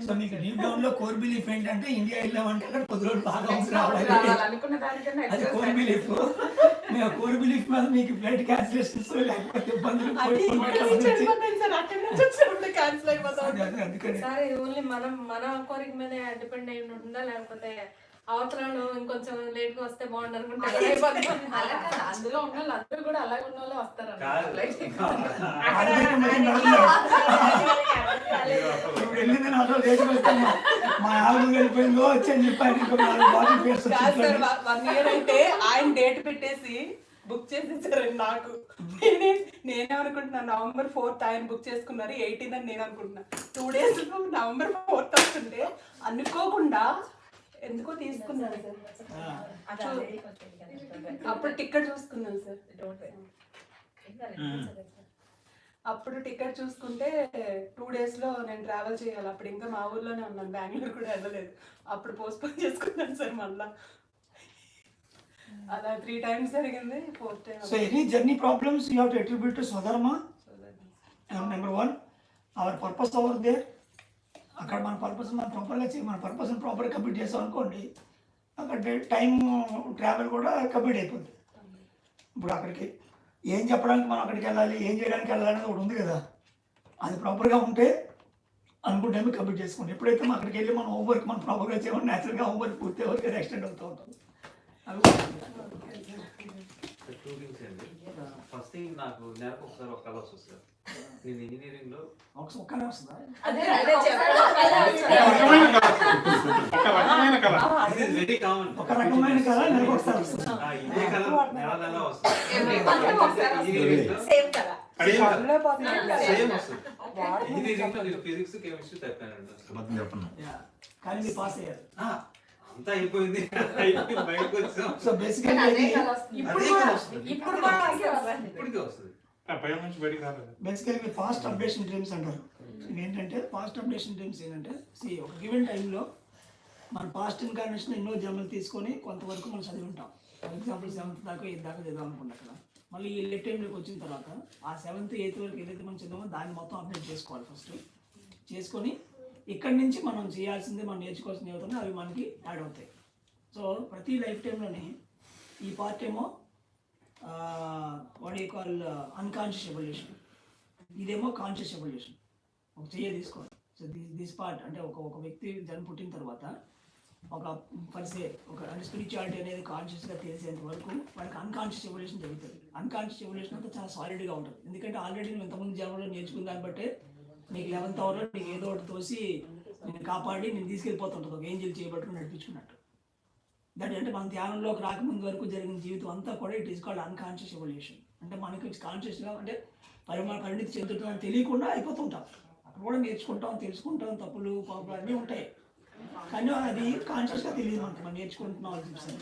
సో మీకు డీప్ డౌన్ లో కోర్ బిలీఫ్ ఏంటంటే ఇండియా వెళ్ళామంటే అక్కడ 10 రోజులు బాగా అవసరం రావాలి. అనుకున్న దానికన్నా అది కోర్ బిలీఫ్. మేము కోర్ బిలీఫ్ మీద మీకు ఫ్లైట్ క్యాన్సిలేషన్స్ లేకపోతే ఇబ్బందులు అది ఇక్కడ నుంచి వెళ్ళిపోతాను సార్, అక్కడి నుంచి వచ్చినప్పుడు క్యాన్సిల్ అయిపోతాం. అందుకని సార్ ఇది ఓన్లీ మన కోరిక మీద డిపెండ్ అయి ఉంటుందా, లేకపోతే అవతల ఇంకొంచెం లేట్ గా వస్తే బాగుండు అనుకుంటే అలా కాదు, అందులో ఉన్న వాళ్ళు అందరూ కూడా అలాగే ఉన్న వాళ్ళే వస్తారు ఇప్పుడు వెళ్ళింది నాతో లేచి వెళ్తాను. మా ఆవిడ వెళ్ళిపోయిందో వచ్చని చెప్పాను. కాదు సార్, 1 year అయితే ఆయన డేట్ పెట్టేసి బుక్ చేసేసారండి నాకు. నేనేమనుకుంటున్నాను November 4th ఆయన బుక్ చేసుకున్నారు, 18th అని నేను అనుకుంటున్నా. 2 days November 4th వస్తుంటే అనుకోకుండా ఎందుకో తీసుకున్నాను సార్. అప్పుడు టికెట్ చూసుకున్నాను సార్. అప్పుడు టికెట్ చూసుకుంటే 2 days లో నేను ట్రావెల్ చేయాలి. అప్పుడు ఇంకా మా ఊర్లోనే ఉన్నాను, బెంగళూరు కూడా వెళ్ళలేదు. అప్పుడు పోస్ట్పోన్ చేసుకున్నాను సార్ మళ్ళా. అలా 3 times జరిగింది, 4th time. So any journey problems you have to attribute to Swadharma. Number 1, our purpose over there. అక్కడ మన పర్పస్ మనం ప్రాపర్గా మన పర్పస్ని ప్రాపర్గా కంప్లీట్ చేస్తాం అనుకోండి, అక్కడ టైం ట్రావెల్ కూడా కంప్లీట్ అయిపోతుంది. ఇప్పుడు అక్కడికి ఏం చెప్పడానికి మనం అక్కడికి వెళ్ళాలి, ఏం చేయడానికి వెళ్ళాలి అనేది ఒకటి ఉంది కదా, అది ప్రాపర్గా ఉంటే అనుకున్న టైం కంప్లీట్ చేసుకోండి. ఎప్పుడైతే మనం అక్కడికి వెళ్ళి మనం హోంవర్క్ మనం ప్రాపర్గా చేయమని న్యాచురల్గా హోంవర్క్ పూర్తి వరకు ఎక్స్టెండ్ అవుతూ ఉంటుంది. ఫస్ట్ థింగ్ నాకు నెలకు ఒకసారి ఒక కళ వస్తుంది సార్. నేను ఇంజనీరింగ్ లో ఒక్కనే వస్తుందా? Very common. ఒక రకమైన కళ నెలకు ఒకసారి వస్తుంది. ఇదే కళ నెల నెల వస్తుంది. సేమ్ కదా. సేమ్ వస్తుంది. ఇంజనీరింగ్ లో నేను ఫిజిక్స్ కెమిస్ట్రీ తప్పాను. కానీ మీరు పాస్ అయ్యారు. అంతా అయిపోయింది, బయటకు వచ్చాం. సో బేసికల్లీ ఇప్పటికే వస్తుంది. బేసికల్లీ ఫాస్ట్ అప్డేషన్ డ్రీమ్స్ అంటారు. ఏంటంటే ఫాస్ట్ అప్డేషన్ డ్రీమ్స్ ఏంటంటే ఒక గివెన్ టైంలో మన పాస్ట్ ఇన్కార్నేషన్ ఎన్నో జన్మలు తీసుకొని కొంతవరకు మనం చదివి ఉంటాం. ఫర్ ఎగ్జాంపుల్ 7th దాకా 8th దాకా చదివాం అనుకుంటా. అక్కడ మళ్ళీ ఈ లైఫ్ టైంలోకి వచ్చిన తర్వాత ఆ 7th 8th వరకు ఏదైతే మనం చదివామో దాన్ని మొత్తం అప్డేట్ చేసుకోవాలి. ఫస్ట్ చేసుకొని ఇక్కడి నుంచి మనం చేయాల్సిందే, మనం నేర్చుకోవాల్సింది ఏమవుతుందో అవి మనకి యాడ్ అవుతాయి. సో ప్రతి లైఫ్ టైంలోనే ఈ పార్ట్ ఏమో what you call unconscious evolution, ఇదేమో కాన్షియస్ ఎవల్యూషన్. ఒక చెయ్యి తీసుకోవాలి. సో దిస్ పార్ట్ అంటే ఒక వ్యక్తి జన్మ పుట్టిన తర్వాత ఒక పర్సే ఒక అంటే స్పిరిచువాలిటీ అనేది కాన్షియస్గా తెలిసేంత వరకు వాళ్ళకి అన్కాన్షియస్ ఎవల్యూషన్ జరుగుతుంది. అన్కాన్షియస్ ఎవల్యూషన్ అంతా చాలా సాలిడ్గా ఉంటుంది. ఎందుకంటే ఆల్రెడీ నువ్వు ఇంతకుముందు జన్మలో నేర్చుకున్న దాన్ని బట్టే నీకు 11th hourలో నీకు ఏదో ఒకటి తోసి నేను కాపాడి నేను తీసుకెళ్ళిపోతుంటుంది, ఒక ఏంజిల్ చేయబట్టుకుని నడిపించుకున్నట్టు. దట్ అంటే మన ధ్యానంలోకి రాకముందు వరకు జరిగిన జీవితం అంతా కూడా it is called unconscious evolution. అంటే మనకి కాన్షియస్గా అంటే పరిణితి చెందుతుందని తెలియకుండా అయిపోతుంటాం. అక్కడ కూడా నేర్చుకుంటాం, తెలుసుకుంటాం, తప్పులు పాపులు అన్నీ ఉంటాయి. కానీ అది కాన్షియస్గా తెలియదు మనకి, మనం నేర్చుకుంటున్నాం వాళ్ళు చూసాను.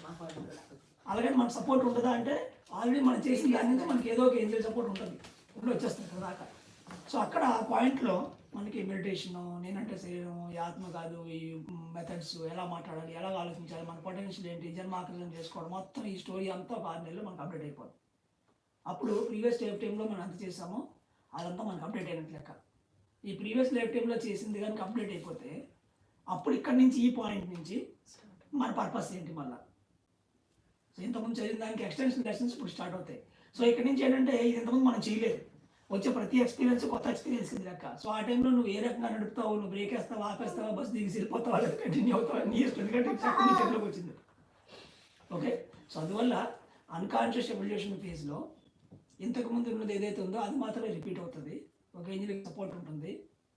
అలాగే మనకు సపోర్ట్ ఉంటుందా అంటే ఆల్రెడీ మనం చేసిన దాని నుంచి మనకి ఏదో ఒక ఏంజిల్ సపోర్ట్ ఉంటుంది, ఇప్పుడు వచ్చేస్తుంది కదా దాకా. సో అక్కడ ఆ పాయింట్లో మనకి మెడిటేషను, నేనంటే శరీరం, ఈ ఆత్మ కాదు, ఈ మెథడ్స్ ఎలా మాట్లాడాలి, ఎలా ఆలోచించాలి, మన పొటెన్షియల్ ఏంటి, జన్మాకర్షణ చేసుకోవడం, మొత్తం ఈ స్టోరీ అంతా ఒక 6 నెలలు మనకు అప్డేట్ అయిపోతుంది. అప్పుడు ప్రీవియస్ లైఫ్ టైంలో మనం ఎంత చేసామో అదంతా మనకు అప్డేట్ అయినట్టు లెక్క. ఈ ప్రీవియస్ లైఫ్ టైంలో చేసింది కనుక అప్డేట్ అయిపోతే అప్పుడు ఇక్కడ నుంచి ఈ పాయింట్ నుంచి మన పర్పస్ ఏంటి మళ్ళీ. సో ఇంతకుముందు చదివిన దానికి ఎక్స్టెన్షన్ లెసన్స్ ఇప్పుడు స్టార్ట్ అవుతాయి. సో ఇక్కడ నుంచి ఏంటంటే ఇది ఇంతకుముందు మనం చేయలేదు, వచ్చే ప్రతి ఎక్స్పీరియన్స్ కొత్త ఎక్స్పీరియన్స్ కింద లెక్క. సో ఆ టైంలో నువ్వు ఏ రకంగా నడుపుతావు, నువ్వు బ్రేక్ వేస్తావా, ఆపేస్తావా, బస్సు దిగి వెళ్ళిపోతావా, లేదా కంటిన్యూ అవుతావా, నీ ఇష్టం. ఎందుకంటే నీ చేతిలోకి వచ్చింది. ఓకే, సో అందువల్ల అన్కాన్షియస్ ఎవల్యూషన్ ఫేజ్లో ఇంతకుముందు ఉన్నది ఏదైతే ఉందో అది మాత్రమే రిపీట్ అవుతుంది. ఒక ఇంజిన్కి సపోర్ట్ ఉంటుంది.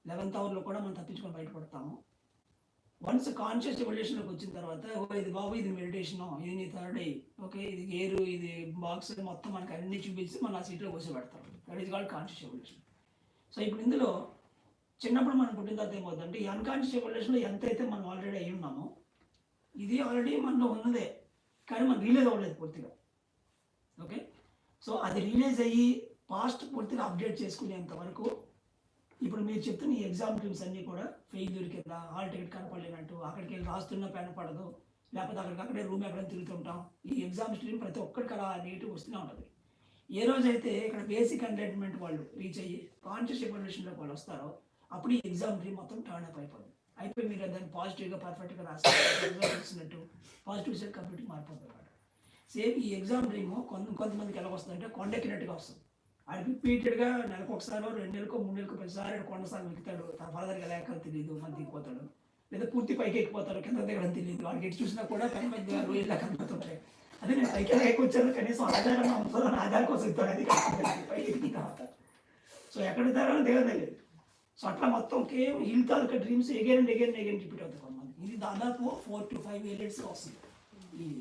11th hourలో కూడా మనం తప్పించుకొని బయటపడతాము. వన్స్ కాన్షియస్ ఎవల్యూషన్లోకి వచ్చిన తర్వాత ఇది బాబు, ఇది మెడిటేషను, ఇది నీ థర్డ్ ఐ, ఓకే, ఇది గేరు, ఇది బాక్స్, మొత్తం మనకి అన్ని చూపించి మన ఆ సీట్లో కూర్చోబెడతారు. That is called conscious evolution. So ఇప్పుడు ఇందులో చిన్నప్పుడు మనం పుట్టిన తర్వాత ఏమవుతుందంటే ఈ అన్కాన్షియస్ ఎవల్యూషన్లో ఎంతైతే మనం ఆల్రెడీ అయ్యి ఉన్నామో ఇది ఆల్రెడీ మనలో ఉన్నదే, కానీ మనం రియలైజ్ అవ్వలేదు పూర్తిగా. ఓకే, సో అది రియలైజ్ అయ్యి పాస్ట్ పూర్తిగా అప్డేట్ చేసుకునేంత వరకు ఇప్పుడు మీరు చెప్తున్న ఈ ఎగ్జామ్ డ్రీమ్స్ అన్నీ కూడా ఫెయిల్యూర్ కింద, హాల్ టికెట్ కనపడలేనట్టు, అక్కడికి వెళ్ళి రాస్తున్న పెన్ పడదు, లేకపోతే అక్కడికక్కడే రూమ్ ఎక్కడైనా తిరుగుతుంటాం. ఈ ఎగ్జామ్ డ్రీమ్ ప్రతి ఒక్కరికి అలా నెగిటివ్ వస్తూనే ఉంటుంది. ఏ రోజైతే ఇక్కడ బేసిక్ ఎంటర్టైన్మెంట్ వాళ్ళు రీచ్ అయ్యి కాన్షియస్ ఎవాల్యూషన్లోకి వాళ్ళు వస్తారో అప్పుడు ఈ ఎగ్జామ్ డ్రీమ్ మొత్తం టర్న్ అప్ అయిపోతుంది. అయిపోయి మీరు దాన్ని పాజిటివ్గా పర్ఫెక్ట్గా రాస్తారు, తెలిసినట్టు పాజిటివ్ సైడ్ కంప్లీట్గా మారిపోతుంది అన్నమాట. సేమ్ ఈ ఎగ్జామ్ డ్రీమ్ కొంతమందికి ఎలా వస్తుందంటే కొండెక్కినట్టుగా వస్తుంది. అది రిపీటెడ్గా నెలకు ఒకసారో 2 నెలలకు 3 నెలలకు ప్రతిసారి కొండసార్లు ఎక్కుతాడు, తన ఫర్దర్గా ఎలా ఎక్కాలో తెలియదు, మన దిగిపోతాడు, లేదా పూర్తి పైకి ఎక్కిపోతాడు, కింద దిగడం తెలియదు, వాడికి ఎటు చూసినా కూడా పెద్ద పెద్ద రొయ్యలా కనబడుతుంటాయి. అదే నేను పైకి ఎలా ఎక్కొచ్చాను, కనీసం ఆధారం అమ్ముతాను, ఆధారం కోసం ఇస్తాను, అది పైకి ఎక్కిన తర్వాత సో ఎక్కడ దిగాలో తెలియదు. సో అట్లా మొత్తం కేవలం hill taluka dreams again and again repeat అవుతాయి కొంతమంది. ఇది దాదాపు 4 to 5 years వస్తుంది.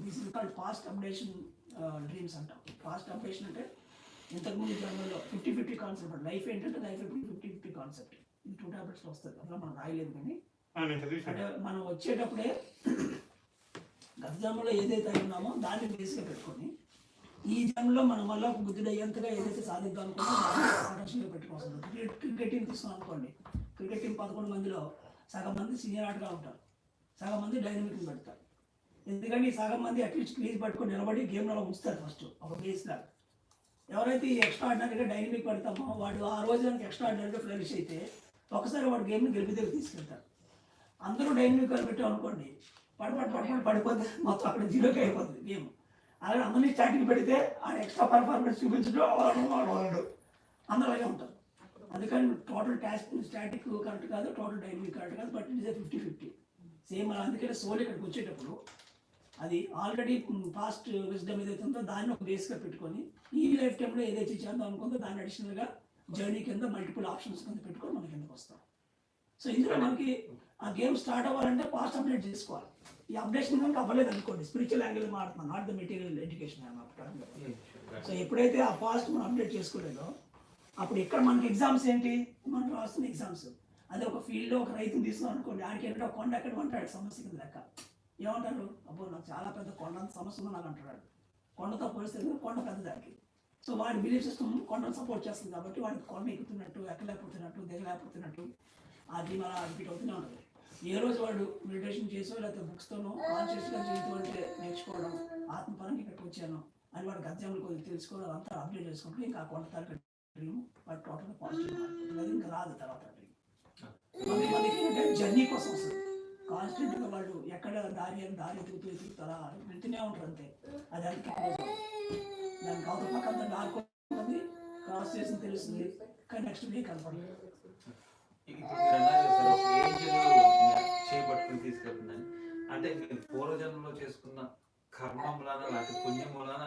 This is called past updation dreams అంటాం. పాస్ట్ అప్డేషన్ అంటే ఇంతకుముందు జన్మలో 50-50 కాన్సెప్ట్. లైఫ్ ఏంటంటే లైఫ్ ఎప్పుడు 50-50 కాన్సెప్ట్. ఇది 2 tablets వస్తుంది, అందులో మనం రాయలేదు. కానీ అంటే మనం వచ్చేటప్పుడే గత జన్మలో ఏదైతే అయి ఉన్నామో దాన్ని బేస్గా పెట్టుకొని ఈ జన్మలో మనం వల్ల ఒక బుద్ధుడు అయ్యేంతగా ఏదైతే సాధిద్దాం అనుకుంటే ఆకర్షణగా పెట్టుకోవాల్సింది. క్రికెట్ టీం తీసుకున్నాం అనుకోండి, క్రికెట్ టీం 11 మందిలో సగం మంది సీనియర్ ఆటగా ఉంటారు, సగం మంది డైనమిక్ని పెడతారు. ఎందుకంటే ఈ సగం మంది అట్లీస్ట్ క్రీజ్ పట్టుకొని నిలబడి గేమ్లో ఉంచుతారు ఫస్ట్ ఒక బేస్ లాగా. ఎవరైతే ఈ ఎక్స్ట్రా ఆర్డినరీగా డైనమిక్ పడతామో వాడు ఆ రోజు కనుక ఎక్స్ట్రా ఆర్డినరీగా ఫ్లరిష్ అయితే ఒకసారి వాడు గేమ్ని గెలిపి తీసుకెళ్తారు. అందరూ డైనమిక్ పెట్టాం అనుకోండి, పడిపోతే మొత్తం అక్కడ 0కి అయిపోతుంది గేమ్. అలాగే అందరినీ స్టార్టింగ్ పెడితే ఆ ఎక్స్ట్రా పర్ఫార్మెన్స్ చూపించడం వాడు అందరూ అలాగే ఉంటారు. అందుకని టోటల్ స్టాటిక్ కరెక్ట్ కాదు, టోటల్ డైనమిక్ కరెక్ట్ కాదు, బట్ ఇట్ ఈస్ 50-50 సేమ్. అందుకని సోల్ ఇక్కడికి వచ్చేటప్పుడు అది ఆల్రెడీ పాస్ట్ విజ్డమ్ ఏదైతే ఉందో దాన్ని ఒక బేస్గా పెట్టుకొని ఈ లైఫ్ టైంలో ఏదైతే చేద్దాం అనుకుందో దాన్ని అడిషనల్గా జర్నీ కింద మల్టిపుల్ ఆప్షన్స్ కింద పెట్టుకొని మనకి కిందకు వస్తాం. సో ఇందులో మనకి ఆ గేమ్ స్టార్ట్ అవ్వాలంటే పాస్ట్ అప్డేట్ చేసుకోవాలి. ఈ అప్డేషన్ కనుక అవ్వలేదు అనుకోండి, స్పిరిచువల్ యాంగిల్ మాట్లాడుతున్నాం, not the material education. So ఎప్పుడైతే ఆ పాస్ట్ మనం అప్డేట్ చేసుకోలేదో అప్పుడు ఇక్కడ మనకి ఎగ్జామ్స్ ఏంటి, మనం రాస్తున్న ఎగ్జామ్స్. అదే ఒక ఫీల్డ్లో ఒక రైతుని తీసుకున్నాం అనుకోండి, ఆడికి ఏంటంటే కొండ ఎక్కడ అంటాడు సమస్య కింద లెక్క. ఏమంటారు, అబ్బో నాకు చాలా పెద్ద కొండ సమస్య ఉందో నాకు అంటాడు. కొండతో పోలిస్తే కొండ పెద్దదానికి. సో వాడి బిలీఫ్ సిస్టమ్ కొండను సపోర్ట్ చేస్తుంది కాబట్టి వాడికి కొండ ఎక్కుతున్నట్టు, ఎక్కలేకపోతున్నట్టు, దిగలేకపోతున్నట్టు అది మన రిపీట్ అవుతూనే ఉంటుంది. ఏ రోజు వాడు మెడిటేషన్ చేసో లేకపోతే బుక్స్తోనో కాన్షియస్గా జీవితం అంటే నేర్చుకోవడం, ఆత్మపరంగా ఇక్కడికి వచ్చాను అని వాడు గద్యాములు కొద్దిగా తెలుసుకోవడం, అంతా అప్డేట్ చేసుకుంటే ఇంకా కొండ తాలూకా డ్రీమ్ వాడు టోటల్గా పాజిటివ్ మారుతుంది. ఇంకా రాదు తర్వాత డ్రీమ్. జర్నీ కోసం వస్తుంది కాన్స్టెంట్గా. వాళ్ళు ఎక్కడ దారి ఎదుగుతారా వెళ్తూనే ఉంటారు అంతే. అది అంతే దానికి అవతల పక్క అంతా డార్క్ ఉంటుంది, క్రాస్ చేసి తెలుస్తుంది, కానీ నెక్స్ట్ డే కనపడలేదు. చేపట్టుకుని తీసుకెళ్తుందని అంటే మీరు పూర్వజన్మలో చేసుకున్న కర్మ మూలాన లేకపోతే పుణ్యం మూలాన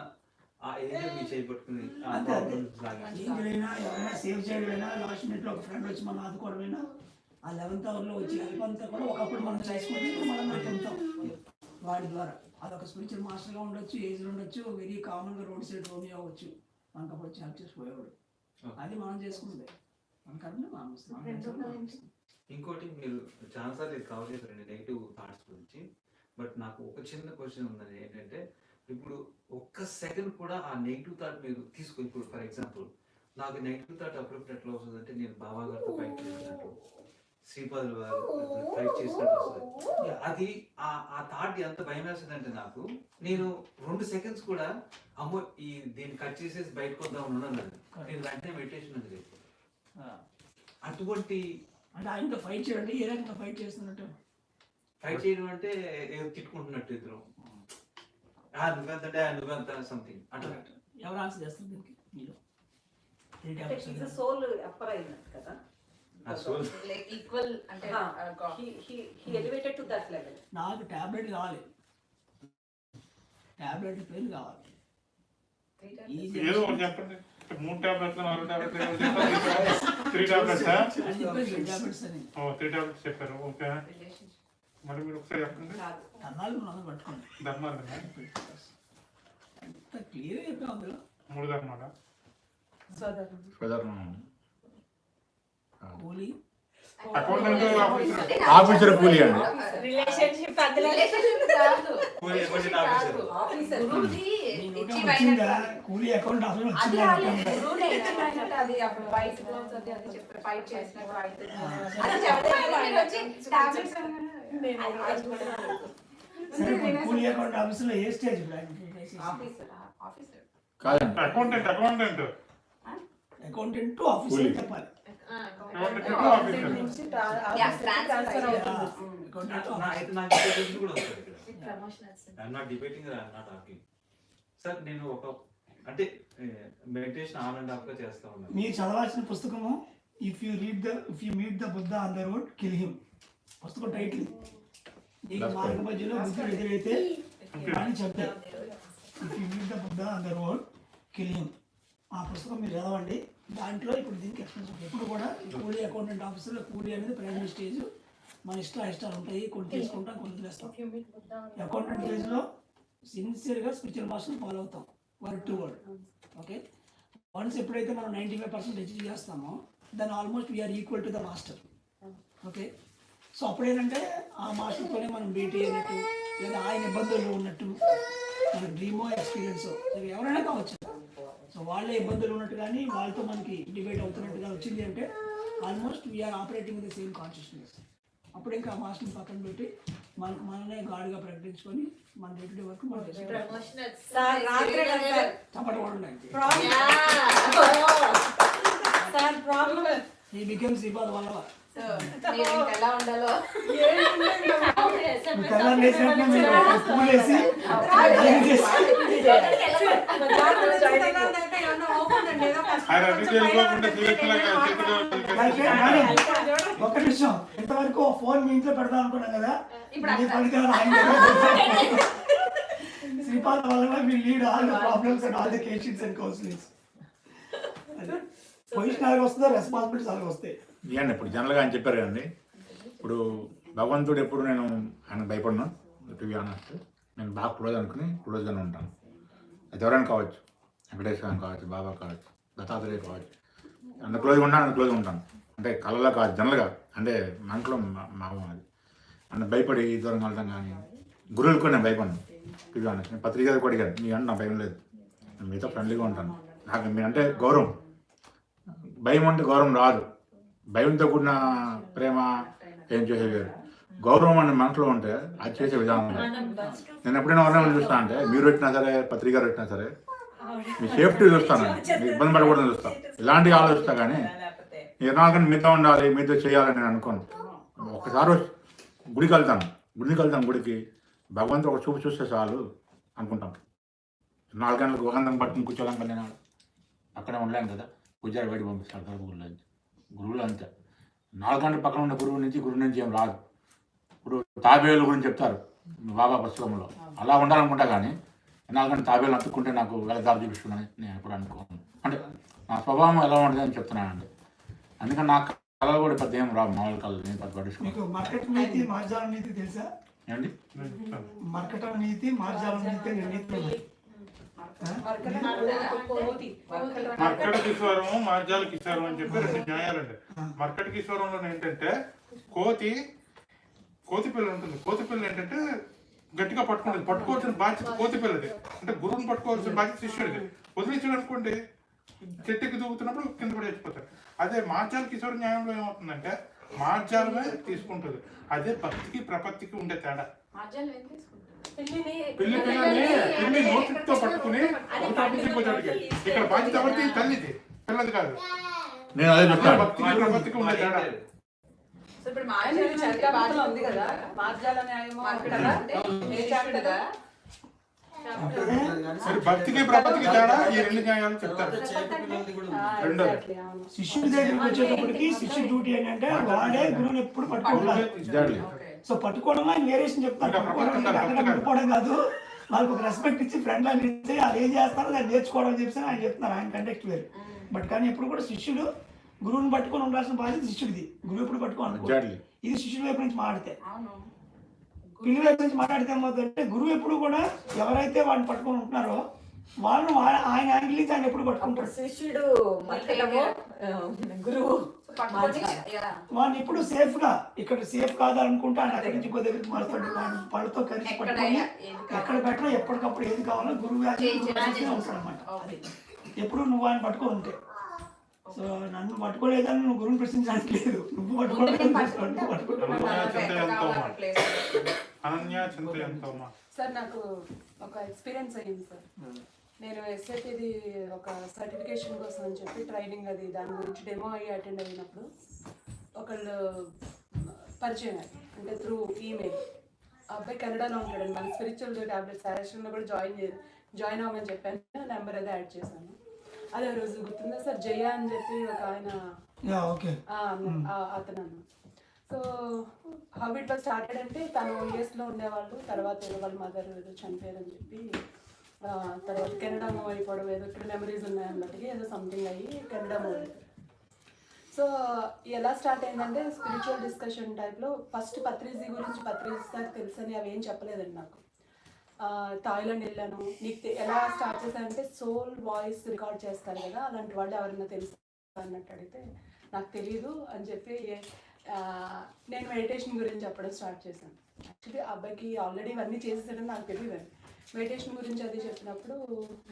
ఆ ఏజ్ మీ చేపట్టుకుని ఎవరైనా సేవ్ చేయడమైనా, లాస్ట్ మినిట్లో ఒక ఫ్రెండ్ వచ్చి మనం ఆదుకోవడమైనా, ఆ 11th hourలో వచ్చి హెల్ప్ అంతా కూడా ఒకప్పుడు మనం చేసుకుంటే మనం మనకు వెళ్తాం వాడి ద్వారా. అదొక స్పిరిచువల్ మాస్టర్గా ఉండొచ్చు, ఏజ్లో ఉండొచ్చు, వెరీ కామన్గా రోడ్ సైడ్ రోమి అవ్వచ్చు, మనకు అప్పుడు వచ్చి హెల్ప్ చేసిపోయేవాడు. అది మనం చేసుకుంటే మనకన్నా మనం. ఇంకోటి మీరు చాలాసార్లు ఇది కవర్ చేశారండి నెగిటివ్ థాట్స్ గురించి. బట్ నాకు ఒక చిన్న క్వశ్చన్ ఉందని ఏంటంటే, ఇప్పుడు ఒక్క సెకండ్ కూడా ఆ నెగిటివ్ థాట్ మీరు తీసుకుని, ఇప్పుడు ఫర్ ఎగ్జాంపుల్ నాకు నెగిటివ్ థాట్ అప్పుడప్పుడు ఎట్లా వస్తుందంటే, నేను బాబా గారితో ఫైట్ చేసినట్టు, శ్రీపాదులు గారు ఫైట్ చేసినట్టు వస్తుంది. అది ఆ థాట్ ఎంత భయం వేస్తుందంటే నాకు, నేను 2 seconds కూడా అమ్మో ఈ దీన్ని కట్ చేసేసి బయటకు వద్దాం ఉన్నాను, నేను వెంటనే మెడిటేషన్ అనేది. అటువంటి అంటే ఆయనతో ఫైట్ చేయండి, ఏ రకంగా ఫైట్ చేస్తున్నట్టు? ఫైట్ చేయడం అంటే ఏదో తిట్టుకుంటున్నట్టు ఇద్దరు, నువ్వెంత సంథింగ్ అట్లా. ఎవరు ఆన్సర్ చేస్తారు దీనికి? మీరు సోల్ అప్పర్ అయినట్టు కదా, లైక్ ఈక్వల్ అంటే he elevated to that level. నాకు టాబ్లెట్ కావాలి, టాబ్లెట్ పేరు కావాలి. ఏదో ఒకటి చెప్పండి. 3 tablets 4 tablets 3 tablets 3 tablets చెప్పారు. ఓకే, మరి మీరు ఒకసారి చెప్పండి. ధర్మాలు పట్టుకోండి. ధర్మాలు ఎంత క్లియర్ చెప్పాం అందులో. 3 ధర్మాలా? స్వధర్మం, కూలీ, ఆఫీసర్ కూలీ అండి. రిలేషన్షిప్ అందులో కూలీ అకౌంట్ కూలీ అకౌంట్ ఆఫీసులో ఏ స్టేజ్? ఆఫీసర్ కాదండి, అకౌంటెంట్ అకౌంటెంట్ టు ఆఫీసర్ చెప్పాలి. Accountant to officer. నుంచి ట్రాన్స్ఫర్ అవుతుంది. అకౌంటెంట్ టు అయితే నాకు ఇంకో question కూడా వస్తుంది ఇక్కడ. I'm not debating or I'm not arguing. Sir నేను ఒక అంటే మెడిటేషన్ ఆన్ అండ్ ఆఫ్ గా చేస్తా ఉన్నాను. మీరు చదవాల్సిన పుస్తకము if you meet the Buddha on the road kill him. పుస్తకం టైటిల్ నీకు మార్గ మధ్యలో బుద్ధుడు ఎదురైతే అని చెప్తారు. If you meet the Buddha on the road kill him. ఆ పుస్తకం మీరు చదవండి. దాంట్లో ఇప్పుడు దీనికి ఎక్స్పెన్సివ్ ఎప్పుడు కూడా కూలీ అకౌంటెంట్ ఆఫీసర్లో కూలీ అనేది ప్రైమరీ స్టేజ్. మన ఇష్టాలు ఉంటాయి, కొన్ని తీసుకుంటాం, కొన్ని వదిలేస్తాం. అకౌంటెంట్ స్టేజ్లో సిన్సియర్గా స్పిరిచువల్ మాస్టర్ని ఫాలో అవుతాం word to word. Okay, once ఎప్పుడైతే మనం 95% అచీవ్ చేస్తామో then almost we are equal to the master. Okay, so అప్పుడేంటంటే ఆ మాస్టర్తోనే మనం భేటీ అయినట్టు, లేదా ఆయన ఇబ్బందుల్లో ఉన్నట్టు, మన డ్రీమో ఎక్స్పీరియన్సో ఎవరైనా కావచ్చు. సో వాళ్ళే ఇబ్బందులు ఉన్నట్టు కానీ వాళ్ళతో మనకి డిబేట్ అవుతున్నట్టుగా వచ్చింది అంటే almost we are operating the same consciousness. అప్పుడు ఇంకా మాస్టర్ని పక్కన పెట్టి మనకు మననే గాడ్గా ప్రకటించుకొని మన డే టు డే వర్క్ మనం చప్పటి కూడా ఉన్నాయి. ఈ బికమ్ శ్రీపాద్ వల్ల ఎలా ఉండాలో తెల్లారి లేచినట్టు మీరు పూలు వేసి ఒక్క నిమిషం, ఇంతవరకు ఫోన్ మీ ఇంట్లో పెడదాం అనుకున్నాం కదా, శ్రీపాద వల్ల will lead all the problems and all the cations and counsellings. Position అలాగే వస్తుందో రెస్పాన్సిబిలిటీస్ అలాగే వస్తాయి. ఇవ్వండి. ఇప్పుడు జనరల్గా ఆయన చెప్పారు కదండి, ఇప్పుడు భగవంతుడు ఎప్పుడు నేను ఆయన భయపడను, టు బి ఆనెస్ట్. నేను బాగా క్లోజ్గానే ఉంటాను. అది ఎవరైనా కావచ్చు, వెంకటేశ్వర కావచ్చు, బాబా కావచ్చు, దత్తాత్రేయ కావచ్చు. అంత క్లోజ్గా ఉంటాను. అంటే కళలో కాదు, జనరల్గా అంటే మనలో అది అంటే భయపడి దూరంగా వెళ్తాం. కానీ గురువులకు నేను భయపడను, టు బి ఆనెస్ట్. నేను పత్రిక కూడా అడిగాను, మీ అంటే నా భయం లేదు, నేను మీతో ఫ్రెండ్లీగా ఉంటాను. నాకు మీ అంటే గౌరవం. భయం అంటే గౌరవం రాదు. భయంతో కూడిన ప్రేమ ఏం చేసేవారు. గౌరవం అనే మనసులో ఉంటే అది చేసే విధానం. నేను ఎప్పుడైనా ఎవరైనా చూస్తాను అంటే మీరు పెట్టినా సరే, పత్రిక పెట్టినా సరే, మీ సేఫ్టీ చూస్తాను, మీ ఇబ్బంది పడకూడదని చూస్తాను. ఇలాంటివి ఆలోచిస్తా. కానీ ఎలాగని మీతో ఉండాలి, మీతో చేయాలని నేను అనుకోను. ఒకసారి గుడికి వెళ్తాను, గుడికి భగవంతుడు ఒక చూపు చూస్తే చాలు అనుకుంటాం. 4 గంటలకు ఒక పట్టుకుని కూర్చోలేం కదా, నేను అక్కడే ఉండలేను కదా. పూజారి బయట పంపిస్తాడు తరపుల్లో. గురువులు అంతే, 4 గంటల పక్కన ఉన్న గురువు నుంచి ఏం రాదు. ఇప్పుడు తాబేలు గురించి చెప్తారు బాబా పుస్తకంలో, అలా ఉండాలనుకుంటా. కానీ 4 గంటల తాబేలు అతుక్కుంటే నాకు వెళదారి చూపిస్తున్నాను నేను ఎప్పుడు అనుకోను. అంటే నా స్వభావం ఎలా ఉంటుంది అని చెప్తున్నానండి. అందుకని నా కళలు కూడా పెద్ద ఏం రావు, మామూలు కళలు నేను పెద్ద పట్టించుకోను. మార్కెట్ నీతి మార్జాల నీతి తెలుసా? ఏంటి మార్కెట్ నీతి మార్జాల నీతి మర్కట కిశోరము, మార్జాల కిశోరం అని చెప్పి 2 న్యాయాలండి. మర్కట కిశోరంలో ఏంటంటే కోతి పిల్ల ఉంటుంది. కోతి పిల్ల ఏంటంటే గట్టిగా పట్టుకోవాల్సిన బాధ్యత కోతి పిల్లది. అంటే గురువుని పట్టుకోవాల్సిన బాధ్యత శిష్యుడిది. వదిలించాడు అనుకోండి, చెట్టుకి దూకుతున్నప్పుడు కింద పడి చచ్చిపోతారు. అదే మార్జాల కిశోర న్యాయంలో ఏమవుతుందంటే మార్జాలమే తీసుకుంటుంది. అదే భక్తికి ప్రపత్తికి ఉండే తేడా. పిల్లి నోటితో పట్టుకుని ఇక్కడ బాధ్యత ఎవరిది? తల్లిది, పిల్లది కాదు. నేను అదే చెప్తాను. భక్తికి ప్రపత్తికి ఉండే తేడా. ఇప్పుడు మార్జాల ఉంది కదా, మార్జాల న్యాయము సరే, భక్తికి ప్రపత్తికి తేడా ఈ 2 న్యాయాలు చెప్తారు. రెండోది శిష్యుడి దగ్గరికి వచ్చేటప్పటికి శిష్యుడి డ్యూటీ ఏంటంటే వాడే గురువుని ఎప్పుడు పట్టుకోవాలి. సో పట్టుకోవడం ఆయన వేరియేషన్ చెప్తారు. పట్టుకోవడం కాదు, వాళ్ళకి ఒక రెస్పెక్ట్ ఇచ్చి ఫ్రెండ్ అని ఇచ్చి అది ఏం చేస్తారో దాన్ని నేర్చుకోవడం అని చెప్పి ఆయన చెప్తున్నారు. ఆయన కంటెక్ట్ వేరు. బట్ కానీ ఎప్పుడు కూడా శిష్యుడు గురువుని పట్టుకొని ఉండాల్సిన బాధ్యత శిష్యుడిది. గురువు ఎప్పుడు పట్టుకోవాలి. ఇది శిష్యుడి వైపు నుంచి మాట్లాడితే. పిల్లి వైపు నుంచి మాట్లాడితే ఏమవుతుందంటే గురువు ఎప్పుడు కూడా ఎవరైతే వాడిని పట్టుకొని ఉంటున్నారో వాళ్ళను ఆయన యాంగిల్ నుంచి ఆయన ఎప్పుడు పట్టుకుంటారు. శిష్యుడు గురువు వాడిని ఇప్పుడు సేఫ్ గా, ఇక్కడ సేఫ్ కాదనుకుంటే ఆయన అక్కడి నుంచి ఇంకో దగ్గరికి మారుతాడు. వాడిని పళ్ళతో కలిసి పట్టుకొని ఎక్కడ పెట్టినా ఎప్పటికప్పుడు ఏది కావాలో గురువు ఉంటాడు అనమాట. ఎప్పుడు నువ్వు ఆయన పట్టుకొని ఉంటే. సో నన్ను పట్టుకోలేదని నువ్వు గురువుని ప్రశ్నించడానికి లేదు, నువ్వు పట్టుకోలేదు. సార్ నాకు ఒక ఎక్స్పీరియన్స్ అయ్యింది సార్. నేను ఎస్ఐపిది ఒక సర్టిఫికేషన్ కోసం అని చెప్పి ట్రైనింగ్ అది దాని గురించి డెమో అయ్యి అటెండ్ అయినప్పుడు ఒకళ్ళు పరిచయం అయ్యారు. అంటే త్రూ ఈమెయిల్. ఆ అబ్బాయి కెనడాలో ఉంటాడండి. మన స్పిరిచువల్ టాబ్లెట్స్ సజెషన్లో కూడా జాయిన్ అవ్వమని చెప్పాను. నెంబర్ అది యాడ్ చేశాను. అదే రోజు గుర్తుందా సార్, జయ అని చెప్పి ఒక ఆయన అతను అన్న. So how it was started అంటే తను యూఎస్లో ఉండేవాళ్ళు, తర్వాత వాళ్ళ మదర్ ఏదో చనిపోయారని చెప్పి తర్వాత కెనడా మూవ్ అయిపోవడం, ఏదో ఇక్కడ మెమరీస్ ఉన్నాయన్నట్టుగా ఏదో సంథింగ్ అయ్యి కెనడా మూవ్ అయిపోయారు. సో ఎలా స్టార్ట్ అయిందంటే స్పిరిచువల్ డిస్కషన్ టైప్లో ఫస్ట్ పత్రిజీ గురించి సార్ తెలుసని అవి ఏం చెప్పలేదండి నాకు. థాయిలాండ్ వెళ్ళాను. నీకు ఎలా స్టార్ట్ చేశానంటే సోల్ వాయిస్ రికార్డ్ చేస్తారు కదా, అలాంటి వాళ్ళు ఎవరైనా తెలుసు అన్నట్టు అడిగితే నాకు తెలియదు అని చెప్పి నేను మెడిటేషన్ గురించి చెప్పడం స్టార్ట్ చేశాను. యాక్చువల్లీ ఆ అబ్బాయికి ఆల్రెడీ ఇవన్నీ చేసేసాడని నాకు తెలియదు. మెడిటేషన్ గురించి అది చెప్పినప్పుడు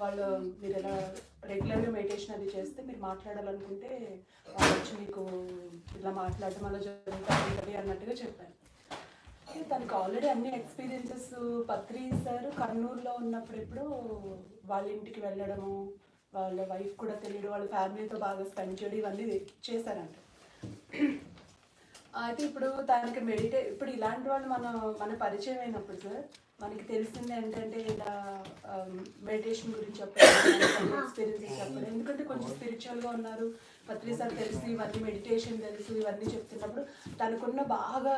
వాళ్ళు మీరు ఎలా రెగ్యులర్గా మెడిటేషన్ అది చేస్తే మీరు మాట్లాడాలనుకుంటే వాళ్ళు వచ్చి మీకు ఇలా మాట్లాడడం అలా జరుగుతుంది అన్నట్టుగా చెప్పాను. తనకు ఆల్రెడీ అన్ని ఎక్స్పీరియన్సెస్ పత్రి సార్ కర్నూలులో ఉన్నప్పుడు ఎప్పుడు వాళ్ళ ఇంటికి వెళ్ళడము, వాళ్ళ వైఫ్ కూడా తెలియదు, వాళ్ళ ఫ్యామిలీతో బాగా స్పెండ్ చేయడం ఇవన్నీ చేశారంట. అయితే ఇప్పుడు తనకి ఇప్పుడు ఇలాంటి వాళ్ళు మన పరిచయం అయినప్పుడు సార్ మనకి తెలిసింది ఏంటంటే ఇలా మెడిటేషన్ గురించి చెప్పడం, ఎక్స్పీరియన్సెస్ చెప్పడం. ఎందుకంటే కొంచెం స్పిరిచువల్గా ఉన్నారు, పత్రి సార్ తెలుసు, ఇవన్నీ మెడిటేషన్ తెలుసు, ఇవన్నీ చెప్తున్నప్పుడు తనకున్న బాగా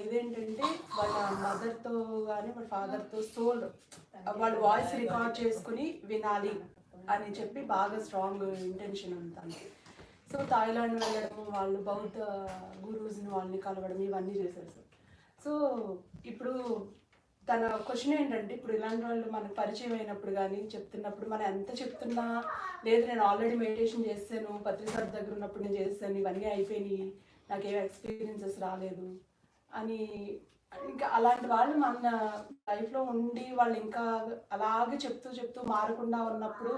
ఇదేంటంటే వాళ్ళ మదర్తో కానీ వాళ్ళ ఫాదర్తో సోల్ వాళ్ళ వాయిస్ రికార్డ్ చేసుకుని వినాలి అని చెప్పి బాగా స్ట్రాంగ్ ఇంటెన్షన్ ఉంది తనకి. సో థాయిలాండ్ వెళ్ళడం, వాళ్ళు బౌద్ధ గురూస్ని వాళ్ళని కలవడం ఇవన్నీ చేశారు సార్. సో ఇప్పుడు తన క్వశ్చన్ ఏంటంటే ఇప్పుడు ఇలాంటి వాళ్ళు మనకు పరిచయం అయినప్పుడు కానీ చెప్తున్నప్పుడు మనం ఎంత చెప్తున్నా లేదు నేను ఆల్రెడీ మెడిటేషన్ చేశాను, పత్రిసార్ దగ్గర ఉన్నప్పుడు నేను చేశాను, ఇవన్నీ అయిపోయినాయి, నాకేం ఎక్స్పీరియన్సెస్ రాలేదు అని, ఇంకా అలాంటి వాళ్ళు మన లైఫ్లో ఉండి వాళ్ళు ఇంకా అలాగే చెప్తూ మారకుండా ఉన్నప్పుడు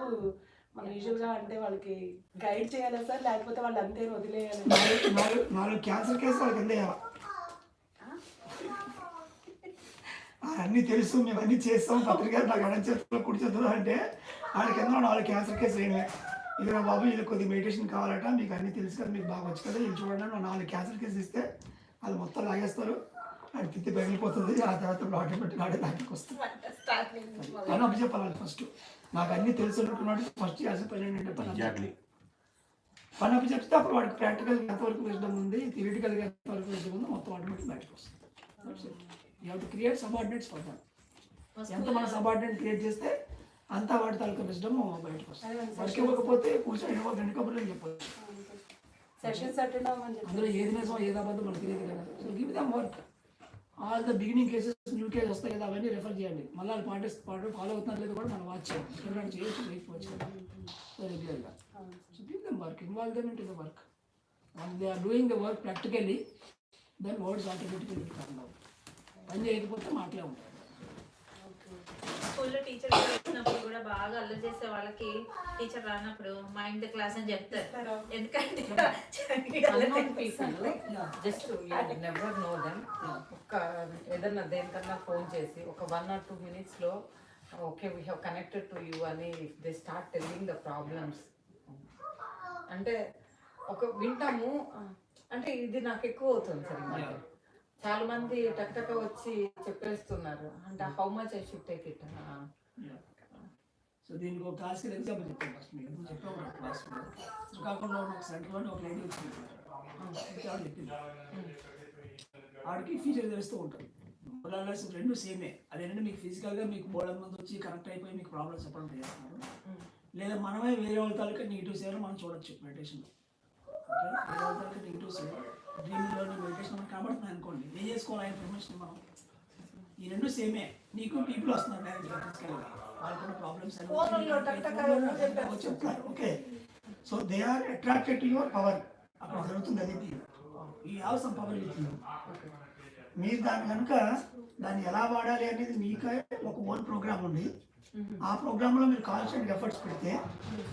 మనం యూజువల్గా అంటే వాళ్ళకి గైడ్ చేయాలా సార్, లేకపోతే వాళ్ళు అంతే వదిలేయాలి? 4 క్యాన్సర్ కేసులు వాళ్ళకి అందేయాలి. అన్నీ తెలుసు, మేము అన్నీ చేస్తాం, పత్రిక నాకు ఎడం చేతుల్లో కుడి చేతులు అంటే వాళ్ళకి ఎన్నో 4 క్యాన్సర్ కేసులు ఏమే. ఇక నా బాబు ఇది కొద్దిగా మెడిటేషన్ కావాలట, మీకు అన్నీ తెలుసు కదా, మీకు బాగా వచ్చు కదా, ఇది చూడండి 4 క్యాన్సర్ కేసులు ఇస్తే అది మొత్తం లాగేస్తారు, అది తిత్తి పగిలిపోతుంది, ఆ తర్వాత ఆటోమేటిక్ దానికి వస్తుంది అని అప్పు చెప్పాలి. ఫస్ట్ నాకు అన్నీ తెలుసు అనుకున్నాడు, ఫస్ట్ చేసే పని ఏంటంటే పని అప్పు చెప్తే అప్పుడు వాడికి ప్రాక్టికల్గా ఎంతవరకు విషయం ఉంది, థియరిటికల్గా ఎంతవరకు విషయం ఉందో మొత్తం ఆటోమేటిక్ బయటకు వస్తుంది. You have to create subordinates for that. ఎంత మన సబార్డినేట్ క్రియేట్ చేస్తే అంతా వాడి తాలూకా విషయం బయటకు వస్తుంది. వర్క్ ఇవ్వకపోతే కూర్చొని 2 కబుర్లు చెప్పవచ్చు. అందులో ఏది నిజమో ఏది అబద్ధం మనకు తెలియదు కదా. So give them work. All the beginning cases, new cases వస్తాయి కదా, అవన్నీ రెఫర్ చేయండి. మళ్ళీ వాళ్ళు ఫాలో అవుతున్నారు లేదు కూడా మనం వాచ్ చేయాలి. ఎందుకంటే చేయొచ్చు రెగ్యులర్గా. So give them work, involve them in to the work. And they are doing the work practically, then words automatically come down. పని చేయకపోతే మాటలే ఉంటాయి. స్కూల్లో టీచర్ వచ్చినప్పుడు కూడా బాగా అల్లరి చేసే వాళ్ళకి టీచర్ రానప్పుడు మైండ్ క్లాస్ అని చెప్తారు. ఎందుకంటే జస్ట్ నెవర్ నో దెమ్. ఒక ఏదన్నా దేనికన్నా ఫోన్ చేసి ఒక 1 or 2 minutes okay we have connected to you అని they start telling the problems. అంటే ఒక వింటాము, అంటే ఇది నాకు ఎక్కువ అవుతుంది సార్. చాలా మంది టక్ వచ్చి చెప్పేస్తున్నారు. అంటే how much I should take it. So దీనికి ఒక క్లాసికల్ ఎగ్జాంపుల్ చెప్తాను. ఫస్ట్ మీకు చెప్పాము క్లాస్లో శ్రీకాకుళంలో ఒక సెంటర్లోనే ఒక లేడీ వచ్చింది. ఆవిడ చెప్పింది ఆవిడకి ఫీచర్ తెలుస్తూ ఉంటుంది. మొదలస్ 2 సేమే. అదేంటంటే మీకు ఫిజికల్గా మీకు బోర్డు మంది వచ్చి కనెక్ట్ అయిపోయి మీకు ప్రాబ్లమ్స్ చెప్పడం చేస్తున్నారు, లేదా మనమే వేరే వాళ్ళ తాలూకా నెగిటివ్ సేవలు మనం చూడొచ్చు మెడిటేషన్లో. ఓకే, వేరే వాళ్ళ తాలూకా నెగిటివ్ సేవ డ్రీమ్లోని మెడిటేషన్ మనకు కనబడుతుంది అనుకోండి, ఏం చేసుకోవాలి ఆ ఇన్ఫర్మేషన్ మనం. ఈ 2 సేమే. నీకు పీపుల్ వస్తున్నారు డైరెక్ట్గా ఫిజికల్గా, వాళ్ళకున్న ప్రాబ్లమ్స్ చెప్తారు. Okay, so they are attracted to your power. అక్కడ జరుగుతుంది అది. You have some power with you. మీరు దాన్ని కనుక దాన్ని ఎలా వాడాలి అనేది మీకే ఒక ఓన్ ప్రోగ్రామ్ ఉంది. ఆ ప్రోగ్రాంలో మీరు కాన్స్టెంట్ ఎఫర్ట్స్ పెడితే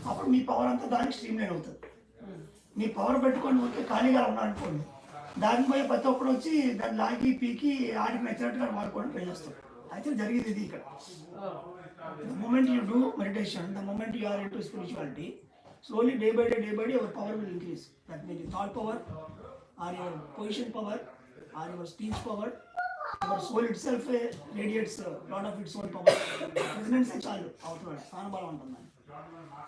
అప్పుడు మీ పవర్ అంతా దానికి స్ట్రీమ్ లైన్ అవుతుంది. మీ పవర్ పెట్టుకొని ఉంటే ఖాళీగా ఉన్నారనుకోండి, దాని పోయి ప్రతి ఒక్కరు వచ్చి దాన్ని లాగి పీకి ఆడికి నచ్చినట్టుగా వాడుకోవడం ట్రై చేస్తారు. అయితే జరిగేది ఇది ఇక్కడ. The moment you do meditation, the moment you are into spirituality, slowly day by day, your power will increase. That means your thought power, or your position power, or your speech power, your soul itself radiates a lot of its own power. Resonance చాలు అవుతుంది, స్థానబలం ఉంటుంది.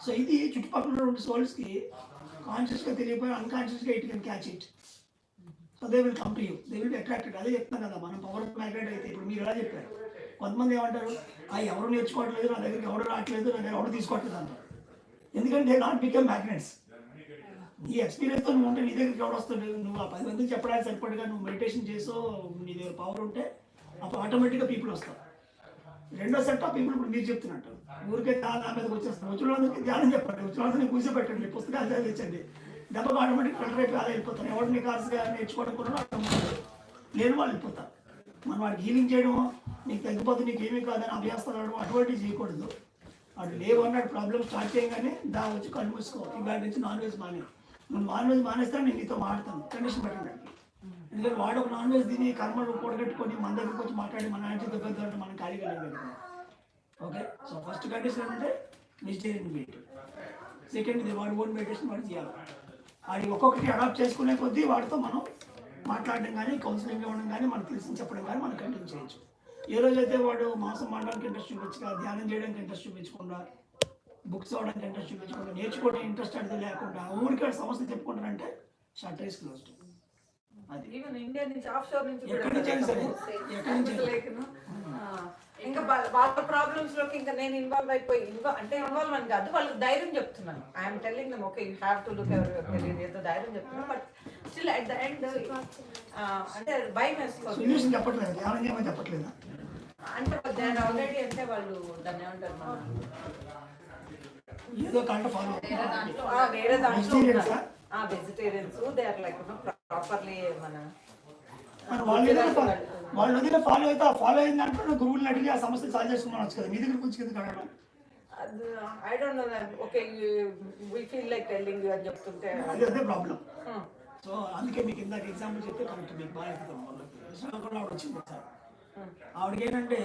So ఇది చుట్టుపక్కల ఉన్న సోల్స్కి కాన్షియస్గా తెలియపోయి అన్కాన్షియస్గా it can catch it. So they will come to you, they will be attracted. అదే చెప్తాను కదా, మనం పవర్ మ్యాగ్నెట్ అయితే ఇప్పుడు మీరు ఎలా చెప్పారు, కొంతమంది ఏమంటారు, ఎవరు నేర్చుకోవట్లేదు, నా దగ్గరికి ఎవరు రావట్లేదు, నా దగ్గర ఎవరు తీసుకోవట్లేదు అంటారు. ఎందుకంటే దే నాట్ బికమ్ మ్యాగ్నెట్స్. నీ ఎక్స్పీరియన్స్తో నువ్వు ఉంటే నీ దగ్గరికి ఎవరు వస్తుంది, నువ్వు ఆ 10 మందికి చెప్పడానికి సరిపడగా నువ్వు మెడిటేషన్ చేసో నీ దగ్గర పవర్ ఉంటే అప్పుడు ఆటోమేటిక్గా పీపుల్ వస్తారు. రెండో సెట్ ఆఫ్ పీపుల్ ఇప్పుడు మీరు చెప్తున్నట్టు ఊరికే నా మీదకి వచ్చేస్తాను. వచ్చినందుకు ధ్యానం చెప్పండి, వచ్చినందుకు కూర్చోబెట్టండి, పుస్తకాలు చదివించండి, దెబ్బకు ఆటోమేటిక్ ఫిల్టర్ అయిపోయి అలా వెళ్ళిపోతాను. ఎవరిని కార్స్గా నేర్చుకోవడం కూడా లేని వాళ్ళు వెళ్ళిపోతారు. మనం వాడికి హీలింగ్ చేయడం, నీకు తగ్గిపోతే నీకు ఏమీ కాదని అభ్యాస్తాడు అటువంటివి చేయకూడదు. వాడు లేవు అన్నట్టు ప్రాబ్లమ్ స్టార్ట్ చేయగానే దాని వచ్చి కళ్ళు మూసుకో, ఇవాళ నుంచి నాన్ వెజ్ మానే. నువ్వు నాన్ వెజ్ మానేస్తే నేను నీతో మాడతాను, కండిషన్ పెట్టడానికి. ఎందుకంటే వాడు ఒక నాన్ వెజ్ తిని కర్మలు కూడగట్టుకొని మన దగ్గరికి వచ్చి మాట్లాడి మన ఆయన దగ్గర అంటే మనం ఖాళీగా లేదు కదా. ఓకే, సో ఫస్ట్ కండిషన్ ఏంటంటే వెజిటేరియన్ మీట్. సెకండ్ ఇది వాడి ఓన్ మెడిటేషన్ వాడు చేయాలి. వాడి ఒక్కొక్కటి అడాప్ట్ చేసుకునే కొద్దీ వాడితో మనం మాట్లాడడం కానీ కౌన్సిలింగ్ ఇవ్వడం కానీ మనకు తెలిసి చెప్పడం కానీ మనం కంటిన్యూ చేయొచ్చు. ఏ రోజైతే వాడు మాంసం మాడడానికి ఇంట్రెస్ట్ చూపించగా, ధ్యానం చేయడానికి ఇంట్రెస్ట్ చూపించకుండా, బుక్స్ అవడానికి ఇంట్రెస్ట్ చూపించకుండా, నేర్చుకోవడానికి ఇంట్రెస్ట్ అనేది లేకుండా ఊరికి సమస్య చెప్పుకుంటారంటే షార్ట్ రేస్ క్లోజ్డ్. అది ఈవెన్ ఇండియా నుంచి ఆఫ్ షోర్ నుంచి ఎక్కడి నుంచి అయినా సరే, ఎక్కడి నుంచి ఇంకా వాళ్ళ ప్రాబ్లమ్స్ లోకి ఇంకా నేను ఇన్వాల్వ్ అయిపోయి అంటే ఇన్వాల్వ్ అని కాదు, వాళ్ళకి ధైర్యం చెప్తున్నాను. I'm telling them okay you have to look ever career, ఏదో ధైర్యం చెప్తున్నాను. But still at the end అంటే భయం వేసుకోవాలి. సొల్యూషన్ చెప్పట్లేదు, ధ్యానం చేయమని చెప్పట్లేదు. అంటే దాని ఆల్రెడీ అంటే వాళ్ళు దాన్ని ఏమంటారు, ఏదో కంట ఫాలో వేరే దాంట్లో vegetarians they are like properly మన వాళ్ళు వదిలే ఫాలో అయితే ఆ ఫాలో అయిన దాంట్లో గురువులను అడిగి ఆ సమస్య సాల్వ్ చేసుకున్నాను కదా, మీ దగ్గర కొంచెం కింద కడగడం. I don't know okay we feel like telling you అని చెప్తుంటే అదే ప్రాబ్లం. సో అందుకే మీకు ఇందాక ఎగ్జాంపుల్ చెప్తే కరెక్ట్ మీకు బాగా ఎక్కుతాం. శ్రీకాకుళం ఆవిడ వచ్చింది సార్, ఆవిడకి ఏంటంటే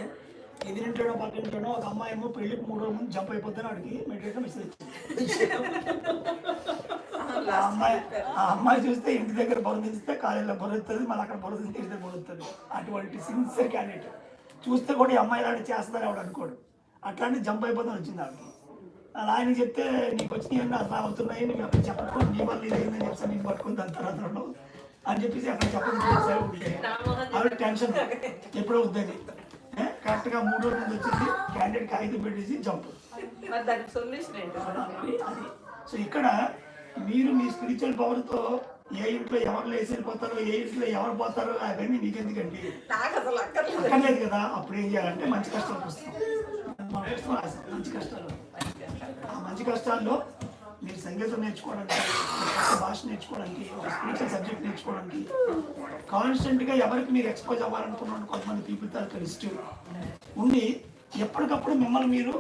ఎదిరింటాడో పక్కింటాడో ఒక అమ్మాయి ఏమో పెళ్లికి 3 రోజుల ముందు జంప్ అయిపోతాను ఆవిడకి మెడిటేషన్ మెసేజ్ వచ్చింది. ఆ అమ్మాయి చూస్తే ఇంటి దగ్గర బొరదిస్తే కాలేజీలో బొరుతుంది, మళ్ళీ అక్కడ బొరుతుంది, ఇంటి దగ్గర బొరుతుంది. అటువంటి సిన్సియర్ క్యాండిడేట్ చూస్తే కూడా ఈ అమ్మాయి లాంటి చేస్తుందని ఆవిడ అనుకోడు, అట్లాంటి జంప్ అయిపోతాను వచ్చింది ఆవిడకి. అలా ఆయన చెప్తే నీకు వచ్చినాయి అట్లా అవుతున్నాయి, నీకు అక్కడ చెప్పట్టుకోండి, నీ వల్ల ఇది అయిందని చెప్తాను, నీకు పట్టుకుని దాని తర్వాత అని చెప్పేసి అక్కడ చెప్పడం ఆవిడ టెన్షన్ ఎప్పుడో వద్దని కరెక్ట్గా 3 రోజుల ముందు వచ్చింది, క్యాండిడేట్ కాగితం పెట్టేసి జంప్. దానికి సొల్యూషన్ ఏంటి? అది సో ఇక్కడ మీరు మీ స్పిరిచువల్ పవర్తో ఏ ఇంట్లో ఎవరు లేసి వెళ్ళిపోతారో, ఏ ఇంట్లో ఎవరు పోతారో అవన్నీ మీకెందుకండి, అక్కర్లేదు కదా. అప్పుడు ఏం చేయాలంటే మంచి కష్టాలకు వస్తాం, మంచి కష్టాలు. ఆ మంచి కష్టాల్లో మీరు సంగీతం నేర్చుకోవడానికి, భాష నేర్చుకోవడానికి, ఒక స్పిరిచువల్ సబ్జెక్ట్ నేర్చుకోవడానికి కాన్స్టెంట్గా ఎవరికి మీరు ఎక్స్పోజ్ అవ్వాలనుకున్నాను కొంతమంది పీపుల్ తో లిస్ట్ ఉండి ఎప్పటికప్పుడు మిమ్మల్ని మీరు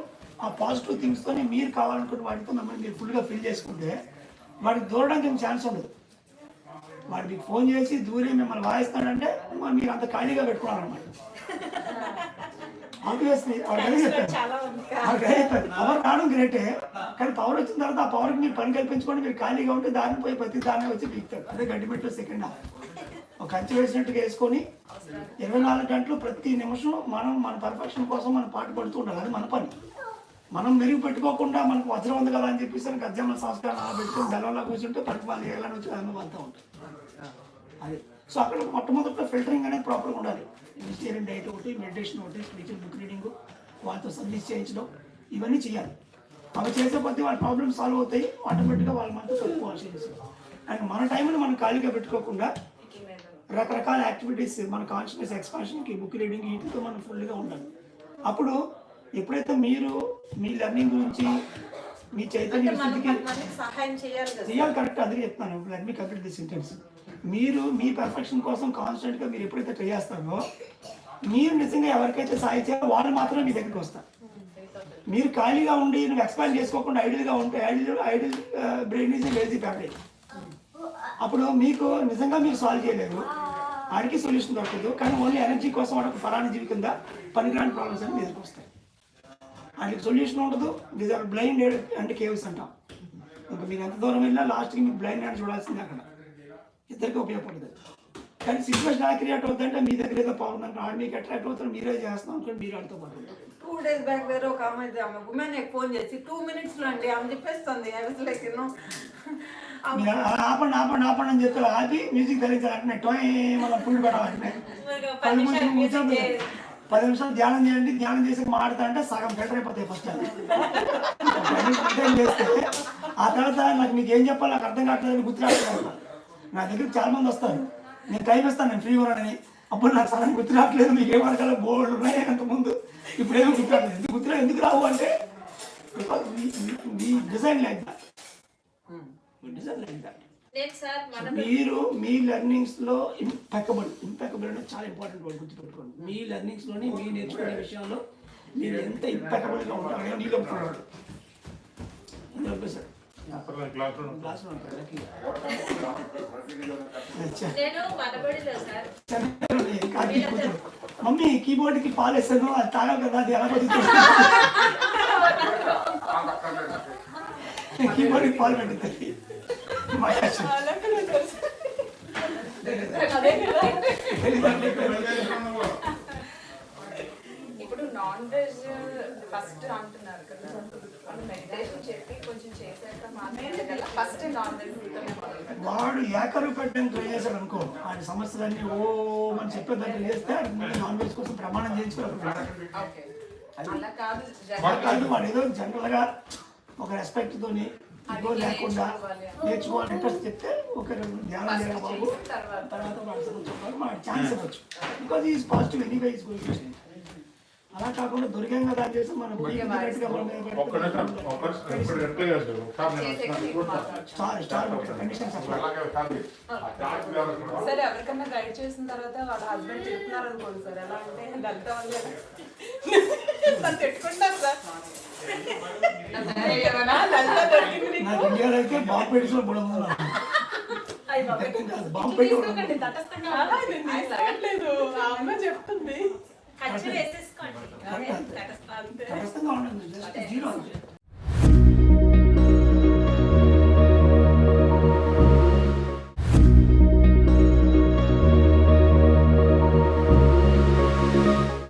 ఆ పాజిటివ్ థింగ్స్తో మీరు కావాలనుకున్న వాటితో మిమ్మల్ని మీరు ఫుల్గా ఫిల్ చేసుకుంటే వాడికి దూరడానికి ఏం ఛాన్స్ ఉండదు. వాడు మీకు ఫోన్ చేసి దూరి మిమ్మల్ని వాయిస్తాడంటే మీరు అంత ఖాళీగా పెట్టుకోవాలన్నమాట. ఆబ్వియస్లీ పవర్ రావడం గ్రేటే, కానీ పవర్ వచ్చిన తర్వాత ఆ పవర్కి మీరు పని కల్పించుకోండి. మీరు ఖాళీగా ఉంటే దాన్ని పోయి ప్రతి దాన్ని వచ్చి పీకుతారు. అదే గడ్డిమెట్లో సెకండ్ హాఫ్ ఒక కంచి వేసినట్టుగా వేసుకొని 24 గంటలు ప్రతి నిమిషం మనం మన పర్ఫెక్షన్ కోసం మనం పాటు పడుతూ ఉండాలి. అది మన పని. మనం మెరుగు పెట్టుకోకుండా మనకు వజ్రం ఉంది కదా అని చెప్పేసి గద్యమ సంస్కారం అలా పెట్టుకుని బెల్లంలో కూర్చుంటే పట్టుకు వాళ్ళు వేయాలని వచ్చి అన్నీ వెళ్తూ ఉంటారు. అది సో అక్కడ మొట్టమొదటిలో ఫిల్టరింగ్ అనేది ప్రాపర్గా ఉండాలి. వెజిటేరియన్ డైట్ ఒకటి, మెడిటేషన్ ఒకటి, స్పిరిచువల్ బుక్ రీడింగ్, వాళ్ళతో సర్వీస్ చేయించడం, ఇవన్నీ చేయాలి. అవి చేసే కొద్దీ వాళ్ళ ప్రాబ్లమ్స్ సాల్వ్ అవుతాయి, ఆటోమేటిక్గా వాళ్ళు మనతో కలుపుకోవాల్సి వస్తుంది. అండ్ మన టైంని మనం ఖాళీగా పెట్టుకోకుండా రకరకాల యాక్టివిటీస్, మన కాన్షియస్ ఎక్స్పాన్షన్కి, బుక్ రీడింగ్, వీటితో మనం ఫుల్గా ఉండాలి. అప్పుడు ఎప్పుడైతే మీరు మీ లెర్నింగ్ గురించి మీ చైతన్య సహాయం చేయాలి, కరెక్ట్. అదే చెప్తాను. Let me complete this sentence. మీరు మీ పర్ఫెక్షన్ కోసం కాన్స్టెంట్గా మీరు ఎప్పుడైతే ట్రై చేస్తారో మీరు నిజంగా ఎవరికైతే సాయం చేయాలో వాళ్ళు మాత్రమే మీ దగ్గరికి వస్తారు. మీరు ఖాళీగా ఉండి నువ్వు ఎక్స్పాండ్ చేసుకోకుండా ఐడియల్గా ఉంటే ideal brain is lazy fabric. అప్పుడు మీకు నిజంగా మీరు సాల్వ్ చేయలేరు, ఆడికి సొల్యూషన్ దొరకదు. కానీ ఓన్లీ ఎనర్జీ కోసం వాడు ఒక ఫలానా జీవి కింద పనికిరాని ప్రాబ్లమ్స్ అని ఎదుర్కొస్తాయి. వాటికి సొల్యూషన్ ఉండదు. దీస్ ఆర్ బ్లైండ్ అంటే కేవ్స్ అంటాం. ఇంకా మీరు ఎంత దూరం వెళ్ళినా లాస్ట్కి మీకు బ్లైండ్ హ్యాండ్ చూడాల్సిందే అక్కడ. ఇద్దరికి ఉపయోగపడుతుంది. కానీ సిచ్యువేషన్ ఎలా క్రియేట్ అవుతుందంటే మీ దగ్గర ఏదో పవర్ అంటే ఆడు మీకు అట్రాక్ట్ అవుతారు, మీరే చేస్తాం అనుకోండి, మీరు ఆడితో పాటు ఉంటారు. 2 days బ్యాక్ వేరే ఒక ఆమె ఉమెన్ ఫోన్ చేసి 2 minutes లో అండి ఆమె చెప్పేస్తుంది. ఐ వాస్ లైక్ మీరు ఆపండి ఆపండి ఆపండి అని చెప్పి ఆపి మ్యూజిక్ ధరించాలంటే టోయ్ మళ్ళీ పుల్లు పెట్టాలంటే 10 నిమిషాలు ధ్యానం చేయండి. ధ్యానం చేసి మాడతా అంటే సగం బెటర్ అయిపోతాయి. ఫస్ట్ చేస్తే ఆ తర్వాత నాకు మీకు ఏం చెప్పాలి నాకు అర్థం కావట్లేదు గుర్తురాట్లేదు. నా దగ్గర చాలా మంది వస్తారు, నేను టైం ఇస్తాను, నేను ఫ్రీ ఉన్నానని. అప్పుడు నాకు సగం గుర్తురాట్లేదు, మీకు ఏమనకాల బోర్డు ఉన్నాయి అంతకుముందు, ఇప్పుడు ఏమో గుర్తురాట్లేదు. ఎందుకు రావు అంటే డిజైన్ లైక్ దట్. మీరు మీ లెర్నింగ్స్ లో ఇంపెకబుల్ అంటే చాలా ఇంపార్టెంట్ వర్డ్ గుర్తుపెట్టుకోండి. మీ లెర్నింగ్స్ లోని మీ నేర్చుకునే విషయాల్లో మీరు ఎంత ఇంపెకబుల్ గా ఉంటారో నీలో సార్ మమ్మీ కీబోర్డ్ కి పాలు వేస్తాను, అది తాగా కదా, అది ఎలా బతుకుతుంది. కీబోర్డ్ కి పాలు పెట్టుతుంది. ఇప్పుడు నాన్ వెజ్ ఫస్ట్ అంటున్నారు కదా, మెడిటేషన్ చెప్పి కొంచెం చేశాక మాత్రమే ఫస్ట్ నాన్ వెజ్. వాడు ఏకరు పెట్టని ట్రై చేశాడు అనుకో, ఆయన సమస్యలన్నీ ఓ అని చెప్పేదాన్ని చేస్తే నాన్ వెజ్ కోసం ప్రమాణం చేయించుకోవాలి. అలా కాదు, వాడు ఏదో జనరల్ గా ఒక రెస్పెక్ట్ తోని లేకుండా నేర్చుకోవాలి ఇంట్రెస్ట్ చెప్తే ఒక ధ్యానం చేయాలి బాబు, తర్వాత వాడు ఛాన్స్ ఇవ్వచ్చు. Because is positive anyway is going. అలా కాకుండా దొరికాం కదా అని చేసి మనం సరే ఎవరికన్నా గైడ్ చేసిన తర్వాత వాళ్ళ హస్బెండ్ చెప్తున్నారు అనుకోండి సార్, ఎలా అంటే దళిత వాళ్ళు నన్ను పెట్టుకుంటారు సార్. నాకు ఇండియాలో అయితే బాంబు పెట్టి బుడలేదు. బాంబు పెట్టి అమ్మ చెప్తుంది తటస్థంగా ఉండండి, జీరో.